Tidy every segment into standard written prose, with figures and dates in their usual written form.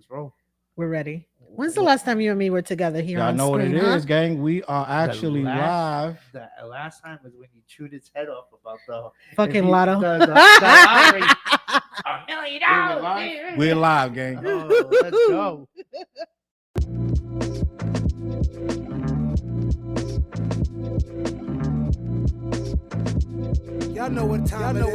Let's roll. We're ready. When's the last time you and me were together here Y'all on know screen, what it is, gang. We are actually live. The last time was when you chewed his head off about the fucking lotto. The lottery. $1 million. We're live, gang. Oh, let's go. Y'all know what time it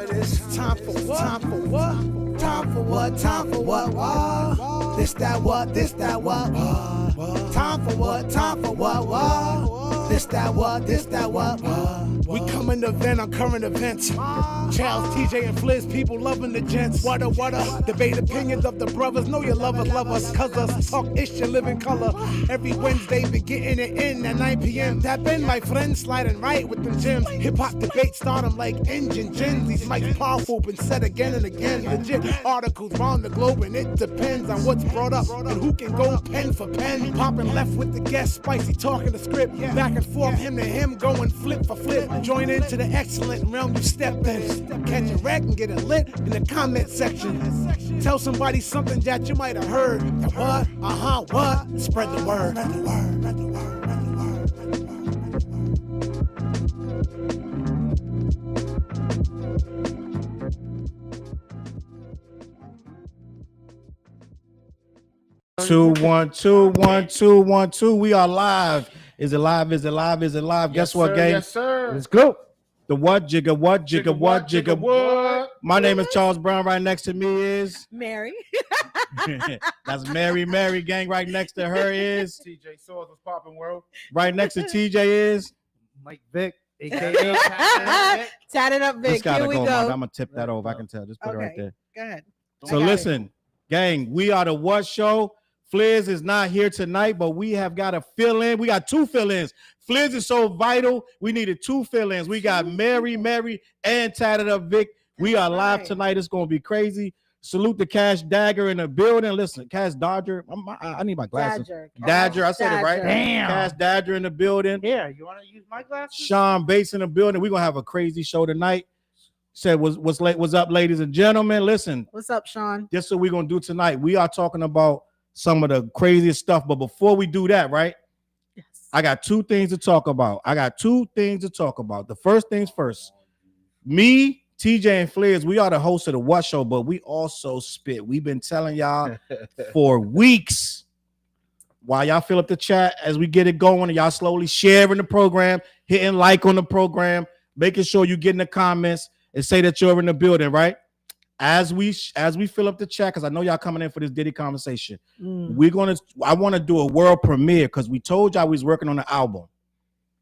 is. Time for what? Time for what? Time for what? Time for what? This that what? This that what? Time for what? Time for what? This that what? This that what? We coming to vent on current events. Charles, TJ, and Fliz, people loving the gents. What a debate opinions of the brothers. Know your lovers love us, cuz us talk ish and live in color. Every Wednesday, be getting it in at 9 p.m. Tap in, my friends, sliding right with them gems. Hip hop debate start them like engine gens. These mics powerful, been said again and again. Legit articles round the globe, and it depends on what's brought up and who can go pen for pen. Popping left with the guest, spicy talking the script. Back and forth, him to him, going flip for flip. Join into the excellent realm you step in. Catch a wreck and get it lit in the comment section. Tell somebody something that you might have heard. The what? What? Spread the word. Spread the word. Spread the word. Two, 1, 2, 1, 2, 1, 2. We are live. Is it live? Is it live? Is it live? Guess what, gang? Yes, sir. Let's go. The what? Jigga what? Jigga what? Jigga what? My name is Charles Brown. Right next to me is Mary. that's Mary gang. Right next to her is TJ Swords was popping, world. right next to TJ is Mike Vick, aka Tatted up this big. gotta Here we go. go. I'm gonna tip that over. I can tell. Just put it right there. Go ahead. So listen, gang, we are the What Show. Fliz is not here tonight, but we have got a fill-in. We got two fill-ins. Fliz is so vital. We needed two fill-ins. We got Mary, and Tatted Up Vic. We are live tonight. It's going to be crazy. Salute the Cash Dagger in the building. Listen, Cash Dodger. I need my glasses. Dagger. I said it right. Damn. Cash Dagger in the building. Yeah, you want to use my glasses? Sean Bates in the building. We're going to have a crazy show tonight. Said, what's up, ladies and gentlemen? Listen. What's up, Sean? This is what we're going to do tonight. We are talking about some of the craziest stuff. But before we do that, right? Yes. I got two things to talk about. The first things first. Me, TJ, and Fliz, we are the hosts of the What Show, but we also spit. We've been telling y'all for weeks. While y'all fill up the chat as we get it going, and y'all slowly sharing the program, hitting like on the program, making sure you get in the comments and say that you're in the building, right? As we fill up the chat, because I know y'all coming in for this Diddy conversation. I want to do a world premiere because we told y'all we was working on an album.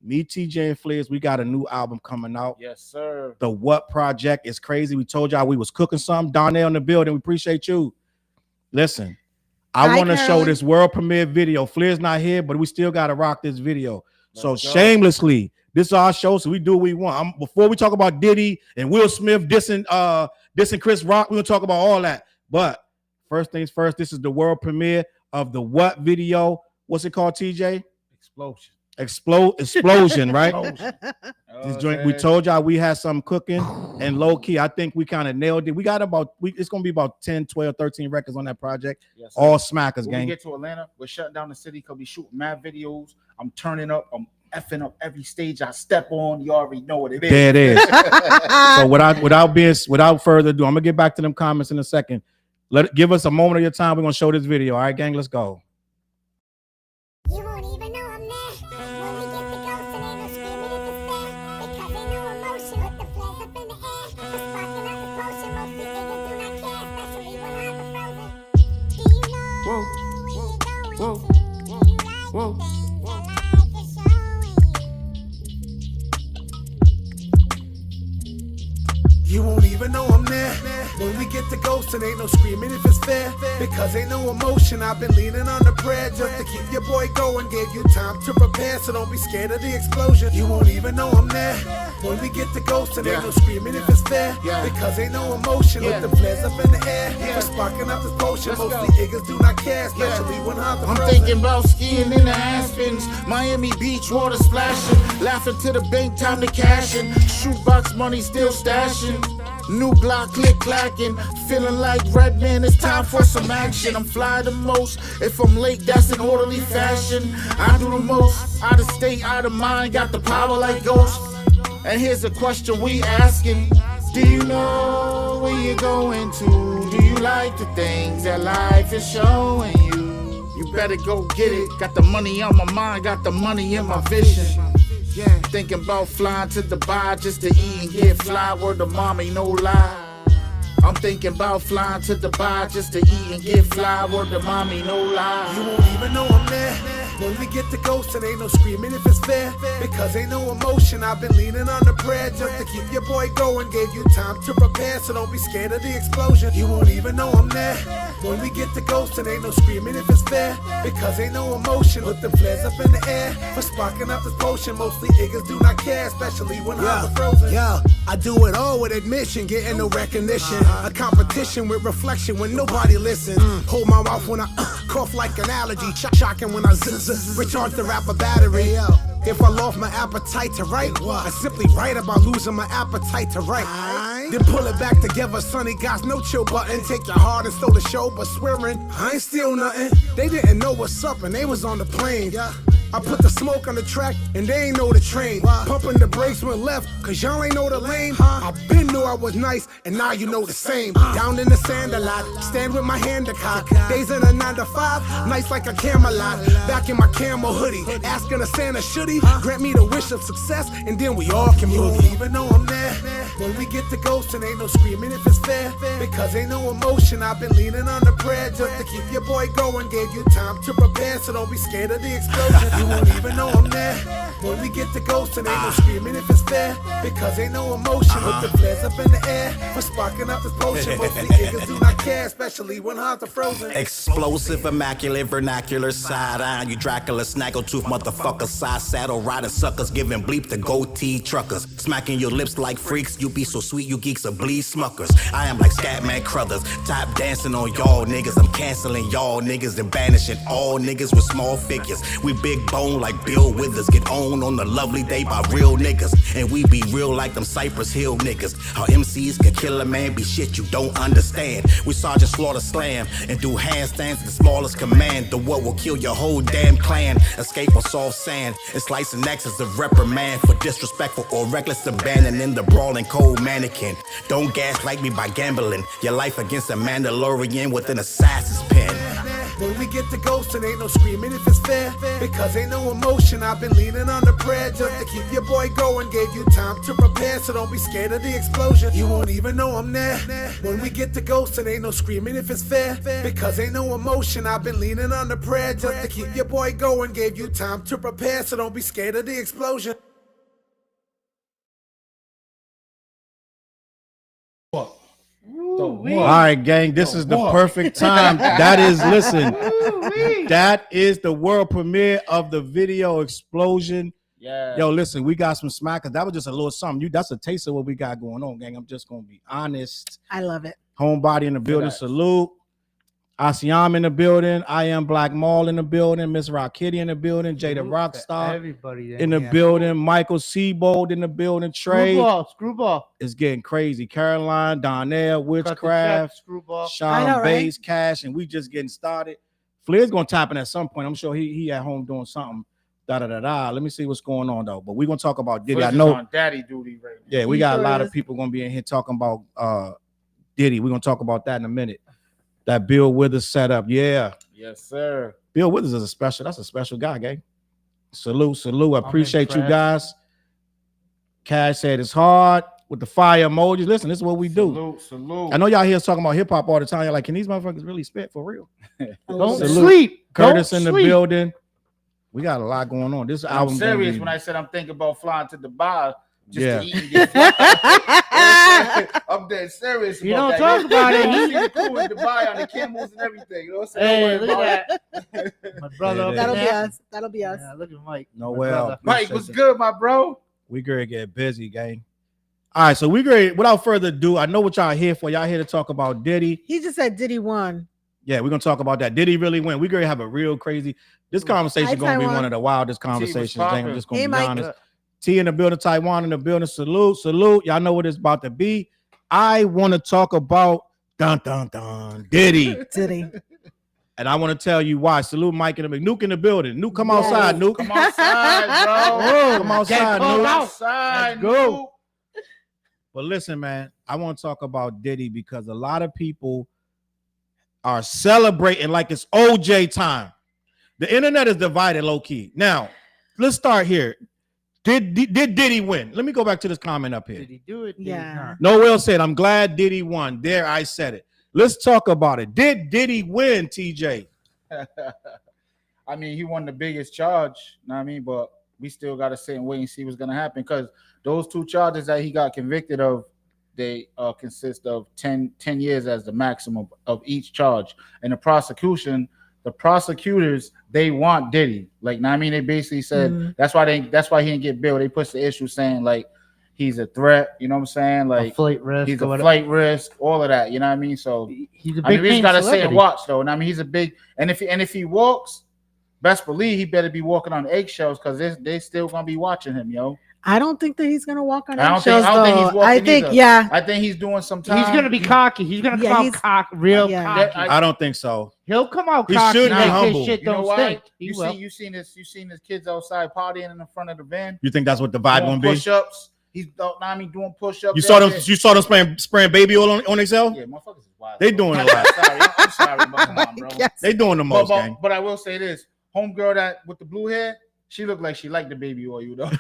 Me, TJ, and Fliz, we got a new album coming out. Yes, sir. The What Project is crazy. We told y'all we was cooking something. Donnell in the building. We appreciate you. Listen, I want to show this world premiere video. Fliz not here, but we still got to rock this video. So shamelessly, this is our show, so we do what we want. Before we talk about Diddy and Will Smith dissing Chris Rock, we're gonna talk about all that. But first things first, this is the world premiere of the What video. What's it called, TJ? Explosion, right? This joint, we told y'all we had something cooking and low key. I think we kind of nailed it. We got it's gonna be about 10, 12, 13 records on that project. Yes, all smackers, when gang. we get to Atlanta, we're shutting down the city because we shooting mad videos. I'm turning up, I'm effing up every stage I step on. You already know what it is. There it is. So without further ado, I'm gonna get back to them comments in a second. Give us a moment of your time. We're gonna show this video. All right, gang, let's go. You won't even know I'm there. When we get the ghost and ain't no screaming if it's there. Because ain't no emotion with the flares up in the air. The sparking of the potion, most these niggas do not care, especially when I'm the frozen. Do you know where you're going to? Do you like the things that life is showing you? You won't even know I'm there. When we get the ghost and ain't no screaming if it's fair. Because ain't no emotion, I've been leaning on the prayer just to keep your boy going. Gave you time to prepare, so don't be scared of the explosion. You won't even know I'm there. When we get the ghost and ain't no screaming if it's fair. Because ain't no emotion with the flares up in the air. We're sparking up this potion, mostly niggas do not care, especially when I'm the frozen. Thinking about skiing in the Aspens, Miami Beach, water splashing, laughing to the bank, time to cash in, shoot box money still stashing. New Glock click clacking, feeling like Redman. It's time for some action. I'm fly the most. If I'm late, that's in orderly fashion. I do the most. Out of state, out of mind, got the power like ghosts. And here's a question we asking: do you know where you're going to? Do you like the things that life is showing you? You better go get it. Got the money on my mind, got the money in my vision. Yeah, thinking about flying to Dubai just to eat and get fly. Word to mommy, no lie. I'm thinking about flying to Dubai just to eat and get fly. Word to mommy, no lie. You won't even know I'm there. When we get the ghost, and ain't no screaming if it's fair. Because ain't no emotion, I've been leaning on the prayer just to keep your boy going. Gave you time to prepare, so don't be scared of the explosion. You won't even know I'm there. When we get the ghost, and ain't no screaming if it's fair. Because ain't no emotion, put the flares up in the air. For sparking up this potion, mostly niggas do not care, especially when I'm frozen. Yeah, I do it all with admission, getting no recognition. A competition with reflection when nobody listens. Hold my mouth when I cough like an allergy. Shocking when I recharge the rapper battery. If I lost my appetite to write, I simply write about losing my appetite to write. Then pull it back together, sonny, got no chill button. Take your heart and stole the show, but swearing I ain't steal nothing. They didn't know what's up and they was on the plane. I put the smoke on the track and they ain't know the train. Pumping the brakes went left, cause y'all ain't know the lane. I been knew I was nice and now you know the same. Down in the sand a lot, stand with my hand to cock. Days in a 9 to 5, nice like a Camelot. Back in my camo hoodie, asking a Santa should he grant me the wish of success, and then we all can move. Even though I'm there, when we get the ghost, and ain't no screaming if it's fair. Because ain't no emotion, I've been leaning on the prayer just to keep your boy going. Gave you time to prepare, so don't be scared of the explosion. You won't even know I'm there. When we get the ghost, and ain't no screaming if it's fair. Because ain't no emotion, put the flares up in the air. For sparking up this potion, mostly niggas do not care, especially when hearts are frozen. Explosive, immaculate, vernacular, side-eye. You Dracula, snaggletooth, motherfucker, side saddle, riding suckers, giving bleep to goatee truckers. Smacking your lips like freaks, you be so sweet, you geeks are bleed smuckers. I am like Scatman Crothers, tap dancing on y'all niggas. I'm canceling y'all niggas and banishing all niggas with small figures. We big bone like Bill Withers, get on the lovely day by real niggas. And we be real like them Cypress Hill niggas. How MCs can kill a man, be shit you don't understand. We Sergeant Slaughter slam and do handstands the smallest command. The what will kill your whole damn clan. Escape on soft sand and slicing axes of reprimand for disrespectful or reckless abandon in the brawling cold mannequin. Don't gaslight me by gambling your life against a Mandalorian with an assassin's pen. When we get the ghost, and ain't no screaming if it's fair. Because ain't no emotion, I've been leaning on the prayer just to keep your boy going. Gave you time to prepare, so don't be scared of the explosion. You won't even know I'm there. When we get the ghost, and ain't no screaming if it's fair. Because ain't no emotion, I've been leaning on the prayer just to keep your boy going. Gave you time to prepare, so don't be scared of the explosion. All right, gang, this is the perfect time. That is, listen, that is the world premiere of the video explosion. Yeah. Yo, listen, we got some smackers. That was just a little something. That's a taste of what we got going on, gang. I'm just gonna be honest. I love it. Homebody in the building, salute. Asiam in the building. I Am Black Mall in the building. Miss Rockitty in the building. Jada Rockstar everybody in the building. Michael Seabold in the building. Trey Screwball. is getting crazy. Caroline, Donnell, Witchcraft, Screwball. Sean Bass, Cash, and we just getting started. Flair's gonna tap in at some point. I'm sure he at home doing something. Let me see what's going on though. But we're gonna talk about Diddy. I know on daddy duty right now. Yeah, we got a lot of people gonna be in here talking about Diddy. We're gonna talk about that in a minute. That Bill Withers setup, yeah. Yes, sir. Bill Withers is that's a special guy, gang. Salute. I appreciate you guys. Cash said it's hard with the fire emojis. Listen, this is what we do. Salute. I know y'all here talking about hip hop all the time. You're like, can these motherfuckers really spit for real? Don't Salute. sleep. Curtis Don't in the sleep. building. We got a lot going on. This album. I'm serious when I said I'm thinking about flying to Dubai just Yeah. to eat and get fly. I'm dead serious. You about don't that. talk about it. You see the crew in Dubai on the camels and everything. You know what I'm saying? Hey, Don't look worry at about that. My brother Yeah, up That'll in be there. us. That'll be us. Yeah, look at Mike. No, My well, brother. Mike, what's good, my bro? We gonna get busy, gang. All right, so we great. Without further ado, I know what y'all here for. Y'all here to talk about Diddy. He just said Diddy won. Yeah, we're gonna talk about that. Diddy really win. We're gonna have a real crazy. This conversation Hi, gonna be Taiwan. one of the wildest conversations. Gang. I'm just gonna Hey, be Mike. honest. T in the building, Taiwan in the building. Salute. Y'all know what it's about to be. I want to talk about Diddy. Diddy. And I want to tell you why. Salute Mike and Nuke in the building. Nuke, come outside, Nuke. Come outside, bro. Come outside, called Nuke. out. Outside, Let's go. Nuke. But listen, man, I want to talk about Diddy because a lot of people are celebrating like it's OJ time. The internet is divided low key. Now, let's start here. Did Diddy win? Let me go back to this comment up here. Did he do it? Did he Yeah. not? Noel said, I'm glad Diddy won. There, I said it. Let's talk about it. Did Diddy win, TJ? I mean, he won the biggest charge, you know what I mean? But we still got to sit and wait and see what's going to happen because those two charges that he got convicted of, they consist of 10 years as the maximum of each charge. And the prosecutors, they want Diddy. Like, know what I mean? They basically said that's why he didn't get bail. They pushed the issue saying, like, he's a threat, you know what I'm saying? Like, A flight risk. he's or a whatever. flight risk, all of that, you know what I mean? So He's a I mean, big we just name gotta sit celebrity. and watch though. And I mean, he's a big and if he walks, best believe he better be walking on eggshells because they still gonna be watching him, yo. I don't think that he's gonna walk on I don't think- eggshells. I don't think he's though. walking I think, either. yeah. I think he's doing some time. He's gonna be cocky. He's gonna Yeah, come he's- out real yeah. cocky. I- I don't think so. He'll come out He cocky should and be make humble. his shit You know don't why? stink. He You will. seen his kids outside partying in the front of the van. You think that's what the vibe Doing gonna be? push-ups. He's doing push-ups. You saw them spraying baby oil on themselves? Yeah, motherfuckers is wild. They doing a lot. I'm sorry, but come on, bro. Yes. They doing the most, gang. But I will say this: homegirl that with the blue hair, she looked like she liked the baby oil, though.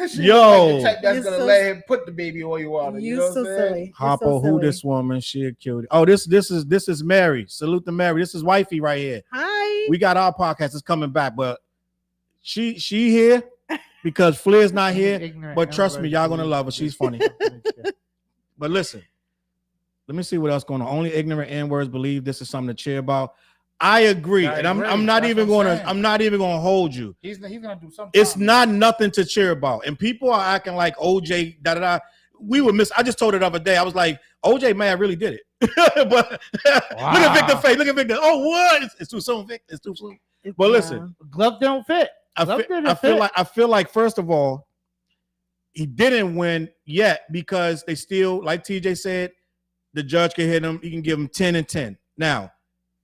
She Yo. look like the type that's You're gonna so- let him put the baby oil on her. You know You what so I'm saying? silly. You're Hopper, so who silly. this woman? She killed it. Oh, this is Mary. Salute to Mary. This is wifey right here. Hi. We got our podcast. It's coming back, but she here because Flair's not here. Ignorant But trust me, y'all gonna N-word. love her. She's funny. But listen, let me see what else going on. Only ignorant N-words believe this is something to cheer about. I agree, I and I'm agree. not That's even what I'm gonna saying. I'm not even gonna hold you. He's gonna do something. It's not nothing to cheer about, and people are acting like OJ. We were I just told it the other day. I was like, OJ, man, really did it. But look at Victor face. Look at Victor. Oh, what? It's too soon, Victor. It's too soon. But listen, Glove don't fit. I feel like first of all, he didn't win yet because they still, like TJ said, the judge can hit him. He can give him 10 and 10. Now,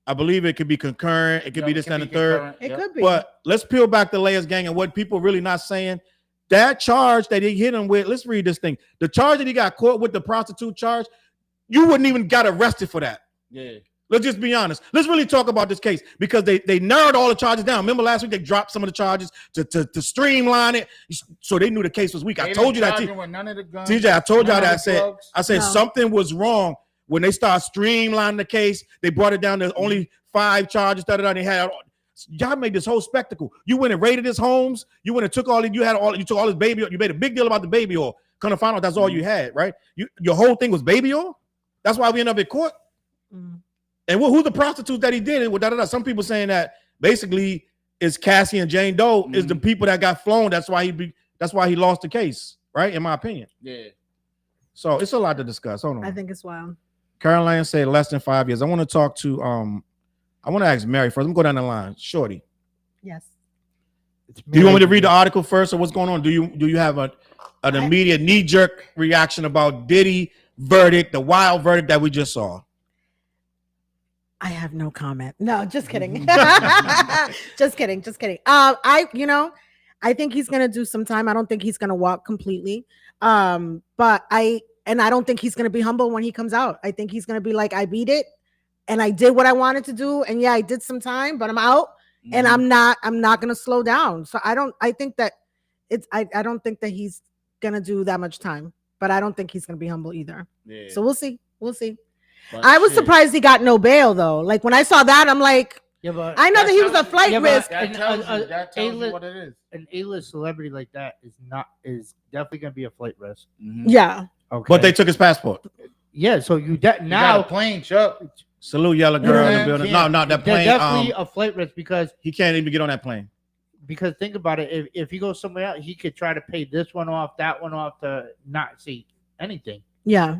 I believe it could be concurrent. It could be this and the third. It could be. But let's peel back the layers, gang, and what people really not saying. That charge that he hit him with, let's read this thing. The charge that he got caught with, the prostitute charge, you wouldn't even got arrested for that. Yeah. Let's just be honest. Let's really talk about this case because they narrowed all the charges down. Remember last week they dropped some of the charges to streamline it, so they knew the case was weak. I told you that, None of the guns, TJ. I told y'all none that. of the drugs. I said No. something was wrong when they started streamlining the case. They brought it down to only 5 charges. They had y'all made this whole spectacle. You went and raided his homes. You went and took all. You took all his baby oil. You made a big deal about the baby oil. Kind of found out that's all you had, right? Your whole thing was baby oil. That's why we ended up in court. Mm. And who's the prostitute that he did it with? Some people saying that basically is Cassie and Jane Doe is the people that got flown. That's why he lost the case, right? In my opinion. Yeah. So it's a lot to discuss. Hold on. I think it's wild. Caroline said less than 5 years. I want to talk to I want to ask Mary first. Let me go down the line. Shorty. Yes. Do you want me to read the article first or what's going on? Do you have an immediate knee-jerk reaction about Diddy verdict, the wild verdict that we just saw? I have no comment. No, just kidding. Just kidding. I think he's gonna do some time. I don't think he's gonna walk completely. But I don't think he's gonna be humble when he comes out. I think he's gonna be like, I beat it and I did what I wanted to do. And yeah, I did some time, but I'm out and I'm not gonna slow down. So I don't think that he's gonna do that much time, but I don't think he's gonna be humble either. Yeah. So we'll see. But I was shit, surprised he got no bail though. Like when I saw that, I'm like, Yeah, but I know that he was a flight Yeah, but risk. That tells you A-list- what it is. an A-list celebrity like that is definitely gonna be a flight risk. Yeah. Okay. But they took his passport. yeah. So You got now a plane, Chuck. Salute, yellow girl in the Yeah, building. can't- No, that they're plane. definitely a flight risk because He can't even get on that plane. think about it. If he goes somewhere else, he could try to pay this one off, that one off to not see anything. Yeah.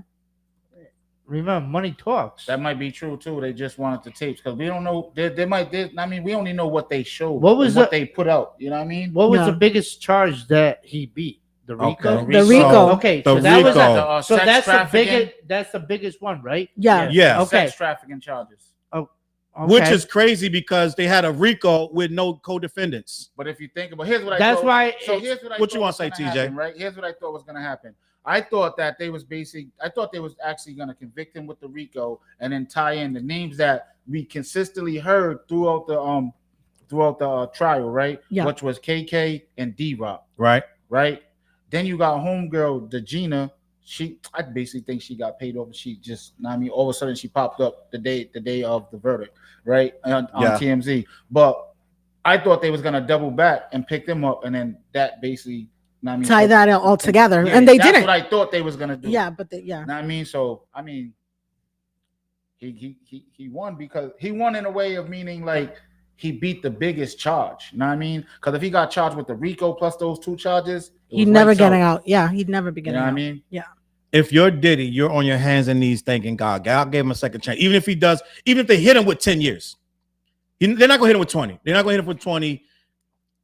Remember, money talks. That might be true too. They just wanted the tapes because we don't know. I mean, we only know what they showed. What was what the- they put out? You know what I mean? What was Yeah. the biggest charge that he beat? The Rico. Okay. The Rico. Okay, The so that was Rico. so sex that's the trafficking. biggest. That's the biggest one, right? Yeah. Yeah. Okay. Sex trafficking charges. Which Okay. is crazy because they had a RICO with no co-defendants. But if you think about, here's what I That's thought. why. So here's what I What thought you wanna was say, gonna TJ? happen, right? Here's what I thought was gonna happen. I thought that they was I thought they was actually gonna convict him with the RICO and then tie in the names that we consistently heard throughout the trial, right? Yeah. Which was KK and D-Rock, Right. right? Then you got homegirl Degina. I basically think she got paid off. She just, I mean, all of a sudden she popped up the day of the verdict, right, on Yeah. TMZ. But I thought they was gonna double back and pick them up, and then that basically, I mean, Tie that all together, yeah, and they that's didn't. what I thought they was gonna do. Yeah, but Know what I mean, so I mean, he won because he won in a way of meaning like he beat the biggest charge. You know what I mean? Because if he got charged with the RICO plus those two charges, he'd never getting out. Yeah, he'd never be You getting know what I out. mean? Yeah. If you're Diddy, you're on your hands and knees thanking God. God gave him a second chance. Even if they hit him with 10 years, they're not gonna hit him with 20. They're not gonna hit him with 20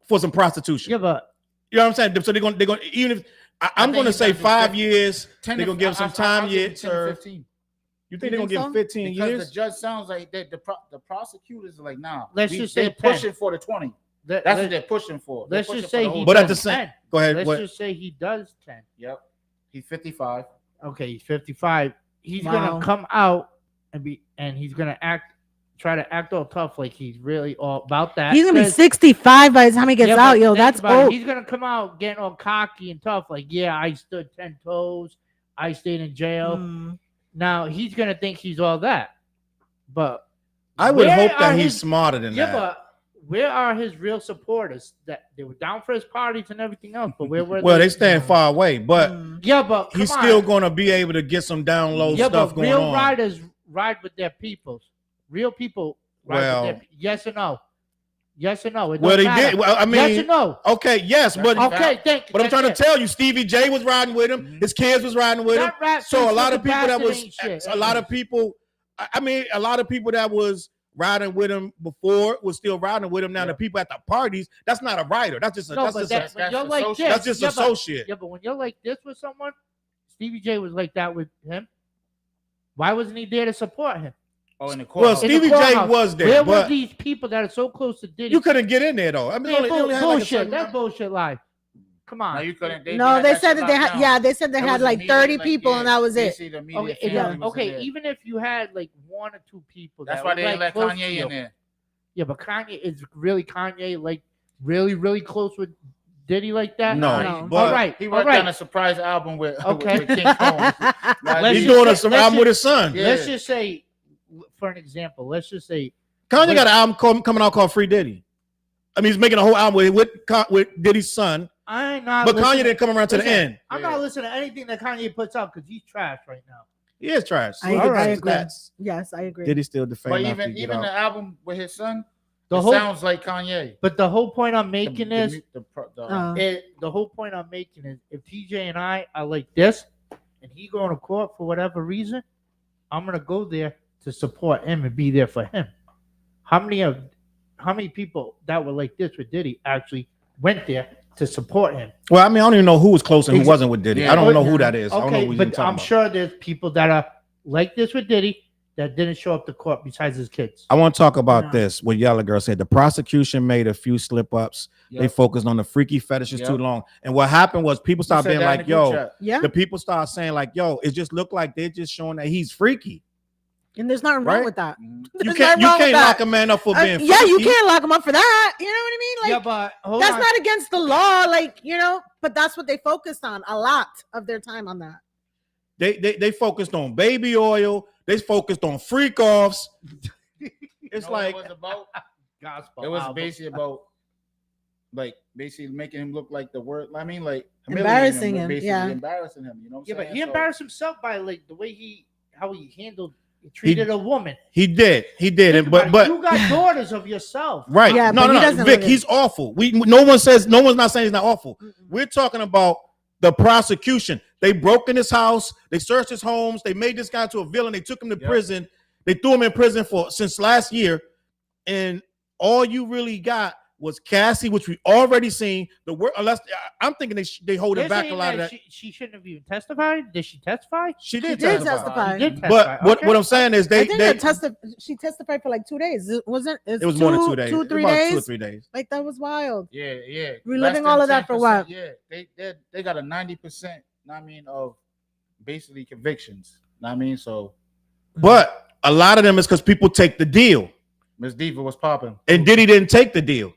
for some prostitution. Yeah, but You know what I'm saying? So they're gonna even if I'm think gonna he's say gonna do 5 10 years, 10 they're gonna give him some time I'll give him yet, 10 to sir. 15. You think they're gonna think give him so? 15 Because years? the judge sounds like the prosecutors are like, nah. Let's just say they're 10. pushing for the 20. let, That's let, what they're pushing for. They're let's pushing just for the say whole he But does at the same- 10. Go ahead. Let's What? just say he does 10. Yep. He's 55. Okay, he's 55. He's Wow. gonna come out and he's gonna try to act all tough like he's really all about that. He's gonna be 'Cause- 65 by the time he gets Yeah, out, but yo. think That's about it. old. He's gonna come out getting all cocky and tough, like, yeah, I stood 10 toes, I stayed in jail. Mm. Now he's gonna think he's all that. But I would where hope are that he's his- smarter than yeah, that. but where are his real supporters? That they were down for his parties and everything else, but where were Well, they stand far away, but Mm. Yeah, but come he's on. still gonna be able to get some down low Yeah, stuff but going real on. riders ride with their peoples. Real people ride Well- with their yes or no. Yes or no. It Well, don't they matter. did. Well, I mean, yes or no. okay, yes, but Okay, thank you. But I'm trying to tell you, Stevie J was riding with him. Mhm. His kids was riding with him. That rap So a bitch lot with of the people that bastard was, ain't shit. a lot of people. I mean, a lot of people that was riding with him before was still riding with him. Now Yeah. the people at the parties, that's not a rider. That's just a, No, that's but just that, a, when you're like associate. this, that's just yeah, but- associate. Yeah, but when you're like this with someone, Stevie J was like that with him. Why wasn't he there to support him? Oh, in the Well, courthouse. In the Stevie J courthouse. was there, Where were but these people that are so close to Diddy? you couldn't get in there though. I mean, Man, they only had like a bullshit. certain That's amount. bullshit lie. Come No, on. you couldn't. No, had they that said shit that they locked had. down. Yeah, they said they It had was like 30 immediate, people, and that was it. basically the immediate Okay, family was okay. there. Even if you had like one or two people, That's that why were, they didn't like, let close Kanye to in you. there. Yeah, but Kanye is really Kanye, like really, really close with Diddy like that. No, No. but all right, He all worked on a right. surprise album with Okay. with King Kong. Let's he's just doing say- some let's album just- with his son. Yeah. Let's just say, for an example, let's just say Kanye got an album coming out called Free Diddy. I mean, he's making a whole album with Diddy's son, I'm not. but listening- Kanye didn't come around to the listen, end. I'm not listening to anything that Kanye puts out because he's trash right now. He is trash. I Look at agree. the stats. Yes, I agree. Diddy still defame But after he even get the out. album with his son, The it whole, sounds like Kanye. but the whole point I'm making is the whole point I'm making is if TJ and I are like this, and he going to court for whatever reason, I'm gonna go there to support him and be there for him. How many people that were like this with Diddy actually went there to support him? Well, I mean, I don't even know who was close and who Exa- wasn't with Diddy. Yeah. I don't know who that is. I don't know Okay, who he's but talking I'm about. sure there's people that are like this with Diddy that didn't show up to court besides his kids. I want to talk about No. this. What Yellow Girl said. The prosecution made a few slip ups. They Yep. focused on the freaky fetishes Yep. too long. And what happened was people started being like, yo, Yeah, the people start saying like, yo, it just looked like they're just showing that he's freaky. and there's nothing wrong Right? with that. You There's can't nothing wrong with lock that. a man up for being Yeah, you freaky. can't lock him up for that. You know what I mean? Like, yeah, but hold that's on. not against the law, like, you know, but that's what they focused on a lot of their time on that. They focused on baby oil. They focused on freak offs. It's like, it was about. gospel. It was album. basically about, like, basically making him look like the word. I mean, like Embarrassing him, basically yeah. embarrassing him. You know what Yeah, I'm but saying? he So- embarrassed himself by like the way how he treated a woman. he did. Think And about but it. You got daughters of yourself. right. Yeah, no, but he no, no. doesn't Vic, live in- he's awful. No one's not saying he's not awful. Mm-mm. We're talking about the prosecution. They broke in his house. They searched his homes. They made this guy to a villain. They took him to Yep. prison. They threw him in prison since last year. And all you really got was Cassie, which we already seen. The word, unless I'm thinking they hold They're it back a saying lot of that. She shouldn't have even testified. Did she testify? She did testify. She did testify. But what I'm saying is I think she testified for like 2 days. It wasn't. It was more than 2 days. 2, 3 about days. 2 or 3 days. Like that was wild. Yeah. Reliving all of that for what? Yeah, they got a 90%. Of basically convictions. So, but a lot of them is because people take the deal. Miss Diva was popping, and Diddy didn't take the deal.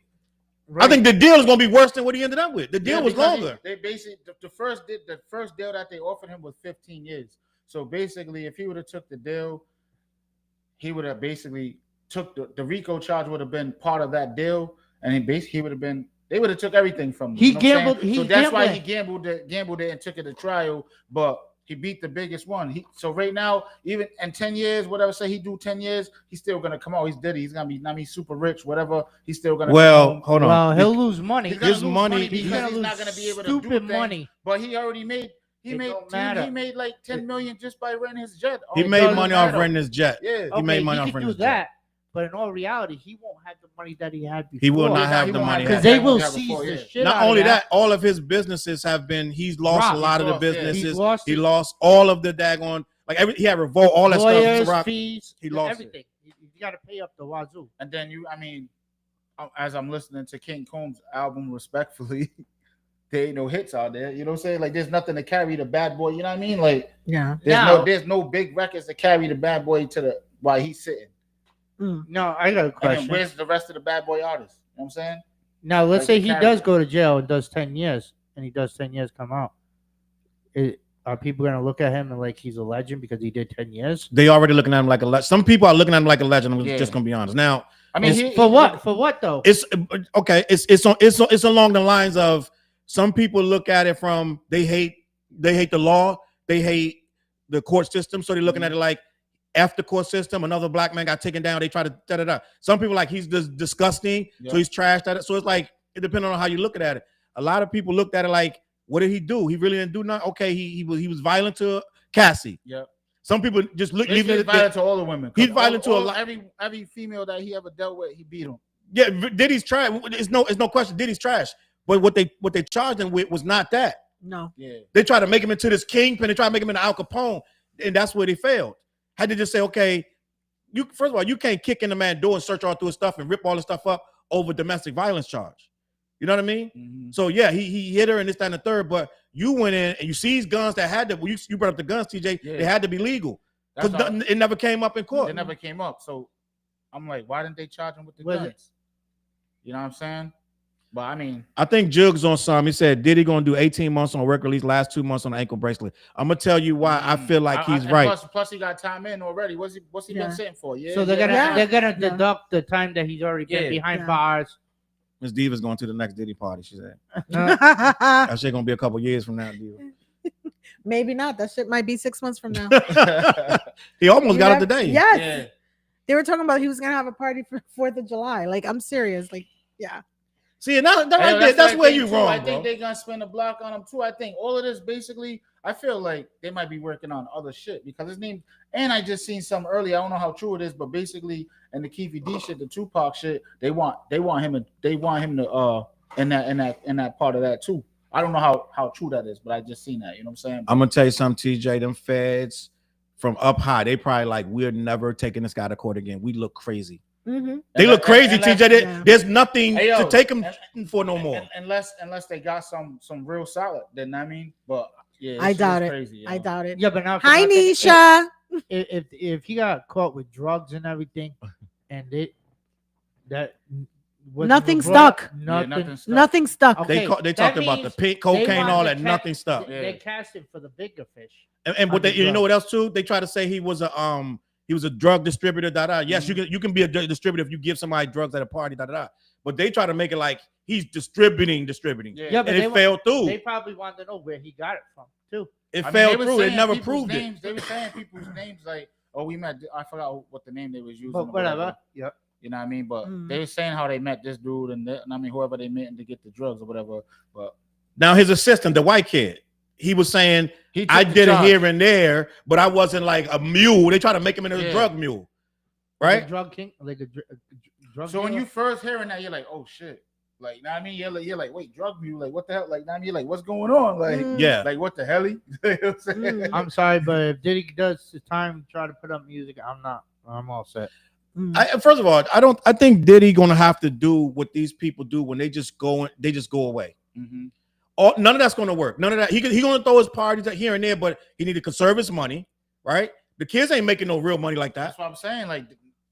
Right. I think the deal is going to be worse than what he ended up with. The deal was longer. They basically the first deal that they offered him was 15 years. So basically, if he would have took the deal, he would have basically took the RICO charge would have been part of that deal, and he would have been. They would have took everything from him. He gambled. So that's why he gambled it and took it to trial. But he beat the biggest one. So right now, even in 10 years, whatever say he do 10 years, he's still gonna come out. He's Diddy. He's gonna be super rich, whatever. He's still gonna. Well, hold on. Well, he'll lose money. His money because he's not gonna be able to do stupid things, money. But he already made. He made like 10 million just by renting his jet. He made money off renting his jet. Yeah, he made money off renting his jet. But in all reality, he won't have the money that he had before. He will not have the money because they will seize the shit. Not only that, all of his businesses have been. He's lost a lot of the businesses. He lost all of the daggone he had revolt, all that lawyers, stuff. Fees, he lost everything. You got to pay up the wazoo. And then as I'm listening to King Combs' album, respectfully, there ain't no hits out there. You know what I'm saying? Like there's nothing to carry the bad boy. You know what I mean? Like there's no big records to carry the bad boy to while he's sitting. No, I got a question. And where's the rest of the bad boy artists? You know what I'm saying? Now, let's say he does go to jail and does 10 years, and he does 10 years come out. Are people going to look at him and like he's a legend because he did 10 years? They already looking at him like a legend. Some people are looking at him like a legend. I'm just going to be honest. Now, I mean, for what? For what though? It's okay. It's along the lines of some people look at it from they hate the law, they hate the court system, so they're looking at it like. After court system, another black man got taken down. They try to da da da. Some people like he's just disgusting, so he's trashed at it. So it's like it depends on how you look at it. A lot of people looked at it like, what did he do? He really didn't do nothing. Okay, he was violent to Cassie. Yeah. Some people just look. He's violent to all the women. He's violent to a lot. Every female that he ever dealt with, he beat them. Yeah, Diddy's trash. It's no question. Diddy's trash. But what they charged him with was not that. No. Yeah. They tried to make him into this kingpin. They tried to make him into Al Capone, and that's where they failed. Had to just say, okay, first of all, you can't kick in the man's door and search all through his stuff and rip all the stuff up over domestic violence charge. You know what I mean? Mm-hmm. So yeah, he hit her and this, that, and the third, but you went in and you seized guns that had to, you brought up the guns, TJ, they had to be legal. Because it never came up in court. It never came up. So I'm like, why didn't they charge him with the guns? You know what I'm saying? But I mean, I think Jug's on some. He said Diddy gonna do 18 months on work release, last 2 months on the ankle bracelet. I'm gonna tell you why I feel like he's right. Plus he got time in already. What's he been sitting for? Yeah. So they're gonna deduct the time that he's already been behind bars. Miss Diva's going to the next Diddy party. She said that shit gonna be a couple years from now, Diva. Maybe not. That shit might be 6 months from now. He almost got it today. Yes. Yeah. They were talking about he was gonna have a party for 4th of July. Like, I'm serious. Like, yeah. See, that's where you wrong. I think they're gonna spend a block on him too. I think all of this basically, I feel like they might be working on other shit because his name. And I just seen some earlier. I don't know how true it is, but basically, in the Keefy D shit, the Tupac shit, they want him to in that part of that too. I don't know how true that is, but I just seen that. You know what I'm saying? I'm gonna tell you something, TJ. Them feds from up high, they probably like, we're never taking this guy to court again. We look crazy. Mm-hmm. They look crazy, TJ. There's nothing to take them for no more. Unless they got some real solid, then I mean, but yeah, I doubt it. Crazy, I doubt it. Yeah, but now hi, Nisha. If he got caught with drugs and everything, and nothing stuck. Nothing stuck. Okay, they talked about the pink cocaine, all that. Nothing stuck. They cast him for the bigger fish. And what you know what else too? They try to say he was a drug distributor. Yes, you can be a distributor if you give somebody drugs at a party. But they try to make it like he's distributing. Yeah, but it failed through. They probably wanted to know where he got it from too. It failed through. It never proved names, it. They were saying people's names like, oh, we met. I forgot what the name they was using. But whatever. Yeah. You know what I mean? But they were saying how they met this dude and I mean whoever they met to get the drugs or whatever. But now his assistant, the white kid, he was saying I did it here and there, but I wasn't like a mule. They try to make him into a drug mule, right? Like a drug king, like a drug. So when you first hearing that, you're like, oh shit. Like, know what I mean? You're like, wait, drug mule? Like, what the hell? Like, know what I mean? Like, what's going on? Like, Yeah. like, what the hell? You know what I'm saying? I'm sorry, but if Diddy does the time to try to put up music, I'm all set. First of all, I think Diddy gonna have to do what these people do when they just go away. Mm-hmm. None of that's gonna work. None of that. He gonna throw his parties here and there, but he need to conserve his money, right? The kids ain't making no real money like that. That's what I'm saying. Like,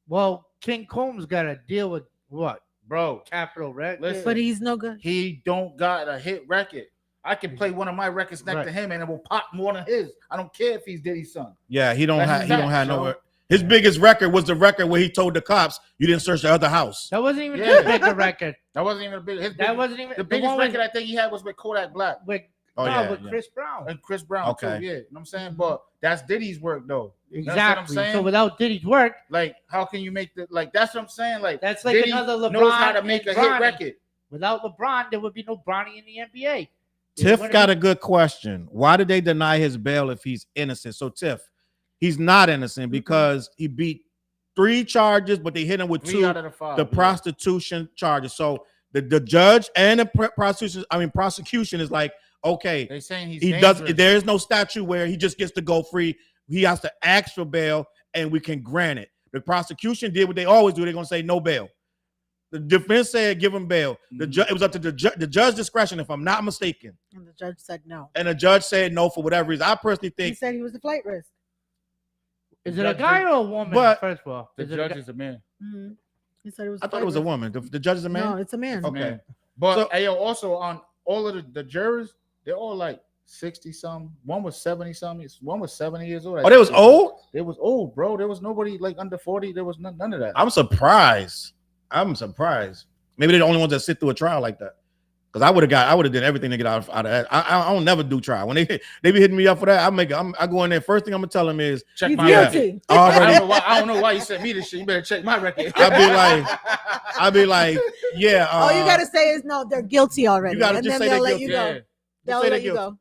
well, King Combs got to deal with what, bro? Capitol Records. Listen, But he's no good. He don't got a hit record. I can play one of my records next to him, and it will pop more than his. I don't care if he's Diddy's son. Yeah, he don't That's have nowhere. His biggest record was the record where he told the cops you didn't search the other house. That wasn't even a bigger record. That wasn't even a big. Wasn't even the biggest record. I think he had was with Kodak Black. With Chris Brown. And Chris Brown okay. too. Yeah, you know what I'm saying. But that's Diddy's work though. Exactly. That's what I'm saying. So without Diddy's work, like, how can you make the like? That's what I'm saying. Like, that's like Diddy another LeBron. knows how to make a hit record. Without LeBron, there would be no Bronny in the NBA. Tiff got a good question. Why did they deny his bail if he's innocent? So Tiff, he's not innocent because he beat 3 charges, but they hit him with 2 out of the 5, the prostitution charges. So the judge and the prosecution is like, okay, they saying he does. There is no statute where he just gets to go free. He has to ask for bail, and we can grant it. The prosecution did what they always do. They're gonna say no bail. The defense said give him bail. It was up to the judge's discretion, if I'm not mistaken. And the judge said no. And the judge said no for whatever reason. I personally think he said he was the flight risk. Is it a guy or a woman? But first of all, the judge is a man. Mm-hmm. He said it was. I thought it was a woman. The judge is a man. No, it's a man. Okay, man. But also on all of the jurors, they're all like 60 something. One was 70 something. One was 70 years old. Oh, they was old. They was old, bro. There was nobody like under 40. There was none of that. I'm surprised. Maybe they're the only ones that sit through a trial like that. Because I would have done everything to get out of that. I don't never do trial. When they be hitting me up for that, I go in there. First thing I'm gonna tell them is check he's my guilty. record. I don't know why you sent me this shit. You better check my record. I'll be like, yeah. All you gotta say is no, they're guilty already. You gotta and just then say they'll they're let you guilty. go. They'll let you go.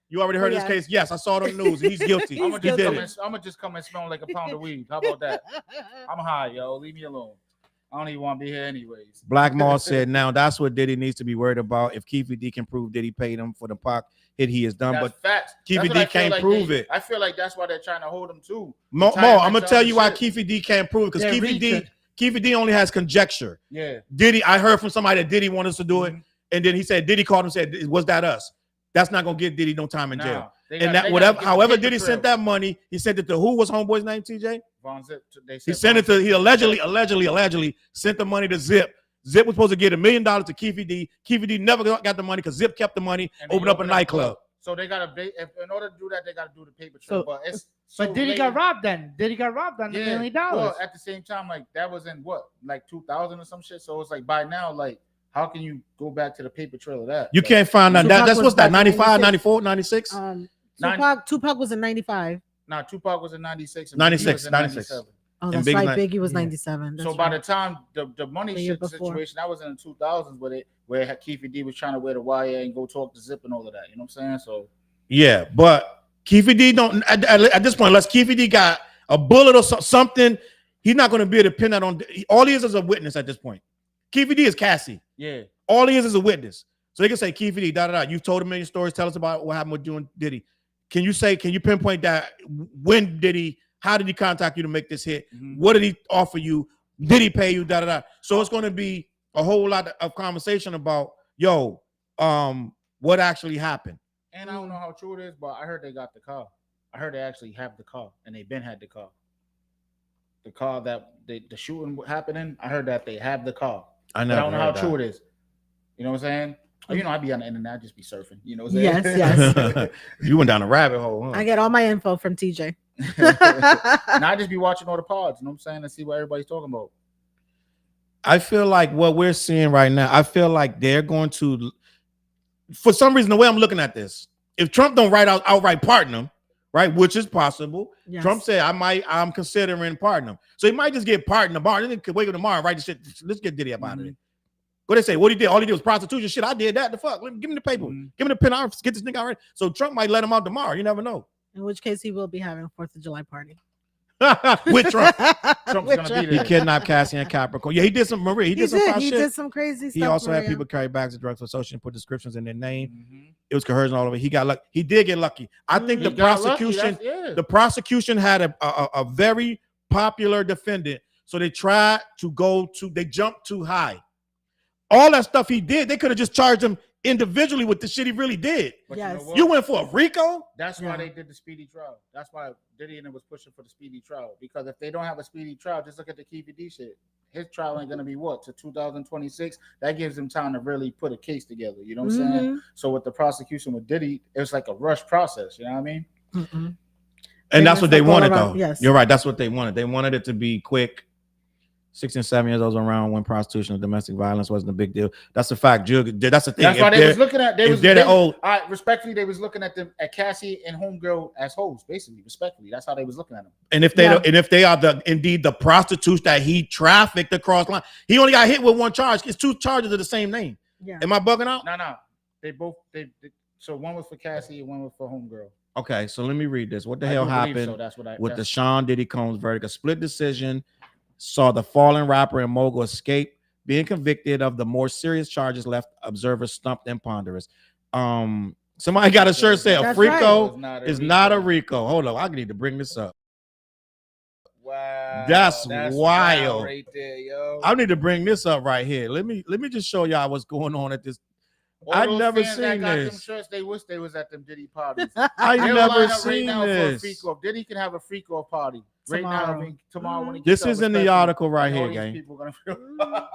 You already heard this case? Yes, I saw it on the news. He's guilty. I'm gonna just come and smell like a pound of weed. How about that? I'm high, yo. Leave me alone. I don't even want to be here anyways. Black Mall said, now that's what Diddy needs to be worried about. If Keefy D can prove Diddy paid him for the Pac hit he has done, That's but facts. Keefy D can't prove it. I feel like that's why they're trying to hold him too. Mo, I'm gonna tell you why Keefy D can't prove it, because Keefy D only has conjecture. Yeah. Diddy, I heard from somebody that Diddy wanted us to do it, and then he said Diddy called him and said, was that us? That's not gonna get Diddy no time in jail. However Diddy sent that money, he sent it to who was homeboy's name, TJ? Von Zip. He sent it to, he allegedly sent the money to Zip. Zip was supposed to get $1 million to Keefy D. Keefy D never got the money because Zip kept the money, opened up a nightclub. So they got to, in order to do that, they got to do the paper trail. But Diddy got robbed then. Diddy got robbed on $1 million. Well, at the same time, like that was in what, like 2000 or some shit. So it's like by now, like, how can you go back to the paper trail of that? You can't find that. That's what's that, 95, 94, 96? Tupac was in 95. Nah, Tupac was in 96. 96. Oh, that's right. Biggie was 97. So by the time the money shit situation, that was in the 2000s where Keefy D was trying to wear the wire and go talk to Zip and all of that. You know what I'm saying? So yeah, but Keefy D don't at this point, unless Keefy D got a bullet or something, he's not going to be able to pin that on. All he is a witness at this point. Keefy D is Cassie. Yeah. All he is a witness. So they can say, Keefy D, You've told a million stories. Tell us about what happened with you and Diddy. Can you pinpoint that? When did how did he contact you to make this hit? Mm-hmm. What did he offer you? Did he pay you? So it's going to be a whole lot of conversation about, what actually happened. And I don't know how true it is, but I heard they got the car. I heard they actually have the car, and they've been had the car. The car that the shooting happening, I heard that they have the car. I don't know how true it is. You know what I'm saying? You know, I be on the internet, I just be surfing. You know what I'm saying? Yes. You went down a rabbit hole, huh? I get all my info from TJ. And I just be watching all the pods, you know what I'm saying, to see what everybody's talking about. I feel like what we're seeing right now, I feel like they're going to, for some reason, the way I'm looking at this, if Trump don't outright pardon him, right, which is possible. Yes. Trump said, I'm considering pardoning him. So he might just get pardoned tomorrow. Then he could wake up tomorrow and write the shit. Let's get Diddy up out of it. What they say, what he did, all he did was prostitution. Shit, I did that. The fuck? Give me the paper. Give me the pen. I'll get this nigga out. So Trump might let him out tomorrow. You never know. In which case he will be having a 4th of July party. with Trump. Trump's With gonna Trump. be He there. kidnapped Cassie and Capricorn. Yeah, he did some. Maria, he did some foul He shit. did some crazy stuff. He also had Maria. people carry bags of drugs for social and put descriptions in their name. Mhm. It was coercion all over. He got lucky. He did get lucky. I think He the got lucky, prosecution, yeah. the prosecution had a very popular defendant, so they tried to they jumped too high. All that stuff he did, they could have just charged him individually with the shit he really did. But Yes. you know what? You went for a RICO? That's why Yeah. they did the speedy trial. That's why Diddy and them was pushing for the speedy trial. Because if they don't have a speedy trial, just look at the KVD shit. His trial ain't gonna be what to 2026. That gives him time to really put a case together. You know what I'm saying? Mhm. So with the prosecution with Diddy, it was like a rush process. You know what I mean? Mm-mm. And that's It's what they like all wanted, around- though. yes. You're right. That's what they wanted. They wanted it to be quick. 16, 7 years old around when prostitution and domestic violence wasn't a big deal. That's a fact. That's the thing. That's why they was looking at. They was they're the old. All right, respectfully, they was looking at them at Cassie and Homegirl as hoes, basically. Respectfully, that's how they was looking at them. And if they Yeah. and if they are indeed the prostitutes that he trafficked across line, he only got hit with one charge. It's 2 charges of the same name. Yeah. Am I bugging out? No. They both. So one was for Cassie and one was for Homegirl. Okay, so let me read this. What the I hell do believe happened so. That's what I with the that's- Sean Diddy Combs verdict? A split decision saw the fallen rapper and mogul escape, being convicted of the more serious charges left observers stumped and ponderous. Somebody got a shirt say a That's FRICO right. is not a RICO. Hold on, I need to bring this up. Wow, That's wild. right there, yo. I need to bring this up right here. Let me just show y'all what's going on at this. All I those never fans that seen got them this. shirts, they wish they was at them Diddy parties. I They'll never line up seen now for a this. freak off. Diddy can have a freak off party right now. Tomorrow. I mean, tomorrow when he This gets out, is in the respectfully, article right all here, these gang. people gonna feel-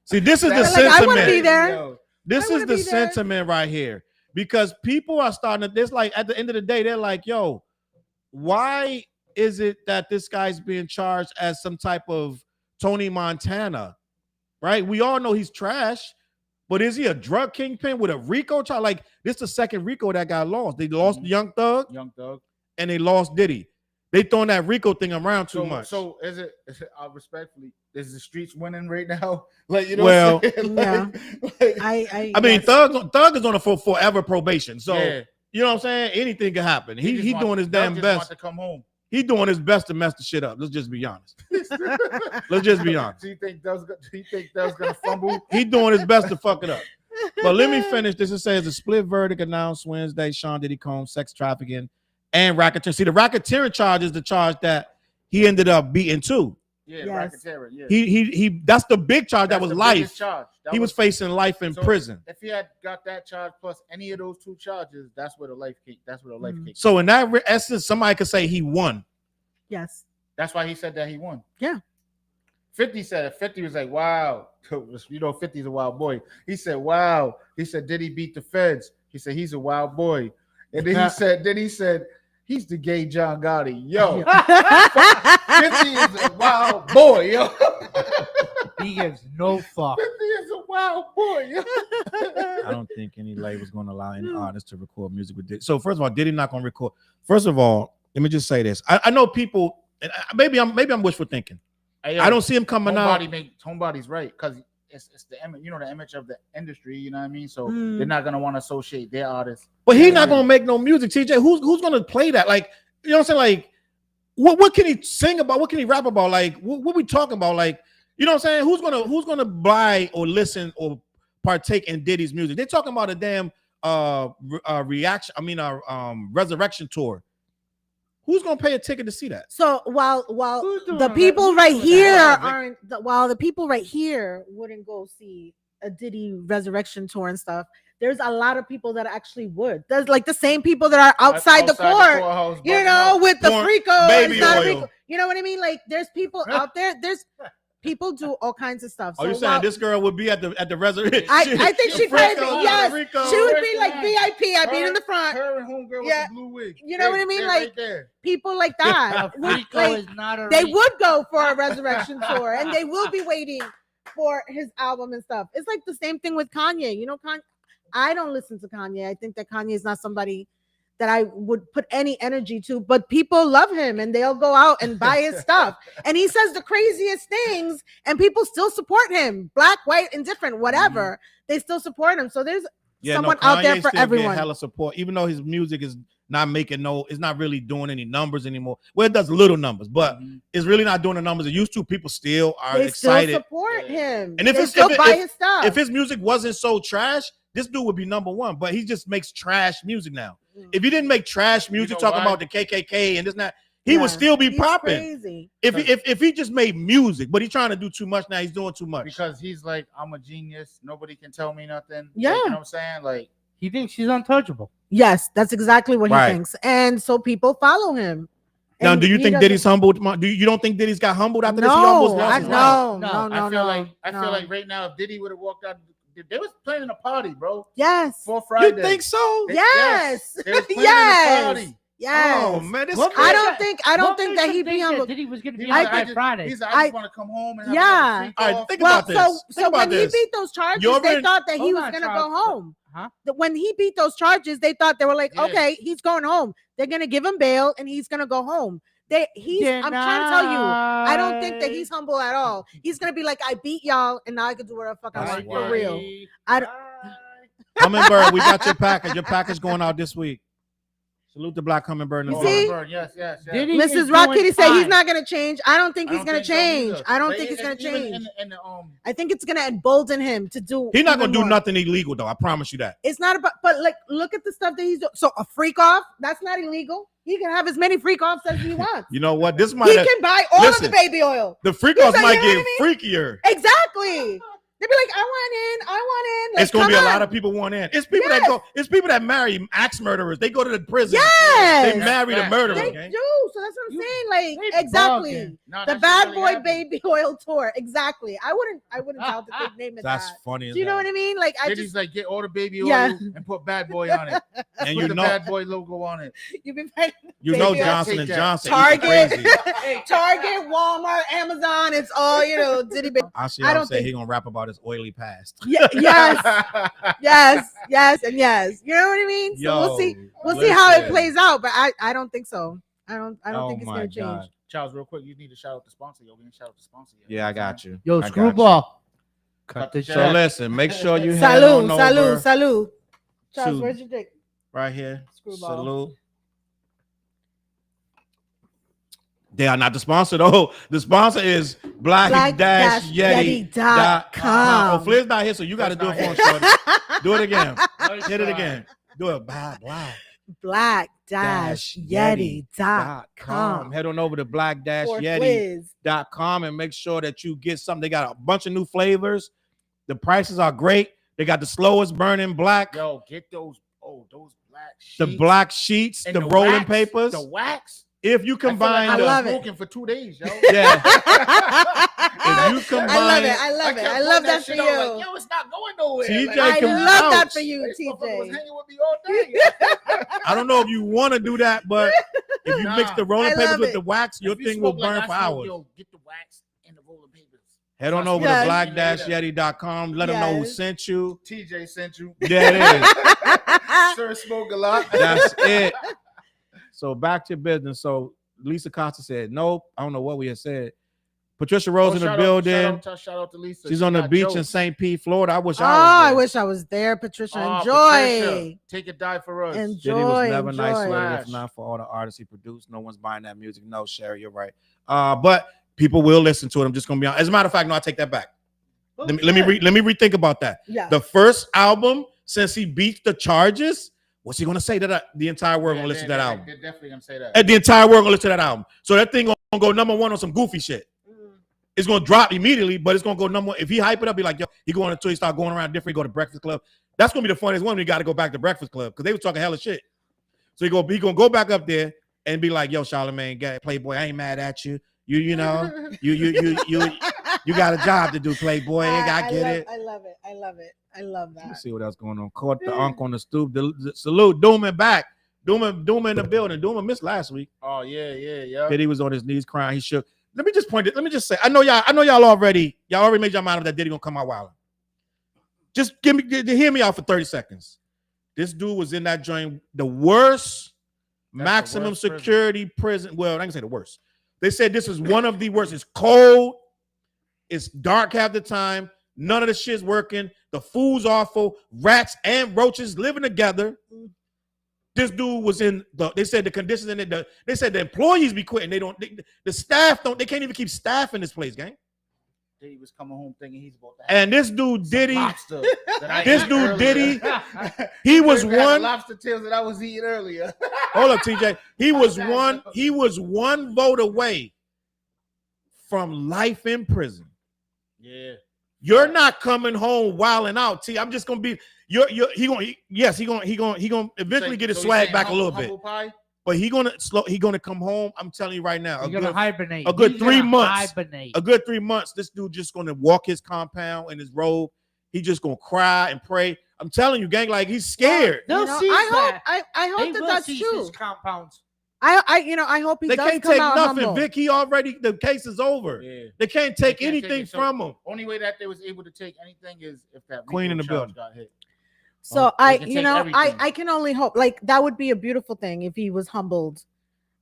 See, this is the That's like, I sentiment. wanna be there. Yo, This I is wanna the be there. sentiment right here, because people are starting to. This like at the end of the day, they're like, "Yo, why is it that this guy's being charged as some type of Tony Montana?" Right? We all know he's trash, but is he a drug kingpin with a RICO charge? Like this, is the second RICO that got lost. They lost Young Thug Young Thug. and they lost Diddy. They throwing that RICO thing around too much. So is it respectfully, is the streets winning right now? Like, you know, Well, what I'm saying? Yeah. Like, I mean, yes. Thug is on a forever probation. So yeah. you know what I'm saying? Anything can happen. He just He want- doing his Thug damn just best. want to come home. He doing his best to mess the shit up. Let's just be honest. Let's just be honest. Do you think Thug's gonna fumble? He doing his best to fuck it up. But let me finish this. It says a split verdict announced Wednesday. Sean Diddy Combs, sex trafficking, and racketeering. See, the racketeering charge is the charge that he ended up beating too. Yeah, Yes. racketeering. Yeah, He that's the big charge. That's that was the life. biggest charge. That He was facing life in so prison. If he had got that charge plus any of those 2 charges, that's where the life kick. That's where the life kick. So in that essence, somebody could say he won. Yes. That's why he said that he won. Yeah. 50 said it. 50 was like, wow. You know, 50's a wild boy. He said, wow. He said, did he beat the feds? He said, he's a wild boy. And then he said, he's the gay John Gotti. Yo, 50 is a wild boy, yo. He gives no fuck. 50 is a wild boy, yo. I don't think any label's going to allow any artist to record music with Diddy. So first of all, Diddy not going to record. First of all, let me just say this. I know people, and maybe I'm wishful thinking. Hey, yo, I don't see him coming out. Homebody's right because it's the image, you know, the image of the industry. You know what I mean? So Mm. they're not gonna want to associate their artists. But he's not gonna make no music. TJ, who's gonna play that? Like, you know what I'm saying? Like, what can he sing about? What can he rap about? Like, what we talking about? Like, you know what I'm saying? Who's gonna buy or listen or partake in Diddy's music? They're talking about a damn reaction. I mean, resurrection tour. Who's gonna pay a ticket to see that? So while Who's doing the that? people Who's right doing here that? aren't, while the people right here wouldn't go see a Diddy resurrection tour and stuff, there's a lot of people that actually would. There's like the same people that are outside the court, courthouse, you bugging know, out. with the Porn, freako, baby it's not a oil. freako. You know what I mean? Like there's people out there. There's people do all kinds of stuff. Are you So saying while- this girl would be at the resurrection? I think she could. Yes, Rico. she would be like VIP. I'd be in the front. Her and homegirl Yeah. with the blue wig. You know what I mean? They're Like, right there. People like that. A would, Rico like, is not a they Rico. would go for a resurrection tour and they will be waiting for his album and stuff. It's like the same thing with Kanye. You know, I don't listen to Kanye. I think that Kanye is not somebody that I would put any energy to, but people love him and they'll go out and buy his stuff. And he says the craziest things and people still support him. Black, white, indifferent, whatever. They still support him. So there's someone out there Kanye for still get everyone. hella support, even though his music is not making it's not really doing any numbers anymore. Well, it does little numbers, but it's really not doing the numbers it used to. People still are excited. Still support him. And if they it's still buy his stuff. If his music wasn't so trash, this dude would be number one. But he just makes trash music now. If he didn't make trash music talking about the KKK and this and that, he would still be popping. Crazy. If he just made music, but he's trying to do too much now. He's doing too much because he's like, I'm a genius. Nobody can tell me nothing. Yeah, like, you know what I'm saying? Like he thinks he's untouchable. Yes, that's exactly what he thinks, and so people follow him. Now, do you think Diddy's humbled? You don't think Diddy's got humbled after this? He almost lost his no. I feel like right now, if Diddy would have walked out, they was planning a party, bro. Yes. For Friday. You think so? Yes. They was planning a party. Yes. Oh man, this I don't think that he'd be humbled. Diddy was gonna be on Friday. I just want to come home and have all right, think about this. So when he beat those charges, they thought that he was gonna go home. Huh? When he beat those charges, they thought they were like, okay, he's going home. They're gonna give him bail and he's gonna go home. I'm trying to tell you, I don't think that he's humble at all. He's gonna be like, I beat y'all, and now I can do whatever the fuck I want for real. Hummingbird, we got your package. Your package going out this week. Salute the Black Hummingbird. You see? Yes. Mrs. Rock Kitty said he's not gonna change. I don't think he's gonna change. I don't think he's gonna change. I think it's gonna embolden him to do. He's not gonna do nothing illegal though. I promise you that. It's not about, but like, look at the stuff that he's doing. So a freak off, that's not illegal. He can have as many freak offs as he wants. You know what? This might. He can buy all of the baby oil. The freak offs might get freakier. Exactly. They'd be like, I want in. Like, it's gonna be a lot of people want in. It's people that go. It's people that marry axe murderers. They go to the prison. Yes, they marry the murderer. They do. So that's what I'm saying. Like exactly. The Bad Boy Baby Oil Tour. Exactly. I wouldn't doubt that they name it. That's funny. Do you know what I mean? Like I just like get all the baby oil and put Bad Boy on it. And put the Bad Boy logo on it. You know Johnson and Johnson. Target, Walmart, Amazon. It's all Diddy. I don't say he gonna rap about his oily past. Yes. You know what I mean? So we'll see how it plays out, but I don't think so. I don't think it's gonna change. Charles, real quick, you need to shout out the sponsor. We didn't shout out the sponsor yet. Yeah, I got you. Yo, Screwball. Cut the So listen, make sure you head on over. Salute. Charles, where's your dick? Right here. Screwball. Salute. They are not the sponsor though. The sponsor is black-yeti.com. Oh, Flair's not here, so you got to do it for him, shorty. Do it again. Hit it again. Do it. black-yeti.com. Head on over to black-yeti.com and make sure that you get something. They got a bunch of new flavors. The prices are great. They got the slowest burning black. Yo, get those black sheets. The black sheets, the rolling wax, papers. The wax. If you combine, I love smoking for 2 days, yo. Yeah. If you combine, I love it. I love that for you. Like, yo, it's not going nowhere. TJ, I love that for you, TJ. Was hanging with me all day. I don't know if you want to do that, but if you mix the rolling papers with the wax, your thing will burn for hours. Yo, get the wax and the rolling papers. Head on over to black-yeti.com. Let them know who sent you. TJ sent you. Yeah, it is. Sir smoke a lot. That's it. So back to business. So Lisa Costa said, nope. I don't know what we had said. Patricia Rose in the building. Shout out to Lisa. She's on the beach in St. Pete, Florida. I wish I wish I was there, Patricia. Enjoy. Patricia, take a dive for us. Enjoy. Diddy was never nice with it, if not for all the artists he produced. No one's buying that music. No, Sherry, you're right. But people will listen to it. I'm just gonna be honest. As a matter of fact, no, I take that back. Let me rethink about that. Yeah. The first album since he beat the charges. What's he gonna say that the entire world gonna listen to that album? They're definitely gonna say that. And the entire world gonna listen to that album. So that thing gonna go number one on some goofy shit. It's gonna drop immediately, but it's gonna go number one. If he hype it up, be like, yo, he going until he start going around different. He go to Breakfast Club. That's gonna be the funniest one. When he got to go back to Breakfast Club because they was talking hella shit. So he gonna go back up there and be like, yo, Charlamagne, Playboy, I ain't mad at you. You know, you got a job to do, Playboy. I get it. I love that. Let's see what else going on. Caught the unk on the stoop. Salute Doom back. Doom in the building. Doom missed last week. Oh yeah. Diddy was on his knees crying. He shook. Let me just say. I know y'all already made your mind up that Diddy gonna come out wild. Just hear me out for 30 seconds. This dude was in that joint, the worst maximum security prison. Well, I can say the worst. They said this is one of the worst. It's cold. It's dark half the time. None of the shit's working. The food's awful. Rats and roaches living together. This dude was in the. They said the conditions in it. They said the employees be quitting. The staff don't. They can't even keep staff in this place, gang. Diddy was coming home thinking he's about to have And this dude Diddy, lobster that I this ate dude earlier. Diddy, he was Had the one. lobster tails that I was eating earlier. Hold up, TJ. He was one vote away from life in prison. Yeah. You're not coming home wilding out, T. I'm just gonna be. He gonna eventually get his swag back a little bit. Pie? But he gonna come home. I'm telling you right now. You're gonna hibernate. A good He's 3 gonna months. Hibernate. A good 3 months. This dude just gonna walk his compound in his robe. He just gonna cry and pray. I'm telling you, gang, like he's scared. They'll You know, see that. I hope They that will that's seize true. his compounds. I hope he They does can't come take out nothing, humble. Vic. The case is over. Yeah. They can't take They can't anything it. So from him. Only way that they was able to take anything is if that Queen in the charge building. got hit. So they can take everything. I can only hope. Like that would be a beautiful thing if he was humbled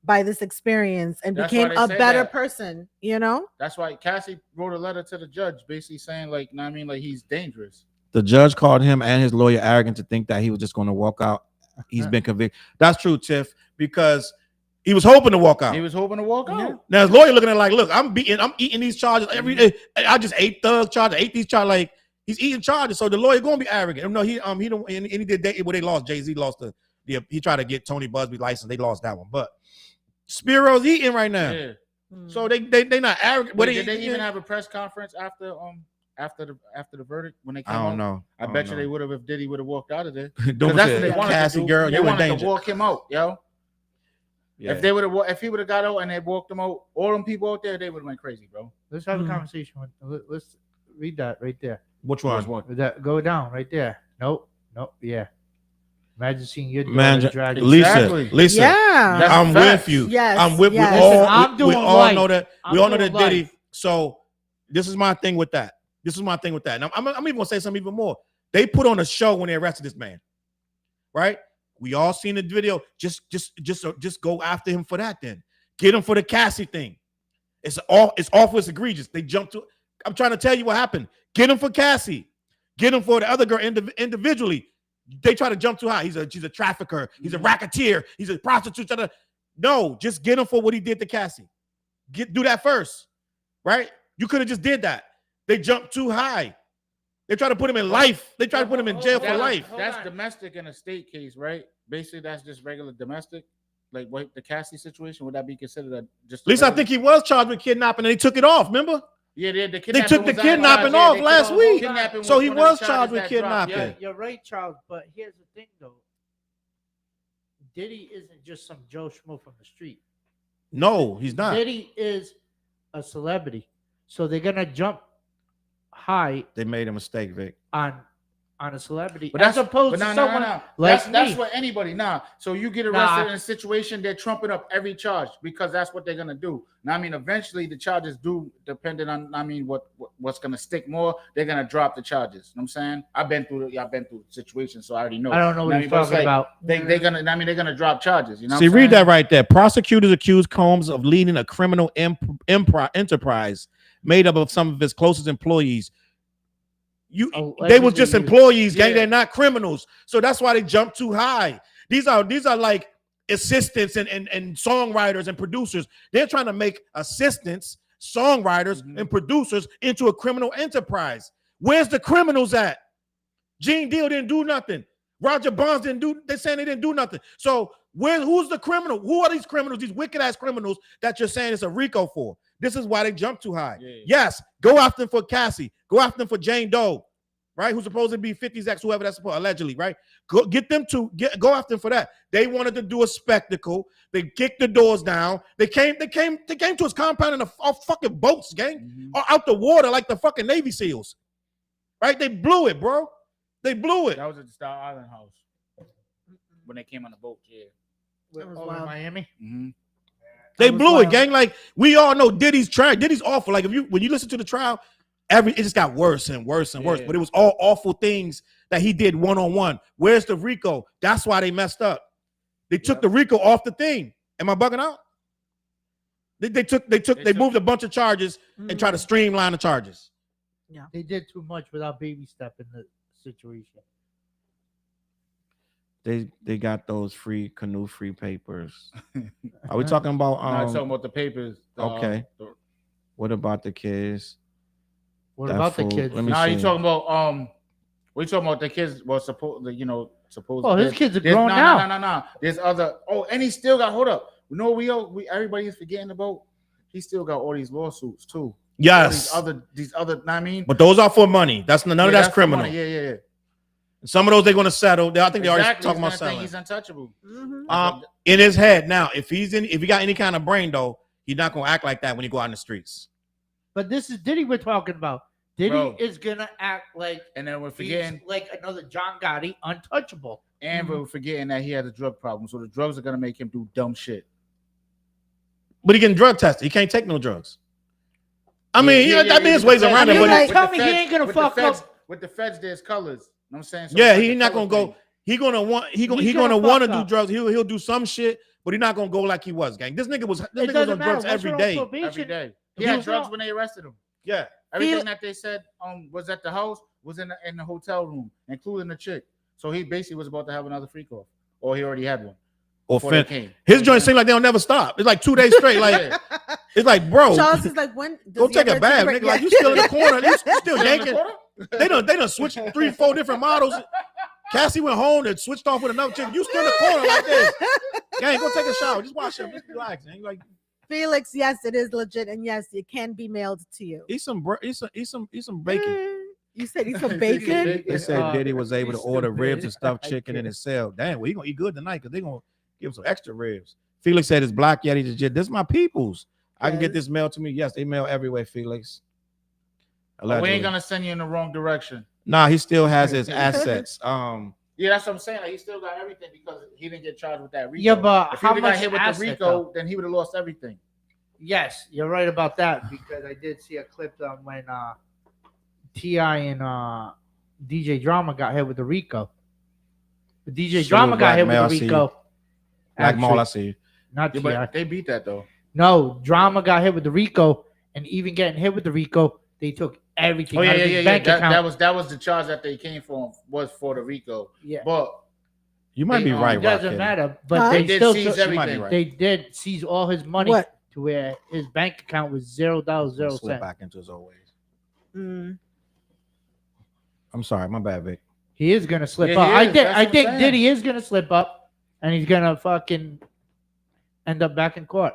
by this experience and That's became why they a say better that. person. You know. That's why Cassie wrote a letter to the judge, basically saying, like, you know what I mean, like he's dangerous. The judge called him and his lawyer arrogant to think that he was just going to walk out. He's been convicted. That's true, Tiff, because he was hoping to walk out. He was hoping to walk out. Now his lawyer looking at it like, look, I'm eating these charges every day. I just ate thug charges, ate these charges. Like he's eating charges, so the lawyer gonna be arrogant. No, he don't. And he did that. Well, they lost. Jay-Z lost he tried to get Tony Busby's license. They lost that one, but Spiro's eating right now. Yeah. So they not arrogant. But did they even have a press conference after the verdict when they came I don't out? know. I bet you they would have if Diddy would have walked out of there. Don't That's say what they it. wanted Cassie, to do. girl, They you in wanted danger. to walk him out, yo. Yeah. If he would have got out and they walked him out, all them people out there, they would have went crazy, bro. Let's have a conversation. Let's read that right there. Which one? Go down right there. Nope. Yeah. Imagine seeing your Man, daughter drag Exactly. Lisa, Yeah. That's I'm facts. with you. Yes, I'm with yes. we all. Listen, I'm we doing all life. know that. I'm We all know doing that Diddy. life. So this is my thing with that. And I'm even gonna say something even more. They put on a show when they arrested this man, right? We all seen the video. Just go after him for that. Then get him for the Cassie thing. It's awful. It's egregious. They jumped to. I'm trying to tell you what happened. Get him for Cassie. Get him for the other girl individually. They try to jump too high. She's a trafficker. He's a racketeer. He's a prostitute. No, just get him for what he did to Cassie. Do that first, right? You could have just did that. They jumped too high. They try to put him in life. They try to put him in jail for life. That's domestic in a state case, right? Basically, that's just regular domestic. Like what the Cassie situation, would that be considered At least I think he was charged with kidnapping and they took it off. Remember? Yeah, They took the kidnapping off last week. So he was charged with kidnapping. Yeah, you're right, Charles. But here's the thing, though. Diddy isn't just some Joe Schmo from the street. No, he's not. Diddy is a celebrity, so they're gonna jump high They made a mistake, Vic. on a celebrity, But as that's opposed to someone like that's me. what anybody So you get arrested in a situation, they're trumping up every charge because that's what they're gonna do. Now, I mean, eventually the charges do, depending on, I mean, what's gonna stick more, they're gonna drop the charges. You know what I'm saying? I've been through the situation, so I already know. I don't know what you're talking about. They're gonna drop charges. You know. See, read that right there. Prosecutors accused Combs of leading a criminal enterprise made up of some of his closest employees. They was just employees, gang. Yeah. They're not criminals, so that's why they jumped too high. These are like assistants and songwriters and producers. They're trying to make assistants, songwriters, and producers into a criminal enterprise. Where's the criminals at? Gene Deal didn't do nothing. Roger Bonds didn't do. They're saying they didn't do nothing. So who's the criminal? Who are these criminals? These wicked ass criminals that you're saying it's a RICO for? This is why they jumped too high. Yeah. Yes, go after them for Cassie. Go after them for Jane Doe, right? Who's supposed to be 50's ex, whoever that's supposed, allegedly, right? Go after them for that. They wanted to do a spectacle. They kicked the doors down. They came to his compound in a fucking boats, gang, or out the water like the fucking Navy SEALs, right? They blew it, bro. They blew it. That was at the Star Island house when they came on the boat. Yeah, Over Miami. Mm-hmm. They blew it, gang. Like we all know, Diddy's trial. Diddy's awful. Like when you listen to the trial, it just got worse and worse and worse. But it was all awful things that he did one-on-one. Where's the RICO? That's why they messed up. They took the RICO off the thing. Am I bugging out? They moved a bunch of charges and tried to streamline the charges. Yeah, they did too much without baby stepping the situation. They got those free canoe free papers. Are we talking about I'm talking about the papers. Okay. What about the kids? What That about the fool- kids? let me Nah, see. you talking about we talking about the kids? Well, supposedly, suppose. Oh, his kids are grown now. No. There's other. Oh, and he still got. Hold up. You know what we everybody is forgetting about? He still got all these lawsuits too. Yes. All these other. I mean, But those are for money. That's none of that's for criminal. money. Yeah. Some of those they're going to settle. I think they already Exactly. talking about He's gonna selling. think he's untouchable. Mhm. In his head now, if he got any kind of brain though, he's not going to act like that when he go out in the streets. But this is Diddy we're talking about. Diddy Bro. is gonna act like And then we're he's forgetting, like another John Gotti, untouchable. and we're forgetting that he had a drug problem. So the drugs are gonna make him do dumb shit. But he getting drug tested. He can't take no drugs. I mean, Yeah, there's with ways the around feds- it. You But like- with tell the me he feds- ain't gonna with fuck the feds, up. With the feds, there's colors. You know what I'm saying? So yeah, it's like he's the not color gonna go. thing. He He's gonna gonna want to fuck do up. drugs. He'll do some shit, but he's not gonna go like he was, gang. This nigga was It on doesn't matter. drugs Once every you're on day. probation, Every day. He He had was drugs on- when they arrested him. Yeah. Everything that they said was at the house was in the hotel room, including the chick. So he basically was about to have another freak off, or he already had one. Or before they fin- came. His joints seem like they don't never stop. It's like 2 days straight. Like Yeah. it's like, bro, Charles is like, when go does he take a ever bath, break? nigga. Like you still in the corner. You still Still in the yanking. corner? They done switched 3-4 different models. Cassie went home and switched off with another chick. You still in the corner like this. Gang, go take a shower. Just wash up. Just relax. Man. Like Felix, yes, it is legit, and yes, it can be mailed to you. eat some bacon. You said he's some Some bacon. bacon. They said Diddy was able to he's order stupid. ribs and stuffed chicken in his cell. Damn, well, he gonna eat good tonight because they gonna give him some extra ribs. Felix said it's black yet he's legit. This is my peoples. I can get Yes. this mail to me. Yes, they mail everywhere, Felix. But we Allegedly. ain't gonna send you in the wrong direction. Nah, he still has his assets. Yeah, that's what I'm saying. Like, he still got everything because he didn't get charged with that RICO. Yeah, but if he how would have got much hit with the asset, RICO, though? then he would have lost everything. Yes, you're right about that because I did see a clip on when T.I. and DJ Drama got hit with the RICO. The DJ Shoot, Drama got Black hit Male, I with the see RICO. Black Mall, I Actually, see. not Yeah, T.I. but they beat that though. No, Drama got hit with the RICO, and even getting hit with the RICO, they took everything out of his bank account. That was the charge that they came for was for the RICO. Yeah. But You might They, be um, right, It doesn't Rockhead. matter, but Huh? they they did still seize took, might be everything. right. they did seize all his money What? to where his bank account was $0 Slip cent. back into his old ways. Mm. I'm sorry, my bad, Vic. He is gonna slip Yeah, up. he I is. think That's I what I'm think saying. Diddy is gonna slip up, and he's gonna fucking end up back in court.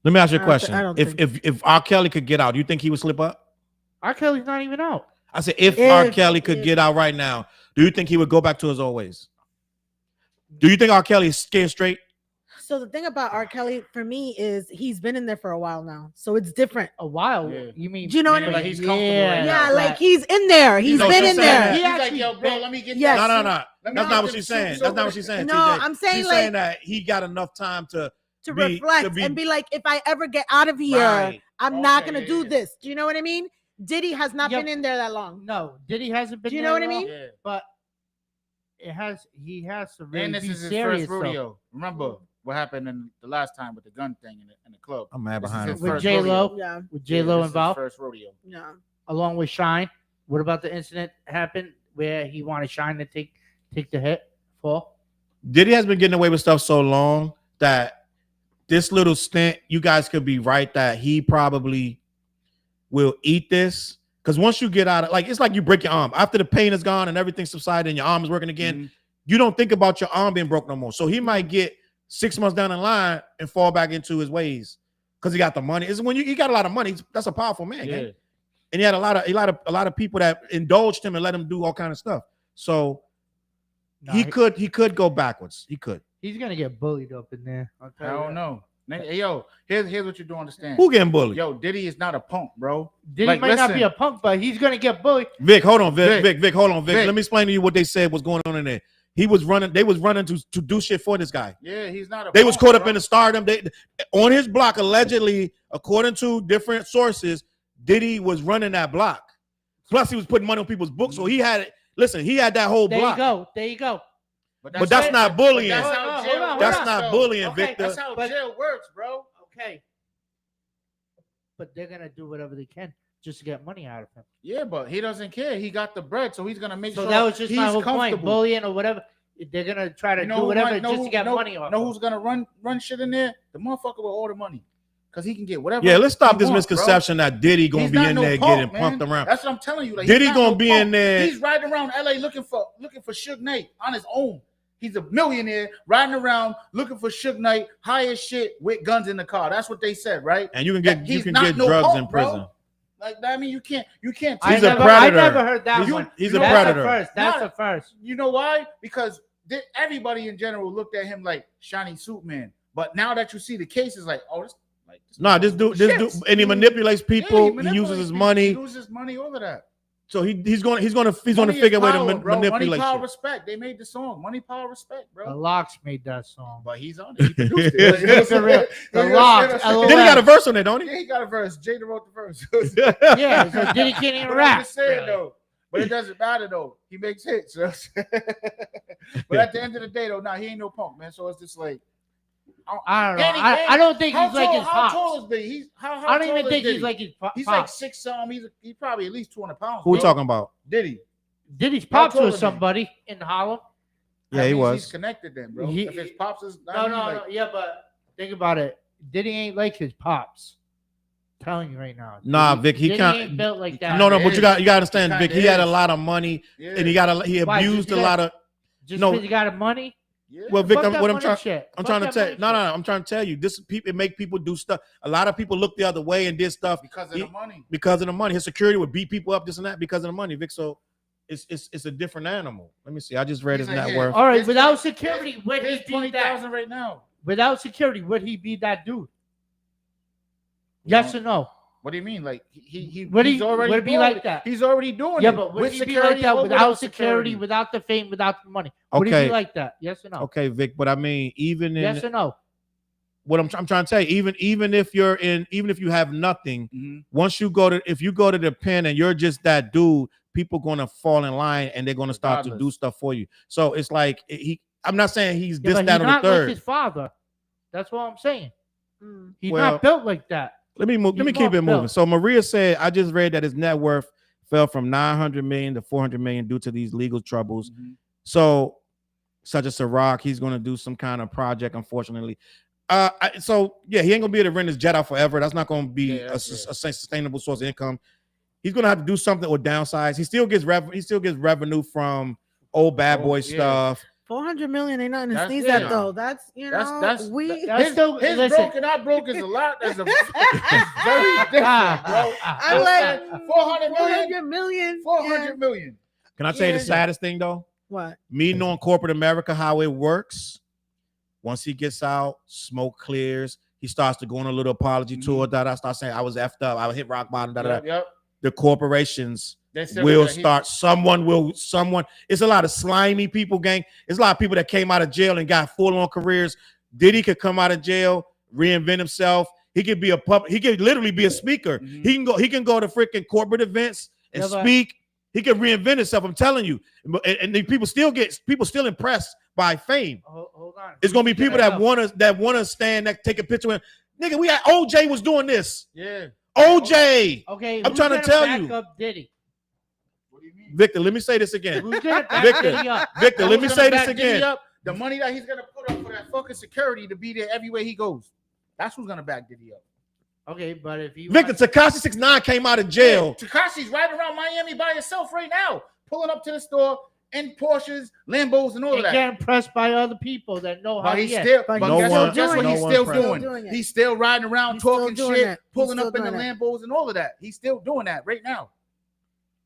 Let me ask you a I don't question. thi- I don't If R. Kelly could get out, do you think he would slip up? R. Kelly's not even out. I said, if R. If- Kelly could if- get out right now, do you think he would go back to his old ways? Do you think R. Kelly is scared straight? So the thing about R. Kelly for me is he's been in there for a while now, so it's different. A while. Yeah. You mean? Do you know what I Meaning, like, mean? he's comfortable right Yeah, now. like he's in there. He's No, been she's in saying there. that. He's like, actually yo, bro, been- let me get Yes. that. No. Let me That's get not what them she's saying. suits That's not over what she's saying. No, TJ. I'm saying She's like saying that he got enough time to to be- reflect to be- and be like, if I ever get out of here, Right. I'm not Okay, gonna yeah, do yeah. this. Do you know what I mean? Diddy has not Yep. been in there that long. No, Diddy hasn't been. Do you there know what I long, mean? Yeah. But he has to really And this be is his serious. first rodeo. Remember what happened in the last time with the gun thing in the club. I'm mad This is behind his him. With first J-Lo? rodeo. Yeah, With J Lo this is his involved, first rodeo. yeah. along with Shine. What about the incident happened where he wanted Shine to take the hit for? Diddy has been getting away with stuff so long that this little stint, you guys could be right that he probably will eat this. Because once you get out of, like, it's like you break your arm. After the pain is gone and everything subsided and your arm is working again, Mhm. you don't think about your arm being broke no more. So he might get 6 months down the line and fall back into his ways because he got the money. It's when he got a lot of money. That's a powerful man. Yeah. gang. And he had a lot of people that indulged him and let him do all kind of stuff. So No, he could go backwards. He could. He's gonna get bullied up in there. I'll I tell you don't that. know. Hey, yo, here's what you don't understand. Who getting bullied? Yo, Diddy is not a punk, bro. Diddy Like, might not be listen. a punk, but he's gonna get bullied. Vic, hold on, Vic. Hold on, Vic. Vic. Let me explain to you what they said was going on in there. They was running to do shit for this guy. Yeah, he's not a They punk, was caught up bro. in the stardom. They on his block, allegedly, according to different sources, Diddy was running that block. Plus, he was putting money on people's books. So he had that whole There block. you go. There you go. But that's not bullying. That's Hold how on, jail hold on, works, That's not though. bullying, Okay, Victor. That's how But- jail works, bro. Okay. But they're gonna do whatever they can just to get money out of him. Yeah, but he doesn't care. He got the bread, so he's gonna make So sure that was just he's my whole point. comfortable. Bullying or whatever. they're gonna try to You know do who whatever run- know just who- to get know- money off. Know him. who's gonna run shit in there? The motherfucker with all the money, because he can get whatever. Yeah, let's stop he this wants, bro. misconception that Diddy gonna He's be not in no there punk, getting man. punked around. That's what I'm telling you. Like, Diddy he's not gonna no be punk. in there. He's riding around LA looking for Suge Knight on his own. He's a millionaire riding around looking for Suge Knight, high as shit with guns in the car. That's what they said, right? And you can That get he's not no drugs punk, in bro. prison. Like, I mean, you can't. He's a predator. I never heard that He's- one. he's a That's predator. First. That's Nah. the first. You know why? Because everybody in general looked at him like shiny suit man. But now that you see the case, it's like, oh, this This dude, and he manipulates people. He uses his money. He uses money, all of that. So he's gonna Money is figure a way to power, bro. manipulate Money, power, you. respect. They made the song. Money, power, respect, The bro. Locks made that song. But he's on it. He produced it. You know what I'm saying? The You know what I'm Locks, saying? LOL. Then he got a verse on it, don't Yeah, he? he got a verse. Jada wrote the verse. Yeah, so Diddy can't even But I'm rap. just saying though. But it doesn't matter though. He makes hits. You know what I'm saying? But at the end of the day though, nah, he ain't no punk, man. So it's just like I don't know. Danny, I don't think he's like his how pops. tall is Big? He's how I don't tall even is think Diddy? he's like his He's like pops. 6 something. He's probably at least 200 pounds. Who we bro. talking about? Diddy. Diddy's How pops tall was is he? somebody in Harlem. Yeah, That he means was. He's connected then, bro. He- If his pops is No, yeah, but think about it. Diddy ain't like his pops. I'm telling you right now. Nah, Diddy- Vic, he Diddy can't- ain't built like that. No, but is. you got to understand, He Vic. kinda He had a is. lot of money, Yeah. and he Why, abused just a lot of. Just no. because you got money. Yeah. Well, Vic, Fuck that what I'm money trying. shit. I'm Fuck trying to that tell. money No, shit. I'm trying to tell you. This people, it make people do stuff. A lot of people look the other way and did stuff because of the money. because of the money. His security would beat people up, this and that, because of the money, Vic. So it's a different animal. Let me see. I just read He's his like, net yeah. worth. All right, His- without security, would he He's be 20,000 that? right now. Without security, would he be that dude? Yes or no? What do you mean? Like he Would he- he's already would it be doing like it. that? He's already doing Yeah, it. but would with he be security like that or without security, without the fame, without the money? Would he Okay. be like that? Yes or no? Okay, Vic. But I mean, even in Yes or no? what I'm trying to tell you, even if you have nothing, Mhm. once you go to the pen and you're just that dude, people gonna fall in line and they're gonna start to do Regardless. stuff for you. So it's like I'm not saying he's Yeah, this, but that, he's or the not third. like his father. That's what I'm saying. Mm. He's Well, not built like that. Let me He's keep not it moving. built. So Maria said, I just read that his net worth fell from 900 million to 400 million due to these legal troubles. Mhm. So, such as Ciroc, he's going to do some kind of project, unfortunately. So yeah, he ain't gonna be able to rent his jet out forever. That's not going to be Yeah, a sustainable source of income. He's going to have to do something or downsize. He still gets revenue from old bad boy yeah. stuff. 400 million ain't nothing to That's sneeze it. at though. That's That's we. That's still His listen. broke and I broke is a lot. That's a it's very different, bro. I'm like 400 million. 400 million. 400 million. Can I tell you the Yeah. saddest thing though? What? Me knowing corporate America, how it works. Once he gets out, smoke clears. He starts to go on a little apology tour. I start saying I was effed up. I would hit rock bottom. Yep. The corporations They said will that he- start. Someone. It's a lot of slimy people, gang. It's a lot of people that came out of jail and got full-on careers. Diddy could come out of jail, reinvent himself. He could be he could literally be a speaker. Mhm. He can go to freaking corporate events and Yeah, but- speak. He can reinvent himself. I'm telling you. And then people still impressed by fame. Hold on. It's gonna be people that wanna stand that take a picture with. Nigga, we had OJ was doing this. Yeah. OJ. Okay, I'm who's trying to gonna tell back you. up Diddy? What do you mean? Victor, let me say this again. Who's gonna back Victor. Diddy up? Victor, let me Who's say gonna this back Diddy again. up? The money that he's gonna put up for that fucking security to be there everywhere he goes. That's who's gonna back Diddy up. Okay, but if he Victor, Tekashi 6ix9ine came out of jail. Tekashi's riding around Miami by himself right now, pulling up to the store in Porsches, Lambos, and all of and that. get impressed by other people that know how But he he's is. still, But but no guess one- what? Guess what no he's one still pressed. doing? Still doing it. He's still riding around He's still talking doing shit, it. He's pulling still up in the doing it. Lambos and all of that. He's still doing that right now.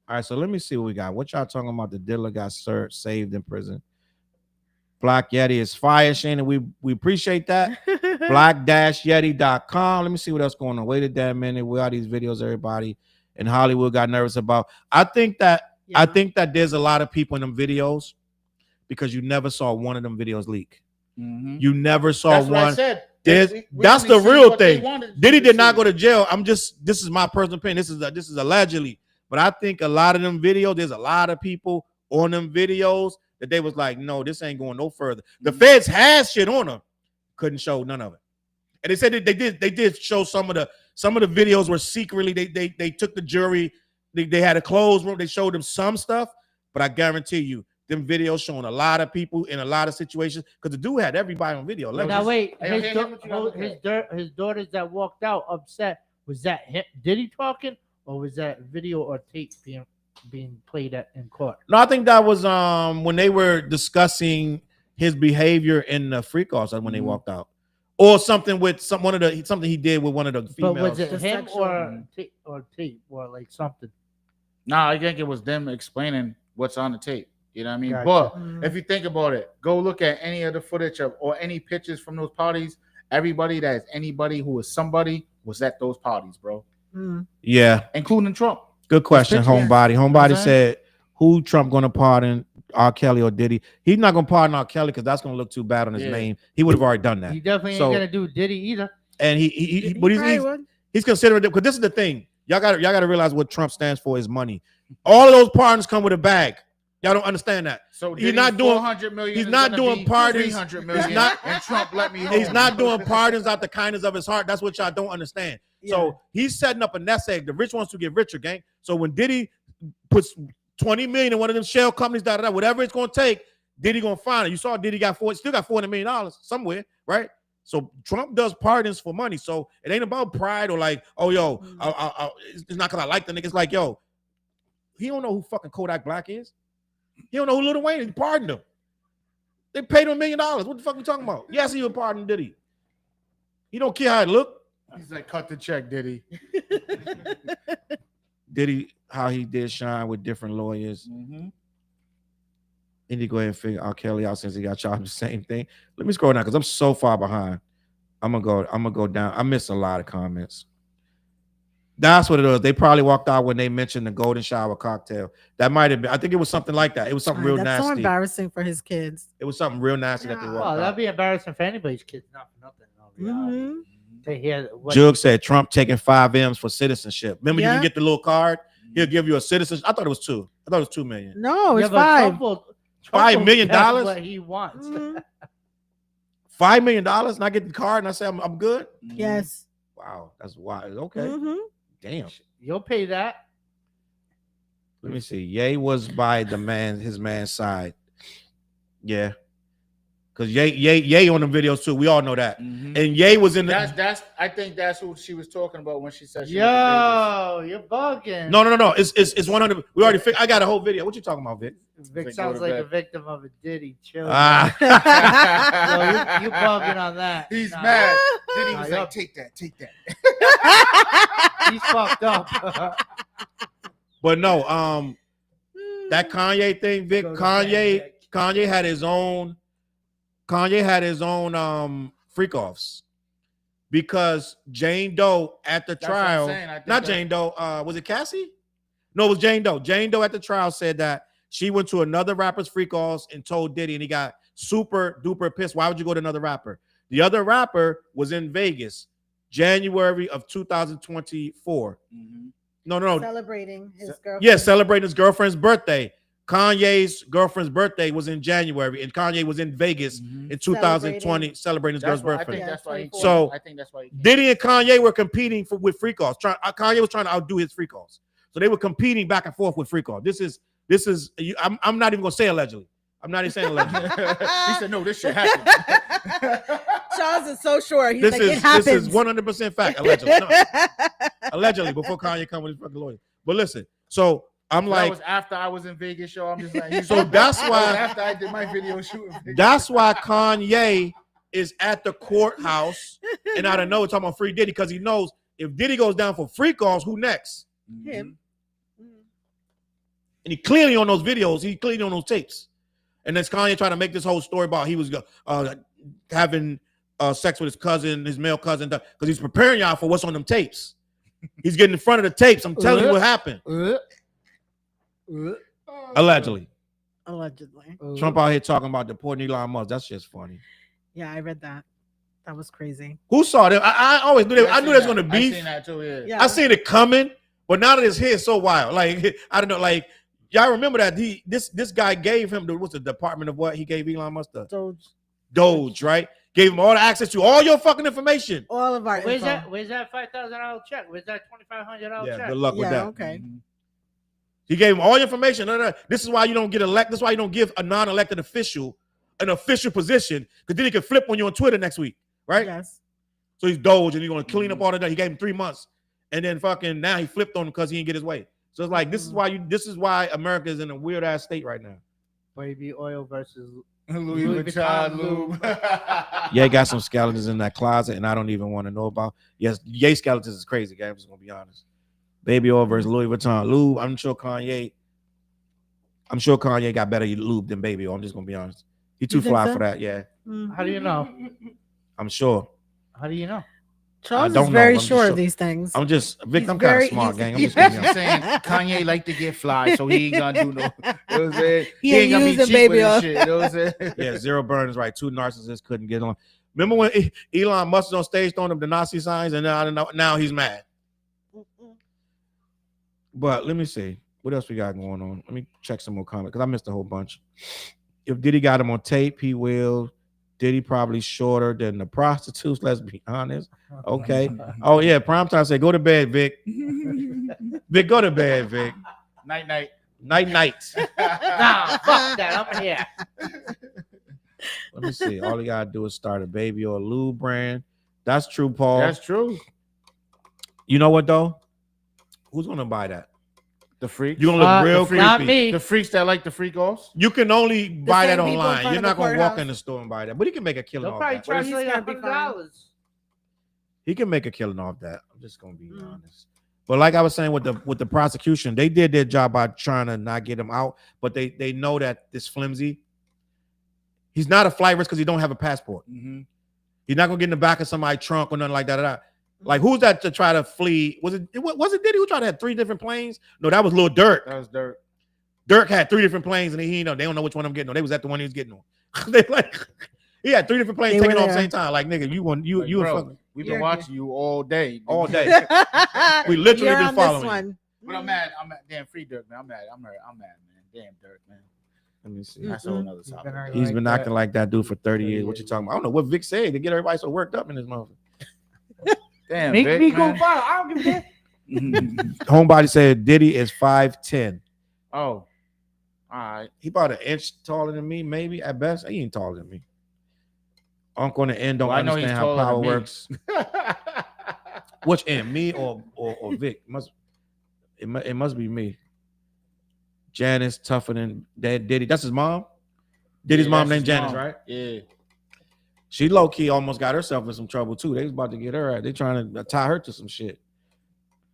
All right, so let me see what we got. What y'all talking about? The dealer got saved in prison. Black Yeti is fire, Shannon. We appreciate that. Black-Yeti.com. Let me see what else going on. Wait a damn minute. Where are these videos everybody in Hollywood got nervous about? I think that there's a lot of people in them videos because you never saw one of them videos leak. You never saw That's what I one. said. There's- We that's only the see real what they thing. wanted Diddy to did not see. go to jail. This is my personal opinion. This is allegedly, but I think a lot of them videos, there's a lot of people on them videos that they was like, no, this ain't going no further. The feds had shit on them, couldn't show none of it. And they said that they did show some of the videos were secretly they took the jury, they had a closed room, they showed them some stuff, but I guarantee you them videos showing a lot of people in a lot of situations because the dude had everybody on video. Now wait, Hey, his daughters that walked out upset. Was that him? Diddy talking, or was that video or tape being played in court? No, I think that was when they were discussing his behavior in the freak offs when they walked out, or something with something he did with one of the females. But was it The him sexual- or tape or like something? Nah, I think it was them explaining what's on the tape. You know what I mean? Gotcha. But if you think about it, go look at any of the footage or any pictures from those parties. Everybody anybody who was somebody was at those parties, bro. Yeah, Including Trump. good question, picture- homebody. Homebody You know what I'm said, "Who Trump gonna pardon? R. Kelly or Diddy?" He's not gonna pardon R. Kelly because that's gonna look too bad on his Yeah. name. He would have already done that. He definitely So- ain't gonna do Diddy either. And he but he's considering it because this is the thing. Y'all gotta realize what Trump stands for is money. All of those pardons come with a bag. Y'all don't understand that. So He's not doing 400 million. he's is not gonna doing be pardons. 300 million. He's not- and Trump let me. He's home. not doing pardons out the kindness of his heart. That's what y'all don't understand. So he's setting up a nest egg. The rich wants to get richer, gang. So when Diddy puts 20 million in one of them shell companies, whatever it's gonna take, Diddy gonna find it. You saw Diddy still got $400 million somewhere, right? So Trump does pardons for money. So it ain't about pride or like, oh yo, it's not because I like the nigga. It's like, yo, he don't know who fucking Kodak Black is. He don't know who Lil Wayne is. He pardoned him. They paid him $1 million. What the fuck you talking about? Yes, he would pardon Diddy. He don't care how it look. He's like, cut the check, Diddy. Diddy, how he did shine with different lawyers. Mm-hmm. He need to go ahead and figure R. Kelly out since he got charged with the same thing. Let me scroll down because I'm so far behind. I'm gonna go down. I missed a lot of comments. That's what it was. They probably walked out when they mentioned the golden shower cocktail. That might have been. I think it was something like that. It was something real That's nasty. so embarrassing for his kids. It was something real nasty that they walked Well, out. that'd be embarrassing for anybody's kids. Not for nothing. No reality. To hear what Jug said Trump taking 5 M's for citizenship. Remember, you Yeah. can get the little card. He'll give you a citizenship. I thought it was 2. I thought it was 2 million. No, it's Yeah, but 5. $5 million? That's what he wants. $5 million, and I get the card, and I say I'm good. Yes. Wow, that's wild. Okay, Mhm. damn. You'll pay that. Let me see. Ye was by his man's side. Yeah. Because Ye on the videos too. We all know that. Mm-hmm. And Ye was in the That's I think that's who she was talking about when she said she Yo, you're bugging. No. It's 100. We already I got a whole video. What you talking about, Vic? Vic Vic, sounds go to like a bed. victim of a Diddy. Chill. Ah. Yo, you bugging on that. He's Nah, mad. Then he Nah, was yup. like, take that. He's fucked up. But no, that Kanye thing, Vic. Go to bed, Vic. Kanye had his own. Freak offs because Jane Doe at the That's what I'm trial. saying. I think Not that- Jane Doe. Was it Cassie? No, it was Jane Doe. Jane Doe at the trial said that she went to another rapper's freak offs and told Diddy, and he got super duper pissed. Why would you go to another rapper? The other rapper was in Vegas, January of 2024. Mm-hmm. No. Celebrating his girlfriend. Yeah, celebrating his girlfriend's birthday. Kanye's girlfriend's birthday was in January, and Kanye was in Vegas in 2020 celebrating his girl's That's why I birthday. think that's why he. So, I think that's why. He came. Diddy and Kanye were competing with free calls. Kanye was trying to outdo his free calls, so they were competing back and forth with free calls. This is. I'm not even gonna say allegedly. I'm not even saying allegedly. He said, "No, this shit happened." Charles is so sure. He's This like, is it happens. this is 100% fact. Allegedly, no. Allegedly before Kanye come with his fucking lawyer. But listen, so I'm That like, was after I was in Vegas, show. I'm just like, so that's that was why. after I did my video shoot. in Vegas. That's why Kanye is at the courthouse and out of nowhere talking about free Diddy because he knows if Diddy goes down for free calls, who next? Him. And he clearly on those videos, he clearly on those tapes. And then Kanye trying to make this whole story about he was having sex with his cousin, his male cousin, because he's preparing y'all for what's on them tapes. He's getting in front of the tapes. I'm telling you what happened. Allegedly. Allegedly. Trump out here talking about deporting Elon Musk. That's just funny. Yeah, I read that. That was crazy. Who saw that? I always knew I knew there was going to I be. seen that too. Yeah. Yeah. I seen it coming, but now that it's here, it's so wild. Like I don't know. Like y'all remember that this guy gave him what's the Department of what he gave Elon Musk the Doge, right? Gave him all the access to all your fucking information. All of our Where's info. that? Where's that $5,000 check? Where's that $2,500 Yeah, check? good luck with Yeah, that. okay. He gave him all the information. No. This is why you don't get elected. This is why you don't give a non-elected official an official position, because then he can flip on you on Twitter next week, right? Yes. So he's Doge and he's going to clean up all that. He gave him 3 months, and then fucking now he flipped on him because he didn't get his way. So it's like this is why America is in a weird ass state right now. Baby oil versus Louis Vuitton lube. Yeah, got some skeletons in that closet, and I don't even want to know about. Yes, Ye skeletons is crazy, guys. I'm just gonna be honest. Baby oil versus Louis Vuitton lube. I'm sure Kanye got better lube than baby oil. I'm just gonna be honest. He too fly for that. Yeah. How do you know? I'm sure. How do you know? Charles is very sure of these things. I'm kind of smart, gang. I'm just gonna be honest. saying Kanye like to get fly, so he ain't gonna do no. You know what I'm saying? He ain't gonna be using cheap baby with oil. his shit. You know what I'm saying? Yeah, Zero Burn is right. 2 narcissists couldn't get on. Remember when Elon Musk was on stage throwing up the Nazi signs, and now he's mad. But let me see what else we got going on. Let me check some more comments because I missed a whole bunch. If Diddy got him on tape, he will. Diddy probably shorter than the prostitutes. Let's be honest. Okay. Oh yeah, primetime say go to bed, Vic. Vic, go to bed, Vic. Night night. Night. Nah, fuck that. I'm here. Let me see. All you gotta do is start a baby or lube brand. That's true, Paul. That's true. You know what though? Who's gonna buy that? The freaks. You're gonna look real creepy. Not me. The freaks that like the freak offs. You can only buy that same people in online. front You're of not the gonna walk courthouse. in the store and buy that, but he can make a killing They'll off probably that. charge He's you gonna be $100. He can make a killing off that. I'm just gonna be honest. But like I was saying with the prosecution, they did their job by trying to not get him out, but they know that this flimsy. He's not a flight risk because he don't have a passport. Mm-hmm. He's not gonna get in the back of somebody's trunk or nothing like that. Like who's that to try to flee? Was it Diddy who tried to have 3 different planes? No, that was Lil Durk. That was dirt. Dirk had 3 different planes, and they don't know which one I'm getting on. They was at the one he was getting on. They like he had 3 different planes They taking were off at the there. same time. Like nigga, you Like, a bro, fucking we've been You're watching you all day. all day. We literally You're been on this following you. one. But I'm mad. Damn, free Dirk, man. I'm mad, man. Damn, Dirk, man. Let me see. That's a whole nother topic. He's like been that. acting like that dude for 30 years. What you talking about? I don't know what Vic said to get everybody so worked up in this motherfucker. Damn, Make Vic, me go man. viral. I don't give a damn. Homebody said Diddy is 5'10". Oh, all right. He about an inch taller than me, maybe at best. He ain't taller than me. Uncle on the end don't Well, I know understand he's how taller power than me. works. Which end, me or Vic? It must be me. Janice tougher than that Diddy. That's his mom. Diddy's Yeah, mom that's named his Janice, mom. right? Yeah. She low key almost got herself in some trouble too. They was about to get her out. They trying to tie her to some shit.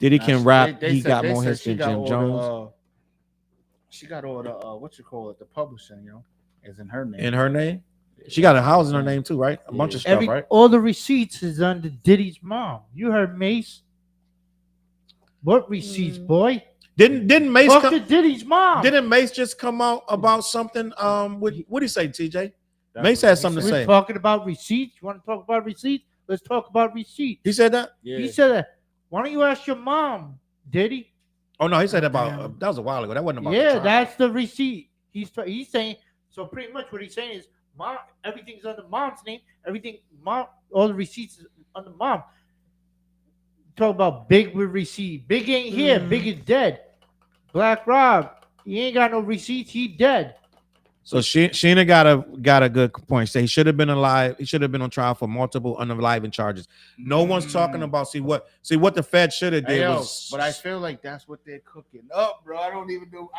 Diddy can rap. He got more hits than Jim Jones. She got all the what you call it, the publishing, is in her name. In her name, she got a house in her name too, right? A bunch of stuff, right? All the receipts is under Diddy's mom. You heard Mace? What receipts, boy? Didn't Mace Fuck come? to Diddy's mom. Didn't Mace just come out about something? What do you say, TJ? That's Mace what had he something to We're say. talking about receipts. You want to talk about receipts? Let's talk about receipts. He said that. Yeah. He said that. Why don't you ask your mom, Diddy? Oh no, he said that about that was a while ago. That wasn't about. the Yeah, trial. that's the receipt. He's saying. So pretty much what he's saying is, mom, everything's under mom's name. Everything, mom, all the receipts is under mom. Talk about Big with receipt. Big ain't here. Big is dead. Black Rob, he ain't got no receipts. He dead. So Sheena got a good point. Say he should have been alive. He should have been on trial for multiple unalive charges. No one's talking about. See what the Fed should have did was. But I feel like that's what they're cooking up, bro. I don't even know.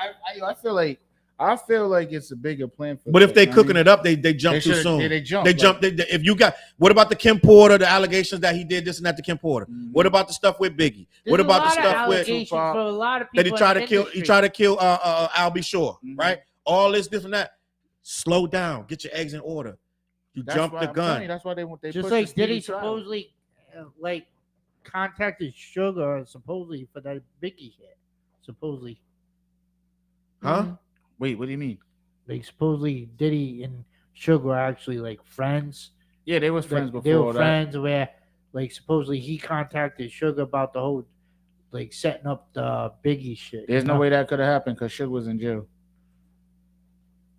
I feel like it's a bigger plan for. But if they they cooking it up, they jump They too should've- soon. yeah, they jump, They like- jump. If you got what about the Kim Porter, the allegations that he did this and that to Kim Porter? Mhm. What about the stuff with Biggie? What There's a about the lot of stuff with allegations for a lot of that people he tried in to the kill? He industry. tried to kill Albie Shore, Mhm. right? All this, and that. Slow down. Get your eggs in order. You That's jumped why the I'm telling you, gun. that's why they Just push like the speedy Diddy trial. supposedly contacted Sugar supposedly for that Biggie hit. Supposedly, Huh? Wait, what do you mean? like supposedly Diddy and Sugar are actually like friends. Yeah, they was friends before They were all that. friends where like supposedly he contacted Sugar about the whole like setting up the Biggie shit. There's you no know? way that could have happened because Suge was in jail.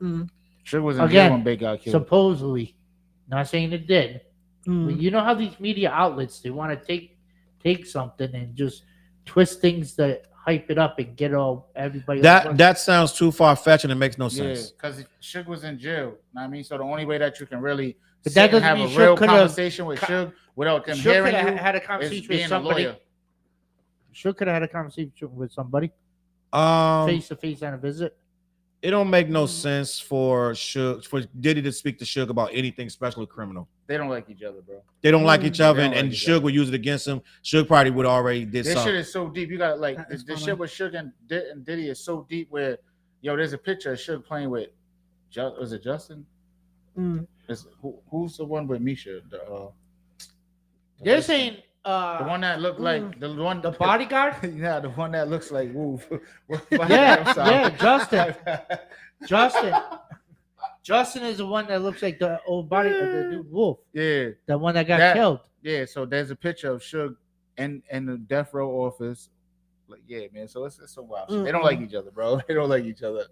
Mm. Suge was in Again, jail when Big got killed. Supposedly, not saying it did. Mm. But you know how these media outlets they want to take something and just twist things that hype it up and get all everybody. That sounds too far fetched and it makes no Yeah, sense. because Suge was in jail. Know what I mean, so the only way that you can really But that doesn't have mean a Suge real could've- conversation with Suge without them Suge hearing could you have had a is conversation with being a somebody. lawyer. Suge could have had a conversation with somebody face to face on a visit. It don't make no sense for Diddy to speak to Suge about anything, especially criminal. They don't like each other, bro. They don't like each other, They don't and like each Suge other. would use it against him. Suge probably would already did This something. shit is so deep. You got like That's this funny. shit with Suge and Diddy is so deep. Where there's a picture of Suge playing with, was it Justin? Mm. Who's the one with Misha? They're saying the one that looked like the bodyguard. Yeah, the one that looks like Woof. Yeah, Justin is the one that looks like the old body of the dude Wolf. Yeah, The one that got killed. Yeah, so there's a picture of Suge in the death row office. Like, yeah, man. So it's some wild shit. They don't like each other, bro. They don't like each other.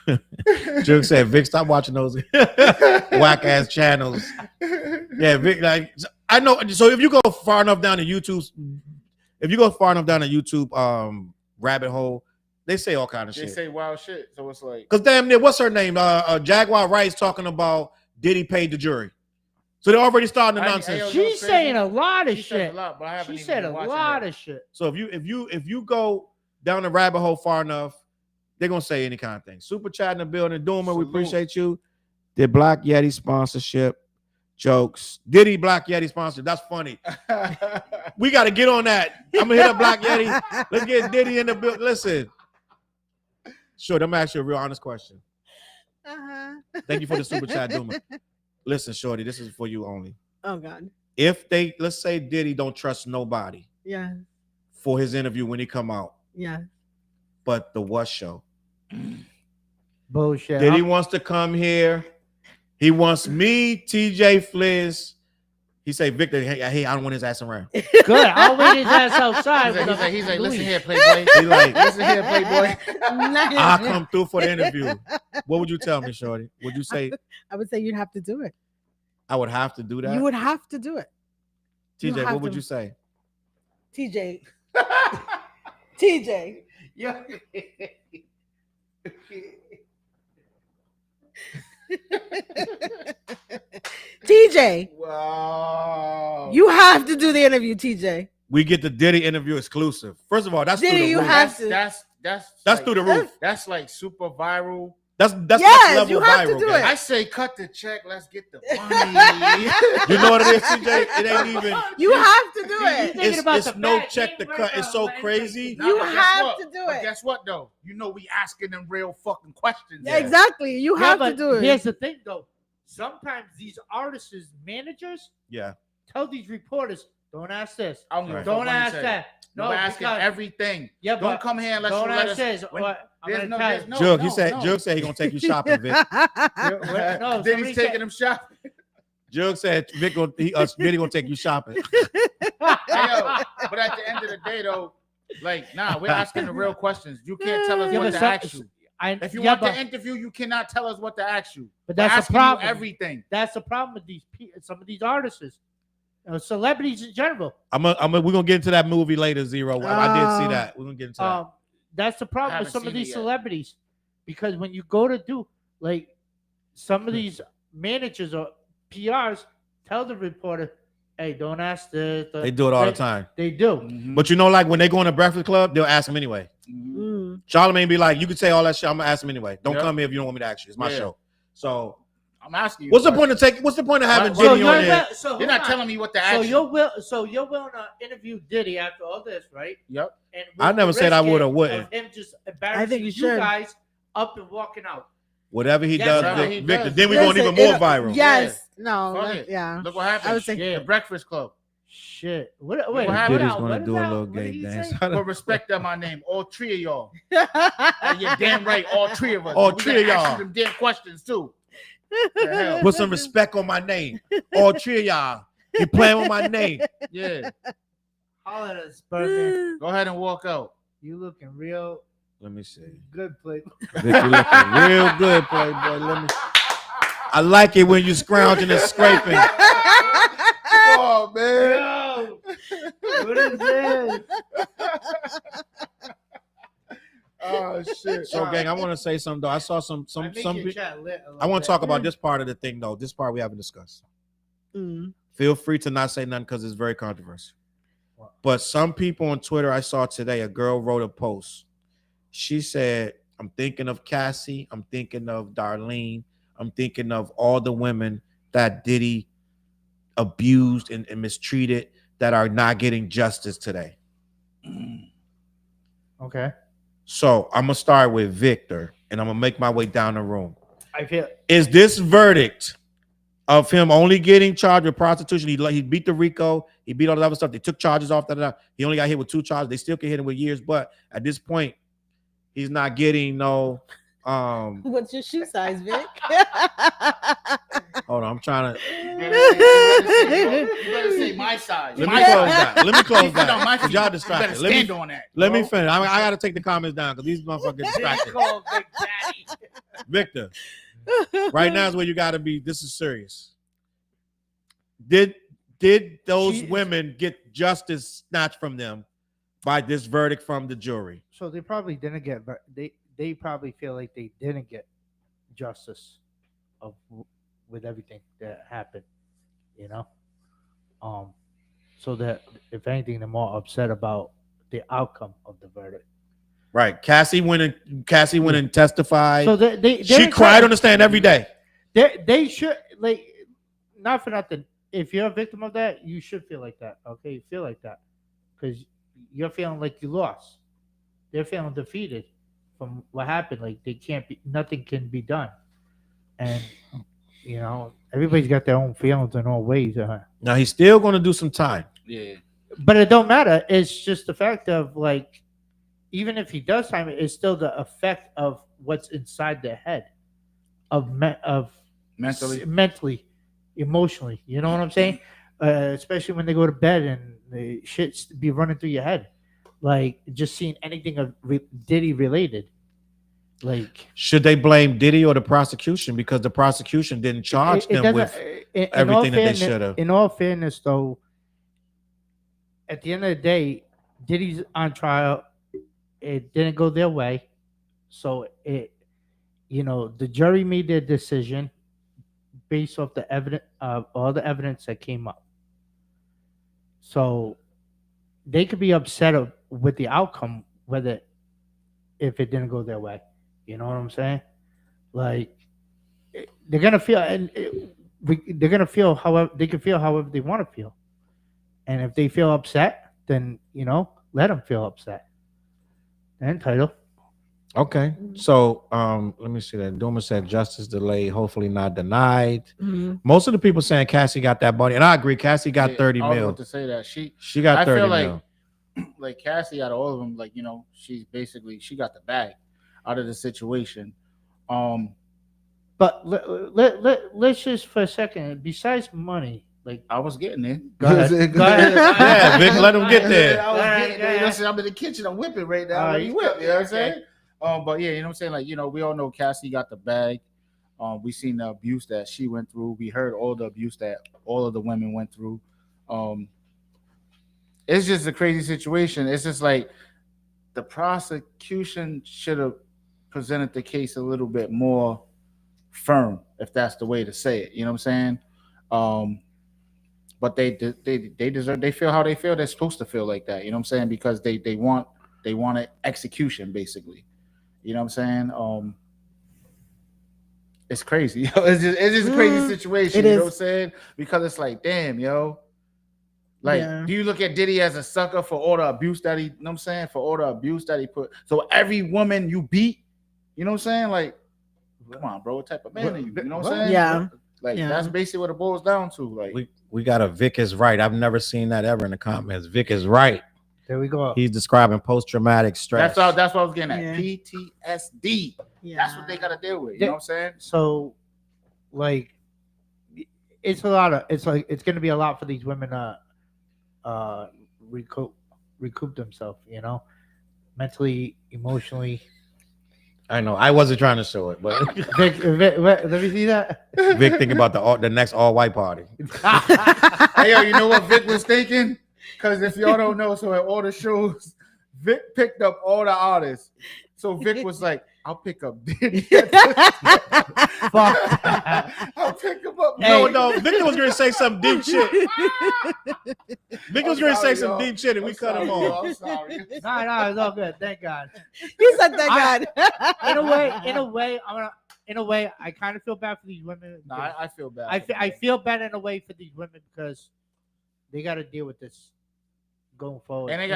Suge said, "Vic, stop watching those whack ass channels." Yeah, Vic. Like, I know. So if you go far enough down the YouTube, rabbit hole, they say all kind of They shit. say wild shit. So it's like, Because damn near, what's her name? Jaguar Rice talking about Diddy paid the jury. So they're already starting the nonsense. yo, She's crazy? saying a lot of She says shit. a lot, but I haven't She even said been a watching lot her. of shit. So if you go down the rabbit hole far enough, they're gonna say any kind of thing. Super chat in the building, Doomer, we Salute. appreciate you. Did Black Yeti sponsorship jokes? Diddy Black Yeti sponsorship? That's funny. We got to get on that. I'm gonna hit up Black Yeti. Let's get Diddy in the building. Listen, sure. I'm gonna ask you a real honest question. Thank you for the super chat, Doomer. Listen, Shorty, this is for you only. Oh God. If let's say Diddy don't trust nobody Yeah. for his interview when he come out, Yeah. but the What Show. Bullshit. Diddy wants to come here. He wants me, TJ Fliz. He say, Victor, hey, I don't want his ass around. Good. I'll wait his ass outside. He's like, listen here, Playboy. He like, Listen here, Playboy. I'll come through for the interview. What would you tell me, Shorty? Would you say I would say you'd have to do it. I would have to do that? You would have to do it. you TJ, have what would to. you say? TJ. TJ. Yeah. TJ. Wow. You have to do the interview, TJ. We get the Diddy interview exclusive. First of all, that's Diddy, through the you roof. have to. That's That's through the roof. That's like super viral. That's Yes, next level you have to viral. do gang. it. I say cut the check. Let's get the money. You know what it is, TJ? It ain't even. You have to do it. Thinking It's, about it's the no fat check to thing cut. right It's now, so man. crazy. You but guess have what? to do But it. guess what though? You know we asking them real fucking questions. Yeah, exactly. You Yeah, have to but do it. Here's the thing, though. Sometimes these artists' managers Yeah. tell these reporters, "Don't ask this. I don't give a fuck Don't what he ask say. that. No, No, asking because everything. yeah, Don't but come here unless don't you let ask us. this. when- I'm there's gonna no, tell there's you. no. Jug, he no, said. no. Jug said he gonna take you shopping, Vic. No, Then somebody he's taking him shopping. Jug said Vic Diddy gonna take you shopping. Hey, yo, but at the end of the day, though, like, nah, we're asking the real questions. You can't tell us Yeah, what but to some- ask you. If you yeah, want but, the interview, you cannot tell us what to ask you. but We're that's the asking you problem. everything. That's the problem with some of these artists, celebrities in general. We're gonna get into that movie later, Zero. I did see that. We're gonna get into that. That's the problem with haven't some of seen these it yet. celebrities, because when you go to do like some of these managers or PRs tell the reporter, "Hey, don't ask this." They do it all the time. They do. Mm-hmm. But you know, like when they go in the Breakfast Club, they'll ask him anyway. Mm. Charlamagne be like, "You can say all that shit. I'm gonna ask him anyway. Don't Yep. come here if you don't want me to ask you. It's my Yeah. show." So, I'm asking you. what's the a point of What's the point of having Well, Diddy on there? You're not telling me what to ask So you. you're willing to interview Diddy after all this, right? Yep. And I never said I would or risk wouldn't. of him just embarrassing you you should. guys up and walking out. Whatever he Yes, does, whatever he Victor. does. Then we're going even more viral. Yes. No. Fuck that- it. yeah. Look what happened. I would say- The Breakfast Club. Shit. Wait. happened? Diddy's what gonna is do a that? little What did gay he dance. say? Put respect on my name. All three of y'all. And you're damn right. All three of us. All We three of gotta ask y'all. you them damn questions too. The hell? Put some respect on my name. All three of y'all. You playing with my name. Yeah. Holler at us, Birdman. Go ahead and walk out. You looking real Let me see. good, play. Vic, you looking real good, Playboy. I like it when you scrounging and scraping. Oh man. Yo, what is this? Oh shit. So, gang, I want to say something though. I saw some. I want to talk about this part of the thing though. This part we haven't discussed. Feel free to not say nothing because it's very controversial. But some people on Twitter I saw today, a girl wrote a post. She said, I'm thinking of Cassie. I'm thinking of Darlene. I'm thinking of all the women that Diddy abused and mistreated that are not getting justice today. Okay. So I'm going to start with Victor and I'm going to make my way down the room. I feel. Is this verdict of him only getting charged with prostitution? He beat the RICO. He beat all the other stuff. They took charges off. He only got hit with 2 charges. They still can hit him with years. But at this point, he's not getting no. What's your shoe size, Vic? Hold on, I'm trying to. You better say my size. Let me close that. Let me close Put on my that. feet. Y'all You distracted. better Let me stand on that. let me bro. finish. I got to take the comments down because these motherfuckers distracted. Victor, right now is where you got to be. This is serious. Did those women get justice snatched from them by this verdict from the jury? So they probably didn't get. They probably feel like they didn't get justice with everything that happened. You know. So that if anything, they're more upset about the outcome of the verdict. Right. Cassie went and testified. So she cried on the stand every day. They should, like, not for nothing. If you're a victim of that, you should feel like that. Okay, you feel like that because you're feeling like you lost. They're feeling defeated from what happened. Like nothing can be done, and you know everybody's got their own feelings and own ways. Now he's still going to do some time. Yeah, but it don't matter. It's just the fact of like, even if he does time, it's still the effect of what's inside their head, of mentally, emotionally. You know what I'm saying? Especially when they go to bed and the shit be running through your head, like just seeing anything of Diddy related. Like, should they blame Diddy or the prosecution because the prosecution didn't charge them with everything that they should have? In all fairness, though, at the end of the day, Diddy's on trial. It didn't go their way, so the jury made their decision based off the evidence of all the evidence that came up. So they could be upset with the outcome, if it didn't go their way. You know what I'm saying? Like they're gonna feel, they're gonna feel however they can feel however they want to feel, and if they feel upset, then let them feel upset. They're entitled. Okay, so let me see that. Duma said justice delayed, hopefully not denied. Mm-hmm. Most of the people saying Cassie got that money, and I agree. Cassie got 30 mil. I was to say that she got 30 feel mil. Like Cassie out of all of them, like she got the bag out of the situation. But let's just for a second. Besides money, like I was getting there. Go ahead. Yeah, Vic, let him get there. I was getting there. Listen, I'm in the kitchen. I'm whipping right now. You whip, you know what I'm saying? But yeah, you know what I'm saying? Like, we all know Cassie got the bag. We seen the abuse that she went through. We heard all the abuse that all of the women went through. It's just a crazy situation. It's just like the prosecution should have presented the case a little bit more firm, if that's the way to say it. You know what I'm saying? But they deserve. They feel how they feel. They're supposed to feel like that. You know what I'm saying? Because they want an execution, basically. You know what I'm saying? It's crazy. It's just a crazy situation. You know what I'm saying? Because it's like, damn, yo. Like, do you look at Diddy as a sucker for all the abuse that he, you know what I'm saying? For all the abuse that he put. So every woman you beat, you know what I'm saying? Like, come on, bro. What type of man are you? You know what I'm saying? Yeah. Like, that's basically what it boils down to. Like, we got a Vic is right. I've never seen that ever in the comments. Vic is right. There we go. He's describing post-traumatic stress. That's what I was getting at. PTSD. Yeah. That's what they got to deal with. You know what I'm saying? So, like, it's going to be a lot for these women to recoup themselves, mentally, emotionally. I know. I wasn't trying to show it, but Vic, let me see that. Vic thinking about the next all-white party. Hey, yo, you know what Vic was thinking? Because if y'all don't know, so at all the shows, Vic picked up all the artists. So Vic was like, I'll pick up Diddy. Fuck. I'll pick him up. No, Victor was going to say some deep shit. Victor was going to say sorry, some y'all. deep shit, and we cut him Sorry, off. y'all. I'm sorry. No, it's all good. Thank God. He said that God. In a way, I kind of feel bad for these women. No, I feel bad. I feel bad in a way for these women because they got to deal with this going forward. And they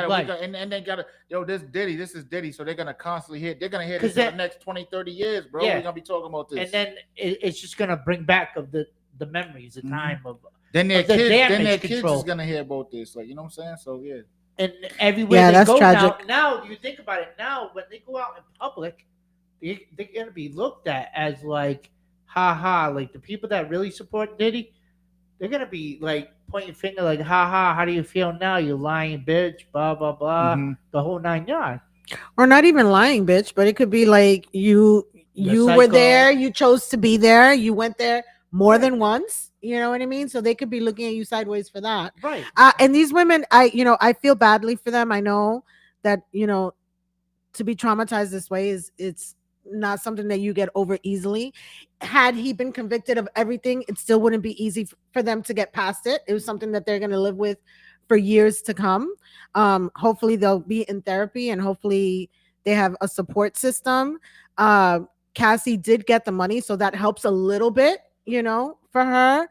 gotta, this is Diddy, so they're gonna constantly hit. They're gonna hit this for the next 20, 30 years, bro. Yeah. We're gonna be talking about this. And then it's just gonna bring back of the memories, the time of. Then their of the kids, damage control. is gonna hear about this, like, you know what I'm saying? So yeah. And everywhere they that's go tragic. now, you think about it. Now, when they go out in public, they're gonna be looked at as like, ha, like the people that really support Diddy. They're gonna be like pointing finger, like, ha, how do you feel now? You lying bitch, blah blah blah, the whole 9 yards. Or not even lying, bitch, but it could be like you psycho. were there, you chose to be there, you went there more than once. You know what I mean? So they could be looking at you sideways for that. Right. And these women, I feel badly for them. I know that, to be traumatized this way it's not something that you get over easily. Had he been convicted of everything, it still wouldn't be easy for them to get past it. It was something that they're going to live with for years to come. Hopefully they'll be in therapy and hopefully they have a support system. Cassie did get the money, so that helps a little bit, for her.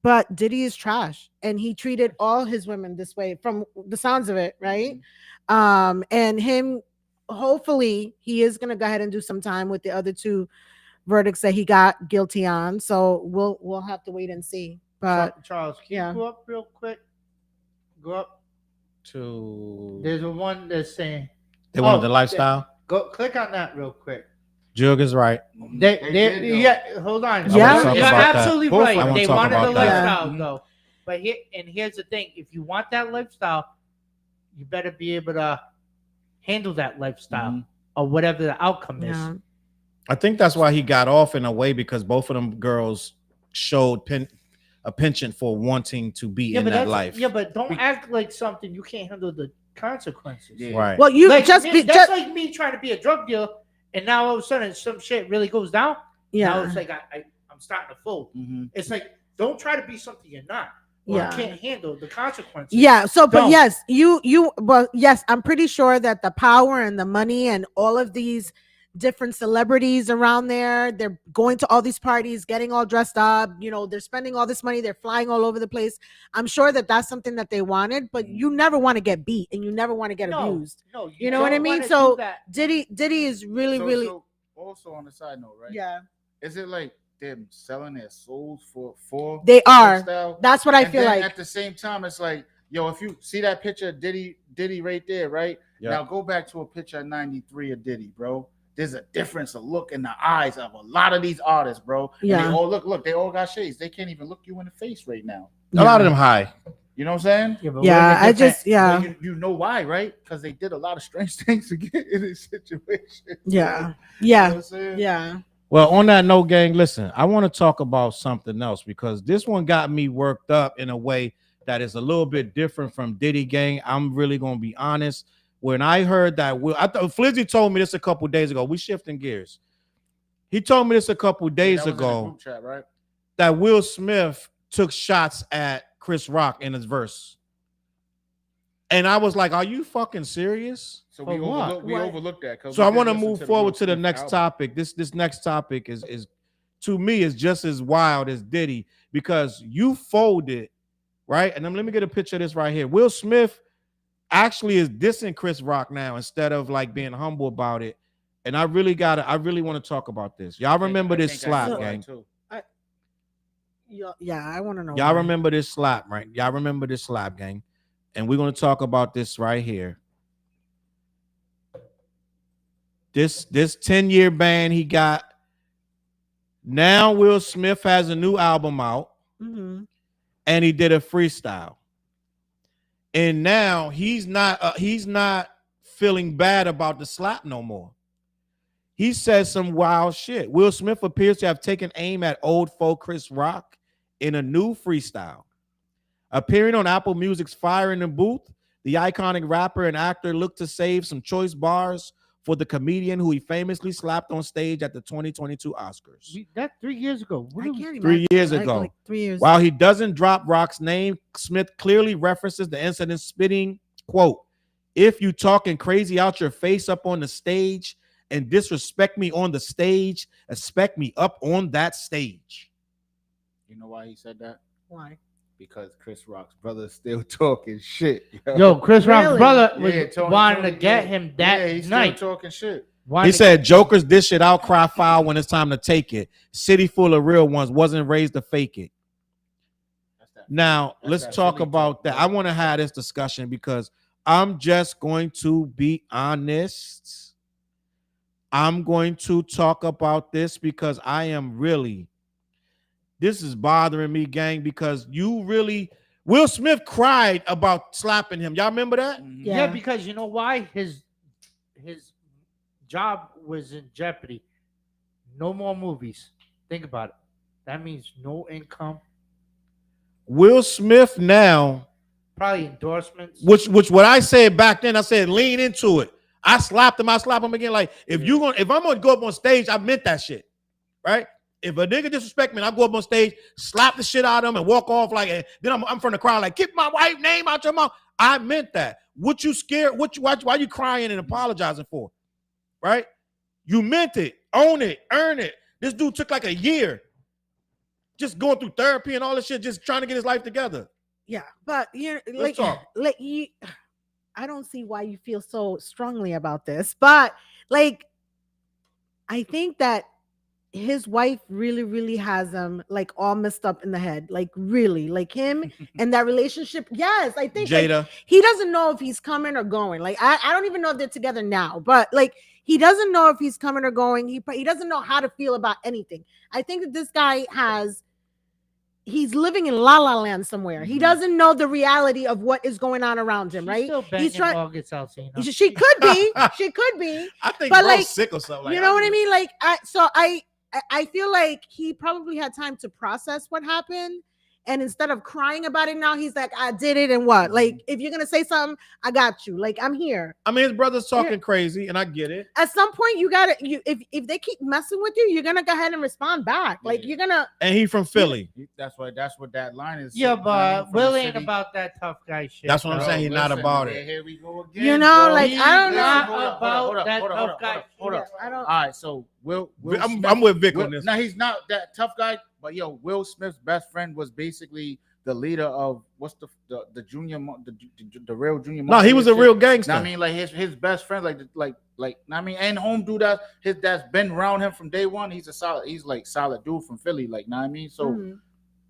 But Diddy is trash and he treated all his women this way from the sounds of it, right? And him, hopefully he is going to go ahead and do some time with the other two verdicts that he got guilty on. So we'll have to wait and see. But Charles, can you go up real quick? Go up to. There's a one that's saying they wanted the lifestyle. Go click on that real quick. Jug is right. Hold on. Yeah. You're absolutely that. right. They wanted the lifestyle, that. though. But here's the thing: if you want that lifestyle, you better be able to handle that lifestyle or whatever the outcome is. I think that's why he got off in a way, because both of them girls showed a penchant for wanting to be in that life. Yeah, but don't act like something you can't handle the consequences. Yeah. Right. Well, you like, just that's like me trying to be a drug dealer, and now all of a sudden some shit really goes down. Now it's like I'm starting to fold. It's like, don't try to be something you're not. Or you can't handle the consequences. Yeah. So, but Don't. yes, I'm pretty sure that the power and the money and all of these different celebrities around there, they're going to all these parties, getting all dressed up, they're spending all this money, they're flying all over the place. I'm sure that that's something that they wanted, but you never want to get beat and you never want to get abused. No, you know what I mean? So Diddy is really. So also on the side note, right? Yeah. Is it like they're selling their souls for They are. lifestyle? That's what I And feel then like. at the same time, it's like, yo, if you see that picture of Diddy right there, right? Yeah. Now go back to a picture of 93 of Diddy, bro. There's a difference, a look in the eyes of a lot of these artists, bro. And Yeah. they all look, they all got shades. They can't even look you in the face right now. A lot of them high. You know what I'm saying? Yeah, You know why, right? Because they did a lot of strange things to get in this situation. Yeah. You know what I'm saying? Yeah. Well, on that note, gang, listen, I want to talk about something else, because this one got me worked up in a way that is a little bit different from Diddy, gang. I'm really going to be honest. When I heard that, Flizzy told me this a couple days ago. We shifting gears. He told me this a couple days that was in the ago, group chat, right? that Will Smith took shots at Chris Rock in his verse. And I was like, are you fucking serious? So we overlooked that. So I want to move forward to the next topic. This next topic is to me is just as wild as Diddy, because you folded, right? And then let me get a picture of this right here. Will Smith actually is dissing Chris Rock now instead of like being humble about it. And I really want to talk about this. Y'all remember this slap, gang? I want to know. Y'all remember this slap, right? Y'all remember this slap, gang? And we're going to talk about this right here. This 10-year ban he got. Now Will Smith has a new album out, and he did a freestyle. And now he's not feeling bad about the slap no more. He says some wild shit. Will Smith appears to have taken aim at old folk Chris Rock in a new freestyle. Appearing on Apple Music's Fire in the Booth, The iconic rapper and actor looked to save some choice bars for the comedian who he famously slapped on stage at the 2022 Oscars. That 3 years ago. I can't imagine. 3 years Like, ago. like 3 years. While he doesn't drop Rock's name, Smith clearly references the incident, spitting, quote, "If you talking crazy out your face up on the stage and disrespect me on the stage, expect me up on that stage." You know why he said that? Why? Because Chris Rock's brother is still talking shit. Yo, Chris Rock's Really? brother was Tony- wanting to Tony, get yeah. him that Yeah, he's night. still talking shit. He said, "Jokers dish it out, cry foul when it's time to take it. City full of real ones, wasn't raised to fake it." Now, That's let's that talk Philly about talk, that. bro. I want to have this discussion because I'm just going to be honest. I'm going to talk about this because I am really, this is bothering me, gang, because Will Smith cried about slapping him. Y'all remember that? Yeah, because you know why? His job was in jeopardy. No more movies. Think about it. That means no income. Will Smith now, Probably endorsements. which what I said back then, I said lean into it. I slapped him again. Like if I'm gonna go up on stage, I meant that shit, right? If a nigga disrespect me, and I go up on stage, slap the shit out of him, and walk off like, then I'm from the crowd like, "Keep my wife's name out your mouth." I meant that. What you scared? Why you crying and apologizing for? Right? You meant it. Own it. Earn it. This dude took like a year, just going through therapy and all this shit, just trying to get his life together. Yeah, but you're Let's like, talk. like you. I don't see why you feel so strongly about this, but like, I think that his wife really has him like all messed up in the head, like really, like him and that relationship. Yes, I think Jada. like, he doesn't know if he's coming or going. Like I don't even know if they're together now, but like he doesn't know if he's coming or going. He doesn't know how to feel about anything. I think that this guy he's living in La La Land somewhere. He doesn't know the reality of what is going on around him, right? Still He's trying. August Alsina. She could be. She could be. I think But, bro's like, sick or something. You know what I mean? Like, I feel like he probably had time to process what happened. And instead of crying about it now, he's like, I did it and what? Like, if you're going to say something, I got you. Like, I'm here. I mean, his brother's talking crazy, and I get it. At some point, you got to, if they keep messing with you, you're going to go ahead and respond back. Like, you're going to. And he from Philly. That's what that line is. Yeah, saying, but from Will the ain't city. about that tough guy shit. That's what I'm saying. He's not about it. Here we go again. You know, bro. like, I don't know. Not Hold up, about that tough guy. Hold up. I don't. All right, so Will I'm with Vic on this. Now he's not that tough guy, but yo, Will Smith's best friend was basically the leader of what's the junior the real junior. No, he was a real gangster. I mean, like his best friend, like I mean, and home dude that's been around him from day one. He's solid dude from Philly, like, know what I mean? So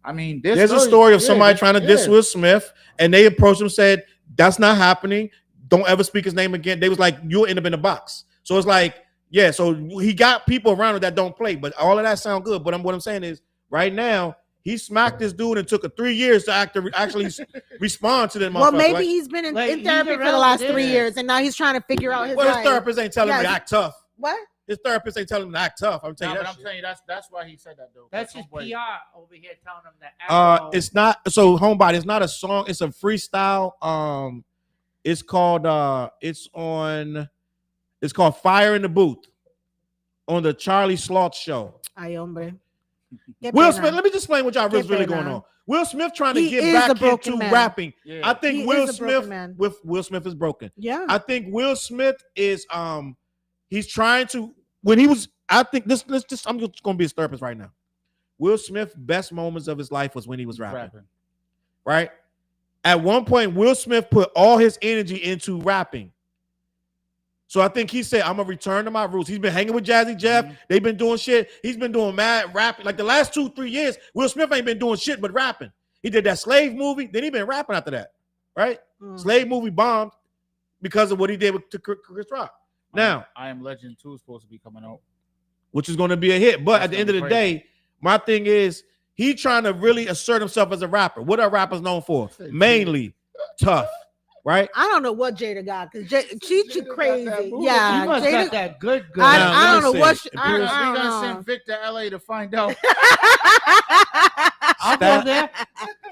I mean, there's a story of somebody trying to diss Will Smith, and they approached him, said, "That's not happening. Don't ever speak his name again." They was like, "You'll end up in a box." So it's like, yeah. So he got people around him that don't play, but all of that sound good. But what I'm saying is, right now, he smacked this dude and took 3 years to actually respond to them. Well, maybe he's been in therapy for the last 3 yeah. years, and now he's trying to figure out his Well, his life. therapist ain't telling him to act tough. What? His therapist ain't telling him to act tough. I'm telling you that. I'm saying that's why he said that though. That's his Homeboy- PR over here telling him that. It's not so homebody. It's not a song. It's a freestyle. It's called it's called Fire in the Booth on the Charlie Sloth show. Ay, hombre. Will Smith, let me just explain what y'all really going on. Will Smith trying to get back into rapping. Yeah. I think He Will is a broken Smith man. with Will Smith is broken. Yeah. I think Will Smith is he's trying to when he was I think this I'm just gonna be a therapist right now. Will Smith's best moments of his life was when he was rapping. Right? At one point, Will Smith put all his energy into rapping. So I think he said, I'm gonna return to my roots. He's been hanging with Jazzy Jeff. They've been doing shit. He's been doing mad rapping. Like the last 2-3 years, Will Smith ain't been doing shit but rapping. He did that Slave movie, then he been rapping after that. Right? Slave movie bombed because of what he did with Chris Rock. Now, I Am Legend 2 is supposed to be coming out, which is going to be a hit. But That's at the end of gonna the be crazy. day, my thing is he trying to really assert himself as a rapper. What are rappers known for? Mainly tough, right? I don't know what Jada got because she's crazy. He Yeah, must Jada. got that good. I don't know let me what. see. I We're don't gonna know. send Vic to LA to find out. I'll go there.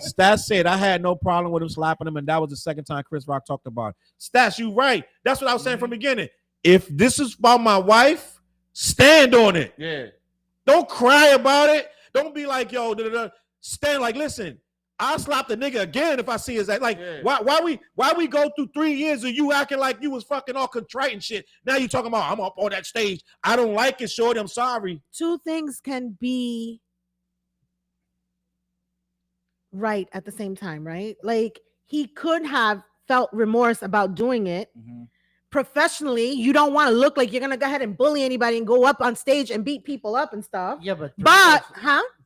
Stats said I had no problem with him slapping him, and that was the second time Chris Rock talked about it. Stats, you right. That's what I was saying from the beginning. If this is about my wife, stand on it. Yeah. Don't cry about it. Don't be like, yo, stand like, listen, I'll slap the nigga again if I see his ass. Like, why we go through 3 years of you acting like you was fucking all contrite and shit? Now you talking about I'm up on that stage. I don't like it, shorty. I'm sorry. Two things can be right at the same time, right? Like he could have felt remorse about doing it. Mm-hmm. Professionally, you don't want to look like you're gonna go ahead and bully anybody and go up on stage and beat people up and stuff. Yeah, but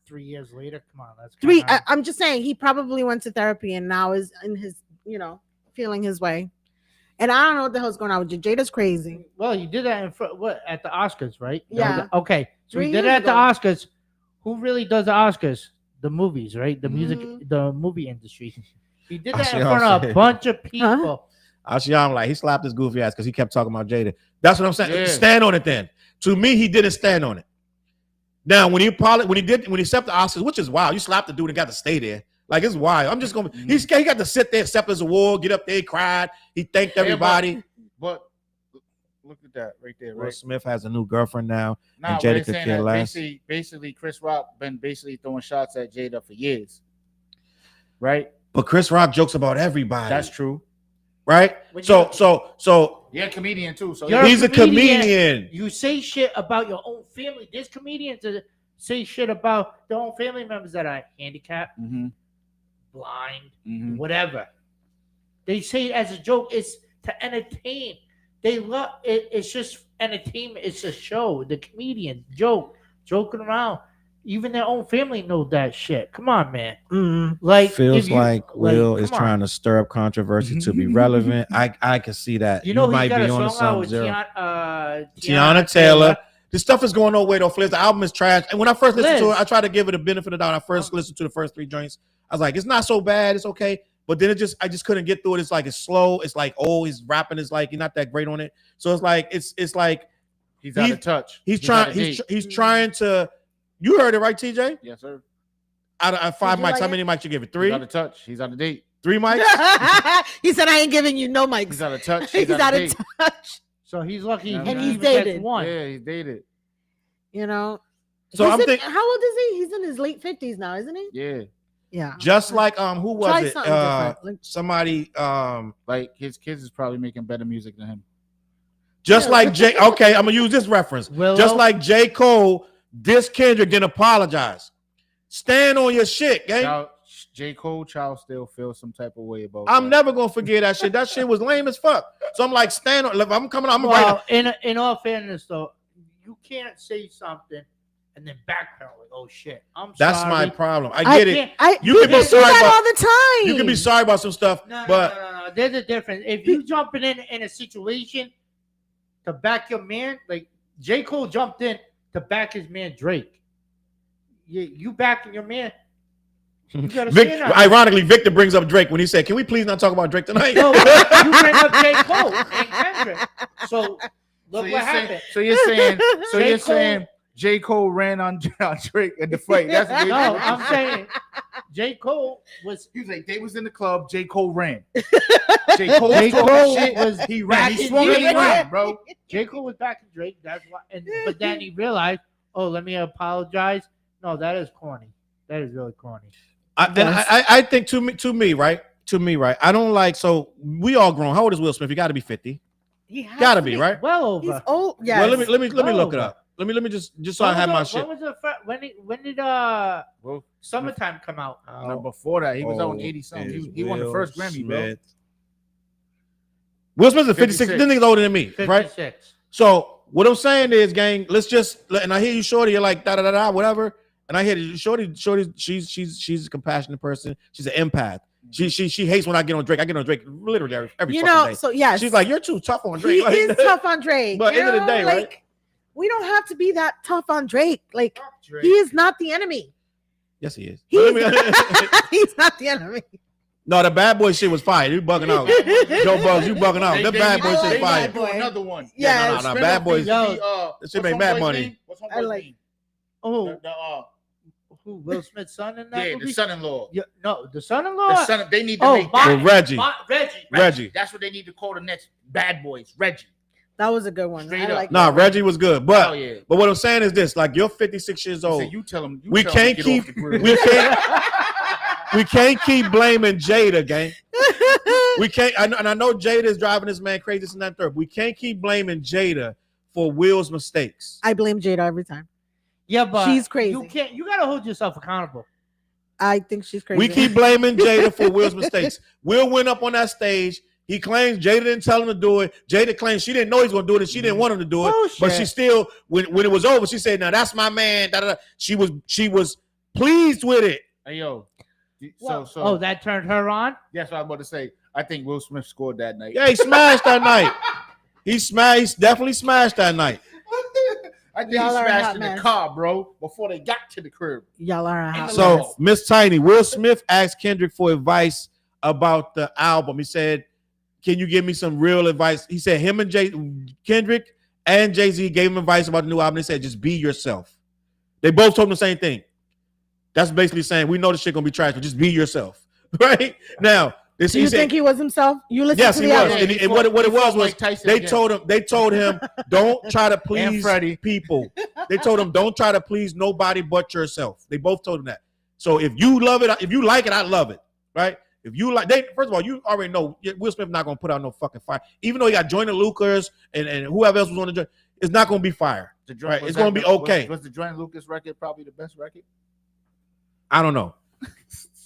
3 years later, come on, that's I'm just saying he probably went to therapy and now is in his, feeling his way. And I don't know what the hell's going on with you. Jada's crazy. Well, you did that at the Oscars, right? Yeah. Okay, so he did it at the Oscars. Who really does the Oscars? The movies, right? The music, the movie industry. He did that in front of a bunch of people. I'm like, he slapped his goofy ass because he kept talking about Jada. That's what I'm saying. Yeah. Stand on it then. To me, he didn't stand on it. Now, when he accepted the Oscars, which is wild, you slapped the dude and got to stay there. Like, it's wild. I'm just going to, he got to sit there, accept his award, get up there, he cried. He thanked everybody. But look at that right there. Will Smith has a new girlfriend now. And Jada could care less. Basically, Chris Rock been throwing shots at Jada for years. Right? But Chris Rock jokes about everybody. That's true. Right? So you're a comedian too. So he's a comedian. You say shit about your own family. There's comedians that say shit about their own family members that are handicapped, blind, whatever. They say it as a joke. It's to entertain. They love it. It's just entertainment. It's a show. The comedian joking around. Even their own family know that shit. Come on, man. Like feels like Will is trying to stir up controversy to be relevant. I can see that. You know, might got be a on song out with Tiana Taylor. This stuff is going nowhere though, Fliz. The album is trash. And when I first listened to it, I tried to give it a benefit of the doubt. I first listened to the first 3 joints. I was like, it's not so bad. It's okay. But then I just couldn't get through it. It's like it's slow. It's like his rapping is like he's not that great on it. So it's like it's like he's out of touch. He's trying to. You heard it right, TJ? Yes, sir. Out of 5 mics, how many mics you give it? 3? He's out of touch. He's out of date. 3 mics? He said, I ain't giving you no mics. He's out of touch. He's out of touch. So he's lucky. And he's dated. Yeah, he's dated. So I'm thinking, how old is he? He's in his late 50s now, isn't he? Yeah. Yeah. Just like who was Try it? Somebody like his kids is probably making better music than him. Just like okay, I'm gonna use this reference. Just like J. Cole. This Kendrick didn't apologize. Stand on your shit, gang. J. Cole child still feels some type of way about I'm never gonna forget that shit. That shit was lame as fuck. So I'm like, stand on. If I'm coming. In all fairness, though, you can't say something and then backpedal like, oh shit, I'm sorry. That's my problem. I get it. You can be sorry about all the time. You can be sorry about some stuff, but no. There's a difference. If you jumping in a situation to back your man, like J. Cole jumped in to back his man Drake. You backing your man. You gotta ironically, Victor brings up Drake when he said, "Can we please not talk about Drake tonight?" No, you bring up J. Cole and Kendrick. So look what happened. So you're saying J. Cole ran on Drake in the fight. That's what I'm saying J. Cole was. He was like, they was in the club. J. Cole ran. J. Cole was he ran. He swung and he ran, bro. J. Cole was backing Drake. That's why. But then he realized, oh, let me apologize. No, that is corny. That is really corny. I think to me, right? I don't like. So we all grown. How old is Will Smith? You got to be 50. Got to be right. Well over. He's old. Yeah. Well, let me look it up. Let me just so I have my shit. When did Summertime come out? Before that, he was on 80 something. He won the first Grammy, bro. Will Smith is 56. This nigga's older than me, 56. Right? So what I'm saying is, gang, let's just. And I hear you, shorty. You're like da whatever. And I hear you, shorty. She's a compassionate person. She's an empath. She hates when I get on Drake. I get on Drake literally every fucking day. So yes, she's like, you're too tough on Drake. He is tough on Drake. But end of the day, right? We don't have to be that tough on Drake. Like he is not the enemy. Yes, he is. He's not the enemy. No, the Bad Boy shit was fire. You bugging out. Joe Bugs, you bugging out. The Bad Boy shit fire. Another one. Yeah. No. Bad Boys. This shit make mad money. What's homeboy's name? Oh. Who? Will Smith's son in that Yeah, movie? the son-in-law. Yeah, no, the son-in-law. The son. They need to Oh, make Martin. Reggie. Reggie. Reggie. That's what they need to call the next Bad Boys. Reggie. That was a good one. Straight I up. like Nah, that. Reggie was good, Oh but yeah. but what I'm saying is this: like you're 56 years So old. you tell him. We can't keep we can't keep blaming Jada, gang. We can't. I know Jada is driving this man crazy, this and that third. We can't keep blaming Jada for Will's mistakes. I blame Jada every time. Yeah, but She's crazy. You can't. You gotta hold yourself accountable. I think she's crazy. We keep blaming Jada for Will's mistakes. Will went up on that stage. He claims Jada didn't tell him to do it. Jada claims she didn't know he was going to do it and she didn't want him to do it. Bullshit. But she still, when it was over, she said, "Now that's my man." Da, da, da. She was pleased with it. Hey yo. Well, oh, that turned her on. That's what I was about to say. I think Will Smith scored that night. Yeah, he smashed that night. He definitely smashed that night. I think Y'all he are a smashed hot in mess. the car, bro, before they got to the crib. Y'all are a hot So, mess. Miss Tiny, Will Smith asked Kendrick for advice about the album. He said, "Can you give me some real advice?" He said him and Kendrick and Jay-Z gave him advice about the new album. They said, just be yourself. They both told him the same thing. That's basically saying, we know the shit gonna be trash, but just be yourself. Right? Now, this Do you think he was himself? You listened yes, to he the was. album. And what it was Mike Tyson they again. told him, don't try to please Freddie. people. They told him, don't try to please nobody but yourself. They both told him that. So if you love it, if you like it, I love it. Right? If you like, first of all, you already know Will Smith not gonna put out no fucking fire. Even though he got Joyner Lucas and whoever else was on the joint, it's not gonna be fire. Right? It's gonna be okay. Was the Joyner Lucas record probably the best record? I don't know.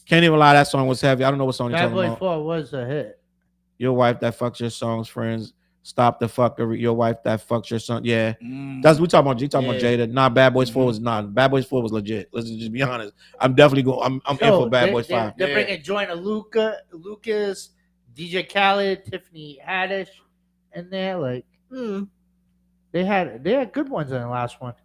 Can't even lie, that song was heavy. I don't know what song you're Bad talking Boy about. 4 was a hit. Your wife that fucks your songs, friends. Stop the fuckery. Your wife that fucks your son. Yeah. That's we talking about. You talking about Jada. Nah, Bad Boys 4 was not. Bad Boys 4 was legit. Let's just be honest. I'm definitely going. I'm in for Bad Boys 5. They're bringing Joyner Lucas, DJ Khaled, Tiffany Haddish, and they're like, they had good ones in the last one.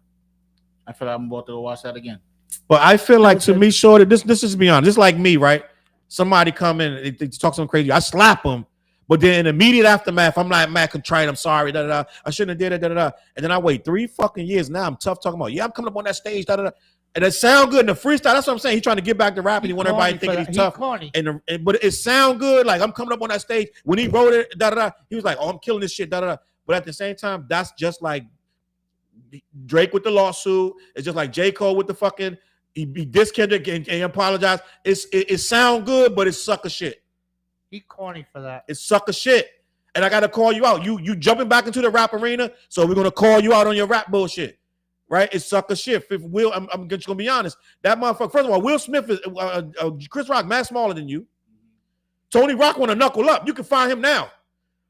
I feel like I'm about to go watch that again. But I feel like to me, Shorty, this is be honest. This like me, right? Somebody come in and they talk something crazy. I slap them, but then in the immediate aftermath, I'm like, mad contrite. I'm sorry. Da, da, da. I shouldn't have did it. Da, da, da. And then I wait 3 fucking years. Now I'm tough talking about, I'm coming up on that stage. Da, da, da. And it sound good in the freestyle. That's what I'm saying. He's trying to get back to rapping. He want everybody thinking he's tough. But it sound good. Like I'm coming up on that stage. When he wrote it, da, da, da, he was like, oh, I'm killing this shit. Da, da, da. But at the same time, that's just like Drake with the lawsuit. It's just like J. Cole with the fucking, he dissed Kendrick and apologized. It sound good, but it's sucker shit. He corny for that. It's sucker shit. And I gotta call you out. You jumping back into the rap arena, so we're gonna call you out on your rap bullshit. Right? It's sucker shit. If Will, I'm just gonna be honest. That motherfucker, first of all, Will Smith is Chris Rock, man, smaller than you. Tony Rock want to knuckle up. You can find him now.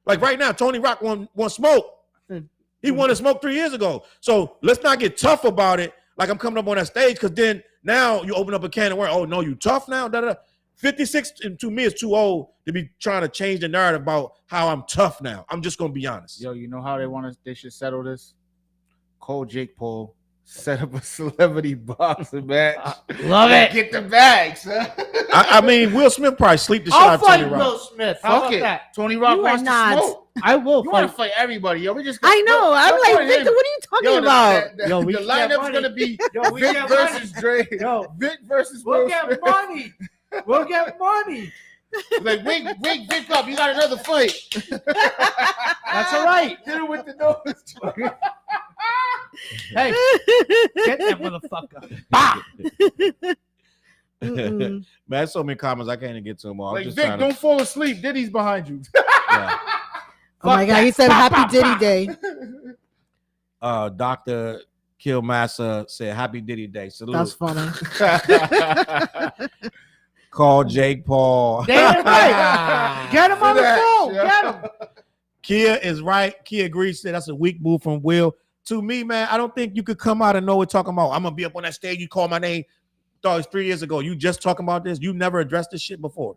Like right now, Tony Rock want smoke. He wanted smoke 3 years ago. So let's not get tough about it. Like I'm coming up on that stage, because then now you open up a can of worms. Oh no, you tough now? Da, da, da. 56 to me is too old to be trying to change the narrative about how I'm tough now. I'm just gonna be honest. Yo, you know how they should settle this? Call Jake Paul, set up a celebrity boxing match. Love it. Get the bags. I mean, Will Smith probably sleep the shit I'll out of fight Tony Rock. Will Smith. How about that? Tony Rock You wants are to not. smoke. I will You want fight. to fight everybody, yo. We just. I know. I'm don't like, fight Victor, him. what are you talking Yo, about? Yo, we the can get lineup's money. gonna be Yo, we Vic get versus Dre. Yo. Vic versus We'll Will get Smith. money. We'll get money. Like, wake Vic up. You got another fight. That's all right. Hit him with the nose. Hey, get that motherfucker. Bah! Mm-mm. Man, so many comments I can't even get to them all. I'm Like, just Vic, trying don't to, fall asleep. Diddy's behind you. yeah. Oh my God, he said Happy Diddy Day. Dr. Killmassa said Happy Diddy Day. Salute. That's funny. Call Jake Paul. Damn right. Get him on the phone. Get him. Kia is right. Kia agrees. Said that's a weak move from Will. To me, man, I don't think you could come out of nowhere talking about, I'm gonna be up on that stage. You call my name. Thought it was 3 years ago. You just talking about this. You never addressed this shit before.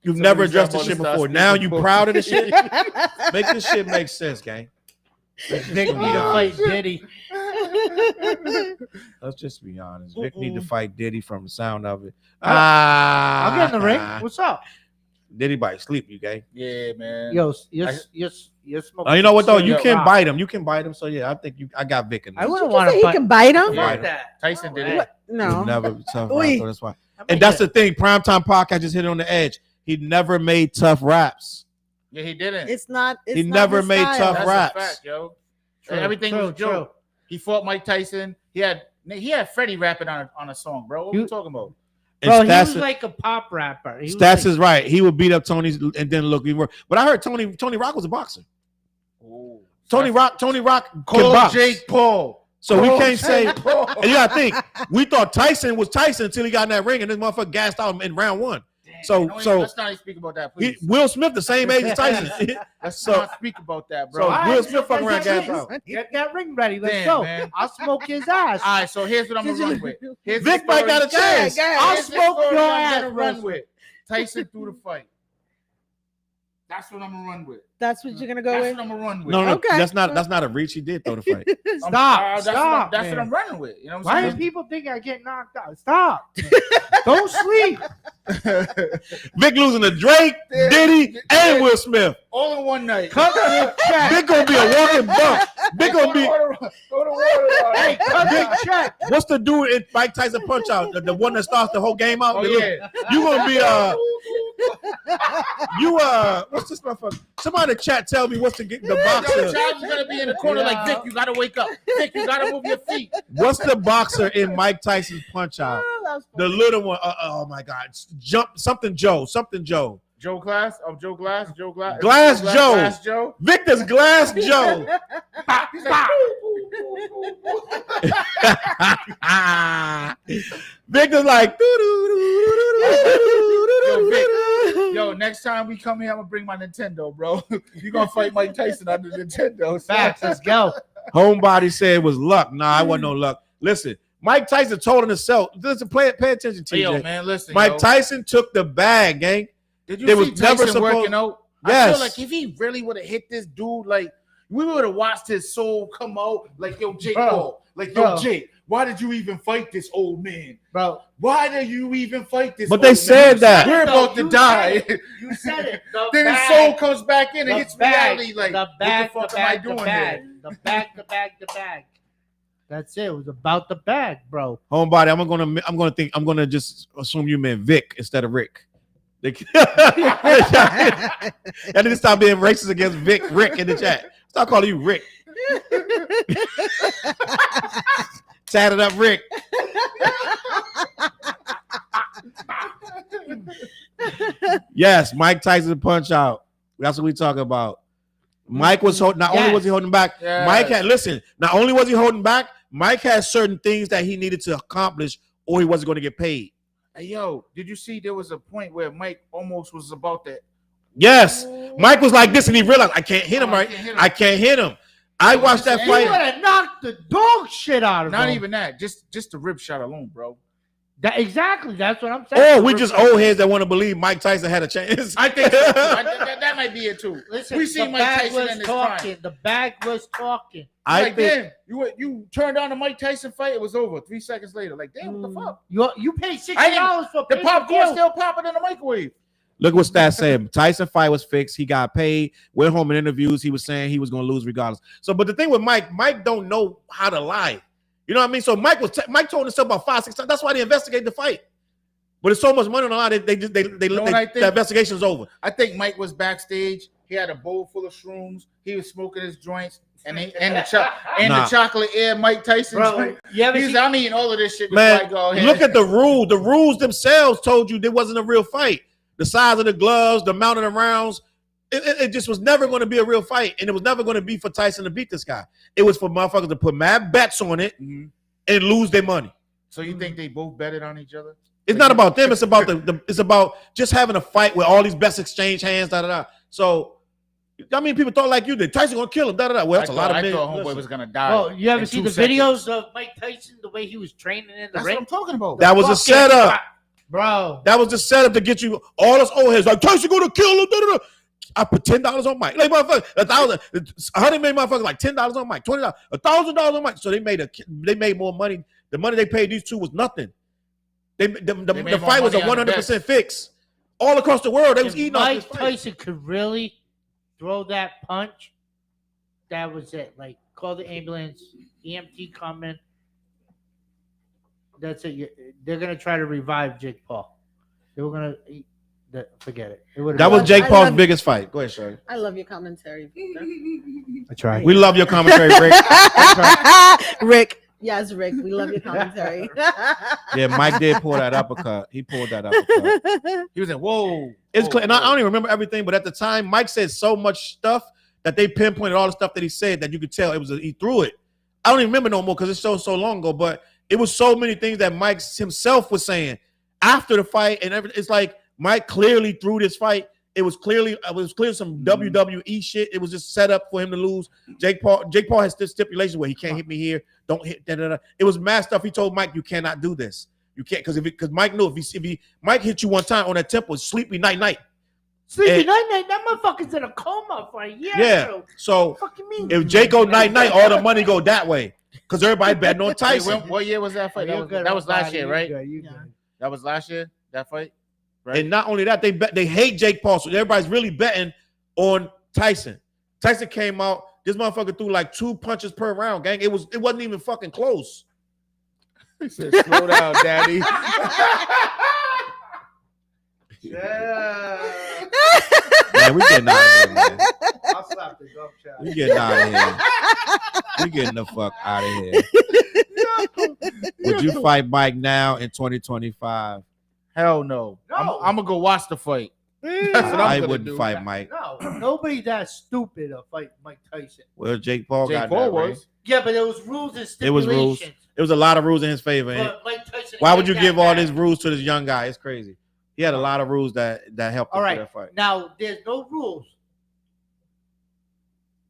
You've never addressed this shit before. Now you proud of this shit. Make this shit make sense, gang. Vic need to fight Diddy. Let's just be honest. Vic need to fight Diddy from the sound of it. I'll get in the ring. What's up? Diddy bite sleep, you gang. Yeah, man. Yo, you're smoking. You know what though? You some can rock. bite him. You can bite him. So yeah, I think I got Vic in I there. wouldn't You want say to he can bite him? Bite Fuck him. that. Tyson did it. What? No. Never tough Oi. rap, so that's why. And that's the thing. Primetime podcast just hit it on the edge. He never made tough raps. Yeah, he didn't. It's not. It's He not never his made style. tough That's raps. a fact, yo. True, And everything true, was a joke. He fought Mike Tyson. He had Freddie rapping on a song, bro. What are we talking about? And Bro, he Stats was like a pop rapper. He was Stats like, is right. He would beat up Tony and then look even worse. But I heard Tony Rock was a boxer. Ooh. Tony Rock can Call box. Jake Paul. So we Call can't say. Jake Paul. And you gotta think, we thought Tyson was Tyson until he got in that ring and this motherfucker gassed out in round one. So Let's not even speak about that, please. Will Smith the same age as Tyson. Let's so- not speak about that, bro. So All Will right, Smith fucking around gassed out. Get that ring ready. Let's Damn, go. man. I'll smoke his ass. All right, so here's what I'm gonna run with. Here's the Vic might story- got a chance. I'll Here's the smoke story your I'm ass, gonna run Russell. with. Tyson through the fight. That's what I'm gonna run with. That's what you're gonna go That's with. what I'm gonna run with. No, Okay. that's not a reach. He did throw the fight. Stop. That's what man. I'm running with. You know what Why I'm do saying? people think I get knocked out? Stop. Don't sleep. Vic losing to Drake, Diddy, and Will Smith. All in one night. Cut the check. Vic gonna be a walking bump. Vic gonna be. Go to water. Hey, cut the check. What's the dude in Mike Tyson Punch Out? The one that starts the whole game out. Oh, yeah. You gonna be what's this motherfucker? Somebody in the chat tell me what's the Yo, boxer. Child's gonna be in the corner like Vic. You gotta wake up. Vic, you gotta move your feet. What's the boxer in Mike Tyson's Punch Out? Oh, that was The funny. little one. Oh my God! Something Joe. Joe Glass. Joe Glass. Glass Joe. Glass Joe. Victor's Glass Joe. He's like, Victor's like. Yo, Vic. Yo, next time we come here, I'm gonna bring my Nintendo, bro. You gonna fight Mike Tyson on the Nintendo? Facts. Let's go. Homebody said it was luck. Nah, it wasn't no luck. Listen, Mike Tyson told him himself. Listen, pay attention, TJ. Yo, man, listen. Mike Tyson took the bag, gang. Did you They see was never Tyson supposed- working out? I Yes. feel like if he really would have hit this dude, like we would have watched his soul come out. Like, yo, Jake Bro. Paul. Like, yo, Bro. Jake, why did you even fight this old man? Bro. Why did you even fight this? But old they man? said that. We're about to You die. said it. You said it. The Then his bag. soul comes back in and The hits bag. reality. Like, the bag. what the The fuck am I bag. doing The bag. here? The bag. The bag. The bag. That's it. It was about the bag, bro. Homebody, I'm gonna just assume you meant Vic instead of Rick. I need to stop being racist against Rick in the chat. Stop calling you Rick. Tatted up Rick. Yes, Mike Tyson Punch Out. That's what we talk about. Mike was holding. Not only was he holding back, Yes. Mike had listen. Not only was he holding back, Mike had certain things that he needed to accomplish, or he wasn't going to get paid. Hey, yo, did you see there was a point where Mike almost was about that? Yes, Mike was like this, and he realized I can't hit him. Oh, I Right, can't hit him. I can't hit him. I watched that He He would fight. have knocked the dog shit out of Not him. even that. Just the rib shot alone, bro. That, exactly. That's what I'm saying. Oh, we just old heads that want to believe Mike Tyson had a chance. I think so, too. that might be it too. Listen, We the seen Mike bag Tyson was in his talking. prime. The bag was talking. I Like, think damn, you turned on the Mike Tyson fight, it was over 3 seconds later. Like, damn, what the fuck? You paid I $60 for The pay-per-view. popcorn still popping in the microwave. look what Stats said. Tyson fight was fixed. He got paid. Went home in interviews. He was saying he was going to lose regardless. So, but the thing with Mike don't know how to lie. You know what I mean? So Mike told himself about 5-6 times. That's why they investigated the fight. But it's so much money on the line. The investigation's over. I think Mike was backstage. He had a bowl full of shrooms. He was smoking his joints, and the chocolate air Mike Tyson Bro, joint. you ever see, I'm eating all of this shit. Man, before I go ahead. look at the rule. The rules themselves told you there wasn't a real fight. The size of the gloves, the amount of the rounds, it just was never going to be a real fight, and it was never going to be for Tyson to beat this guy. It was for motherfuckers to put mad bets on it and lose their money. So you think they both betted on each other? It's not about them. It's about it's about just having a fight where all these bets exchange hands. Da da da. So, I mean, people thought like you did. Tyson gonna kill him. Da da da. Well, that's a lot of I men. thought Homeboy Listen, was gonna die. bro, you ever in see 2 the seconds. videos of Mike Tyson, the way he was training in the That's ring? what I'm talking about. that was a Fucking setup. crap. Bro. That was the setup to get you all those old heads like Tyson gonna kill him. Da, da, da. I put $10 on Mike. Like motherfucker, 100 million motherfuckers like $10 on Mike, $20, $1,000 on Mike. So they made more money. The money they paid these two was nothing. The made fight more was a money on the 100% fix. all across the world. They was If eating off this Mike fight. Tyson could really throw that punch, that was it. Like, call the ambulance, EMT coming. That's it. They're gonna try to revive Jake Paul. They were gonna forget it. That was Jake I Paul's love- biggest fight. Go ahead, Shirley. I love your commentary, Victor. I tried. We love your commentary, Rick. Rick. Yes, Rick. We love your commentary. Yeah, Mike did pull that uppercut. He pulled that uppercut. He was like, whoa. It's whoa, clear. And I whoa. don't even remember everything, but at the time, Mike said so much stuff that they pinpointed all the stuff that he said that you could tell he threw it. I don't even remember no more because it's so long ago, but it was so many things that Mike himself was saying after the fight, and everything. It's like Mike clearly threw this fight. It was clear some WWE shit. It was just set up for him to lose. Jake Paul has this stipulation where he can't hit me here. Don't hit. It was mad stuff. He told Mike, you cannot do this. You can't because Mike knew if Mike hit you one time on that temple, it's sleepy night. Sleepy night. That motherfucker's in a coma for a year. Yeah. Bro. So What the fuck you mean? if Jake go night, all the money go that way because everybody betting on Hey, Tyson. what year was that fight? You're good, That was last buddy. year, You're right? good, you're Yeah. good. That was last year, that fight? Right? And not only that, they hate Jake Paul. So everybody's really betting on Tyson. Tyson came out. This motherfucker threw like 2 punches per round, gang. It wasn't even fucking close. He said, slow down, daddy. Yeah. Man, we getting out of here, man. I'll slap the dog shot. We getting out of here. We getting the fuck out of here. Would you fight Mike now in 2025? Hell no. No. I'm going to go watch the fight. That's what I I'm gonna wouldn't do. fight Mike. No, nobody that stupid to fight Mike Tyson. Well, Jake Paul Jake got Paul that, right? was. Yeah, but there was rules and It was rules. stipulations. It was a lot of rules in his favor. and But Mike Tyson Why would ain't you that give all bad. these rules to this young guy? It's crazy. He had a lot of rules that helped him All for right. that fight. Now, there's no rules.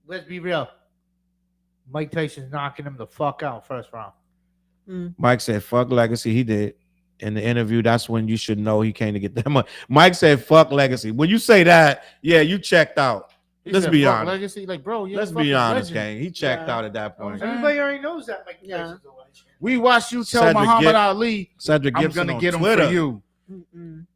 Let's be real. Mike Tyson's knocking him the fuck out first round. Mike said, fuck Legacy. He did. In the interview, that's when you should know he came to get that money. Mike said, fuck Legacy. When you say that, yeah, you checked out. He Let's said, be "Fuck honest. Legacy. Like, bro, you're Let's a be fucking honest, legend. gang. He checked Yeah. out at that point. Everybody already knows that Mike Yeah. Tyson's a legend. We watched you tell Cedric Muhammad Gib- Ali, Cedric I'm Gibson going to on get him Twitter. for you.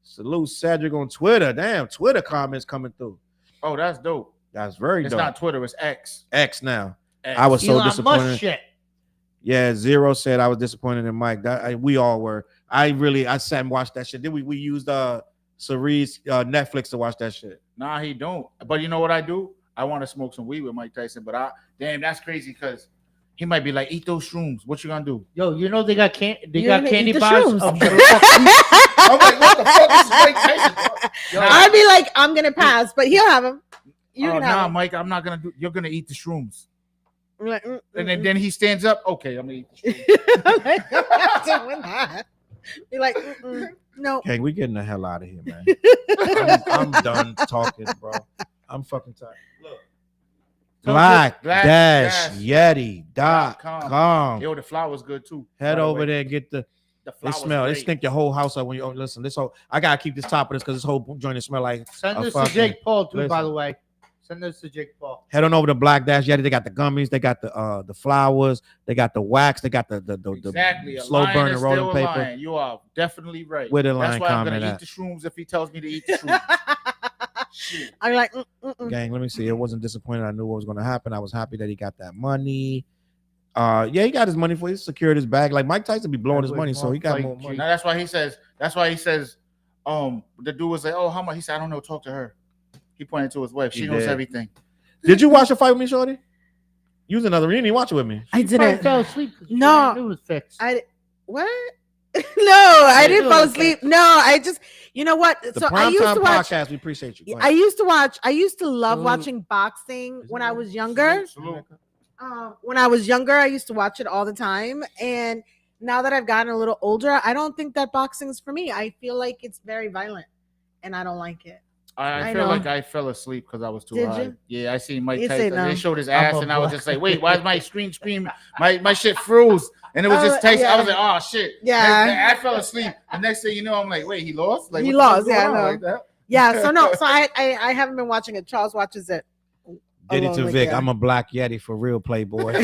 Salute Cedric on Twitter. Damn, Twitter comments coming through. Oh, that's dope. That's very It's dope. not Twitter, it's X. X now. X. I was so Elon Musk disappointed. shit. Yeah, Zero said I was disappointed in Mike. We all were. I sat and watched that shit. Then we used Cerise Netflix to watch that shit. Nah, he don't. But you know what I do? I want to smoke some weed with Mike Tyson, but damn, that's crazy because he might be like, eat those shrooms. What you gonna do? Yo, you know they got You're gonna candy eat the bars. shrooms. of- I'm like, what the fuck is Mike Tyson? Yo, I'd be like, I'm gonna pass, but he'll have him. You can nah, have him. Mike, I'm not gonna do. You're gonna eat the shrooms, I'm like, and then he stands up. Okay, I'm gonna eat the shrooms. I'm like, I'm not doing that. Be like, no. Okay, we getting the hell out of here, man. I'm done talking, bro. I'm fucking tired. Look. Black-Yeti.com. Yo, the flower's good too. Head by the over way. there and get the The They flower's smell. They great. stink your whole house up when you listen. This whole I gotta keep this top of this because this whole joint smell like. Send a this to fucking- Jake Paul too, by listen. the way. Send this to Jake Paul. Head on over to Black Yeti. They got the gummies. They got the flowers. They got the wax. They got the Exactly. A slow lion burning is rolling still a paper. lion. You are definitely right. Where the That's lion why I'm gonna comment eat at? the shrooms if he tells me to eat the shrooms. Shit. I'm like, Gang, let me see. It wasn't disappointed. I knew what was going to happen. I was happy that he got that money. Yeah, he got his money for. He secured his bag. Like Mike Tyson be blowing his money, so he got more money. Now that's why he says. The dude was like, "Oh, how much?" He said, "I don't know. Talk to her." He pointed to his wife. She He knows did. everything. Did you watch a fight with me, Shorty? You was another. You didn't even watch it with me. I Probably didn't. fell asleep. 'cause she No. knew it was fixed. What? No, I didn't doing fall okay. asleep. No, I just, you know what? The So I used Primetime to watch. Podcast. We appreciate you. Go I ahead. used to love Salute. watching boxing when I was younger. Salute. When I was younger, I used to watch it all the time. And now that I've gotten a little older, I don't think that boxing's for me. I feel like it's very violent and I don't like it. I I feel know. like I fell asleep because I was too Did high. you? Yeah, I seen Mike You say Tyson. no. They showed his I'm ass, a and I was black- just like, "Wait, why is my screen? My shit froze?" And it was just Tyson. I was like, "Oh shit!" Yeah. I fell asleep. The next thing you know, I'm like, "Wait, he lost? Like He what the lost, fuck's yeah, going on I know. like that?" Yeah. So no, so I haven't been watching it. Charles watches it. Diddy alone to with Vic. you. I'm a Black Yeti for real, Playboy.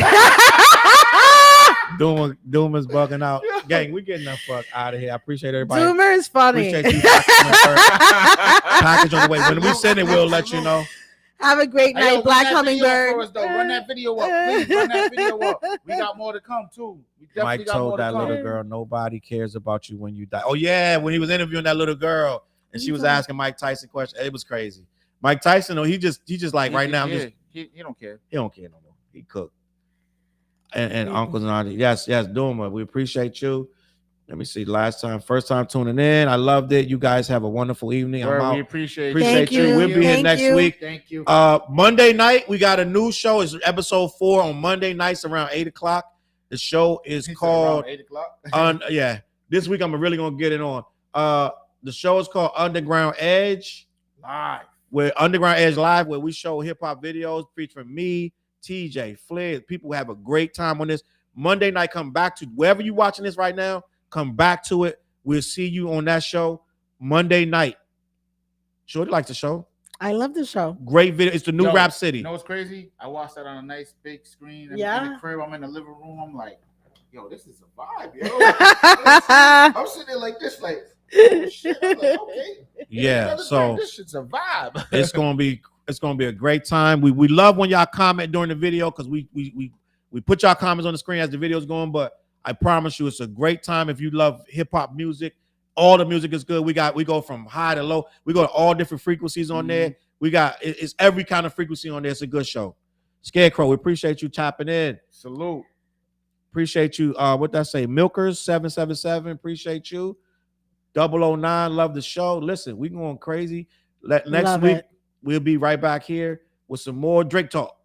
Doom is bugging out. Gang, we getting the fuck out of here. I appreciate everybody. Doomer is funny. Appreciate you. Package on the way. When we send it, we'll let you know. Have a great Hey, yo, night, Black run that video Hummingbird. for us, though. Run that video up, please. Run that video up. We got more to come too. We definitely Mike got more told to that come. little girl, nobody cares about you when you die. Oh yeah, when he was interviewing that little girl and she was asking Mike Tyson questions. It was crazy. Mike Tyson, he just like right now. He don't care. He don't care no more. He cooked. And uncles and aunties. Yes, Duma. We appreciate you. Let me see. First time tuning in. I loved it. You guys have a wonderful evening. I'm out. We appreciate Thank you. you. We'll be here Thank next you. week. Thank you. Monday night, we got a new show. It's episode 4 on Monday nights around 8:00. The show is called 8:00. Yeah. This week I'm really gonna get it on. The show is called Underground Edge Live. Underground Edge Live, where we show hip-hop videos featuring me, TJ, Flair. People have a great time on this. Monday night, come back to wherever you're watching this right now. Come back to it. We'll see you on that show Monday night. Shorty likes the show. I love the show. Great video. It's the new Rap City. You know what's crazy? I watched that on a nice big screen in the crib. I'm in the living room. I'm like, yo, this is a vibe, yo. I'm sitting there like this, like, oh, shit. I'm like, okay. Yeah, so this shit's a vibe. it's gonna be a great time. We love when y'all comment during the video because we put y'all comments on the screen as the video's going, but I promise you it's a great time. If you love hip-hop music, all the music is good. We go from high to low. We go to all different frequencies on there. We got it's every kind of frequency on there. It's a good show. Scarecrow, we appreciate you tapping in. Salute. Appreciate you. What that say? Milkers 777. Appreciate you. 009. Love the show. Listen, we going crazy. Next week we'll be right back here with some more Drake talk.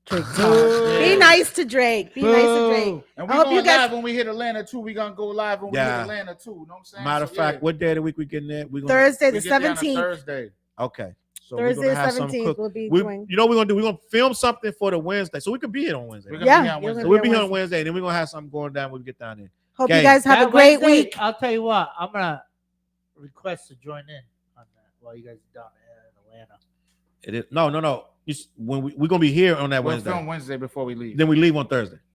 Drake talk. Be nice to Drake. Be nice to Drake. And we're going live when we hit Atlanta too. We're gonna go live when we hit Atlanta too. You know what I'm saying? Matter of fact, what day of the week we getting there? Thursday the 17th. Thursday. Okay. So Thursday the 17th will be doing. You know what we're gonna do? We're gonna film something for the Wednesday, so we can be here on Wednesday. So we'll be here on Wednesday, and then we're gonna have something going down when we get down there. Hope you guys have a great week. I'll tell you what, I'm gonna request to join in on that while you guys are down in Atlanta. It is no. When we're gonna be here on that We'll Wednesday. film Wednesday before we leave. Then we leave on Thursday.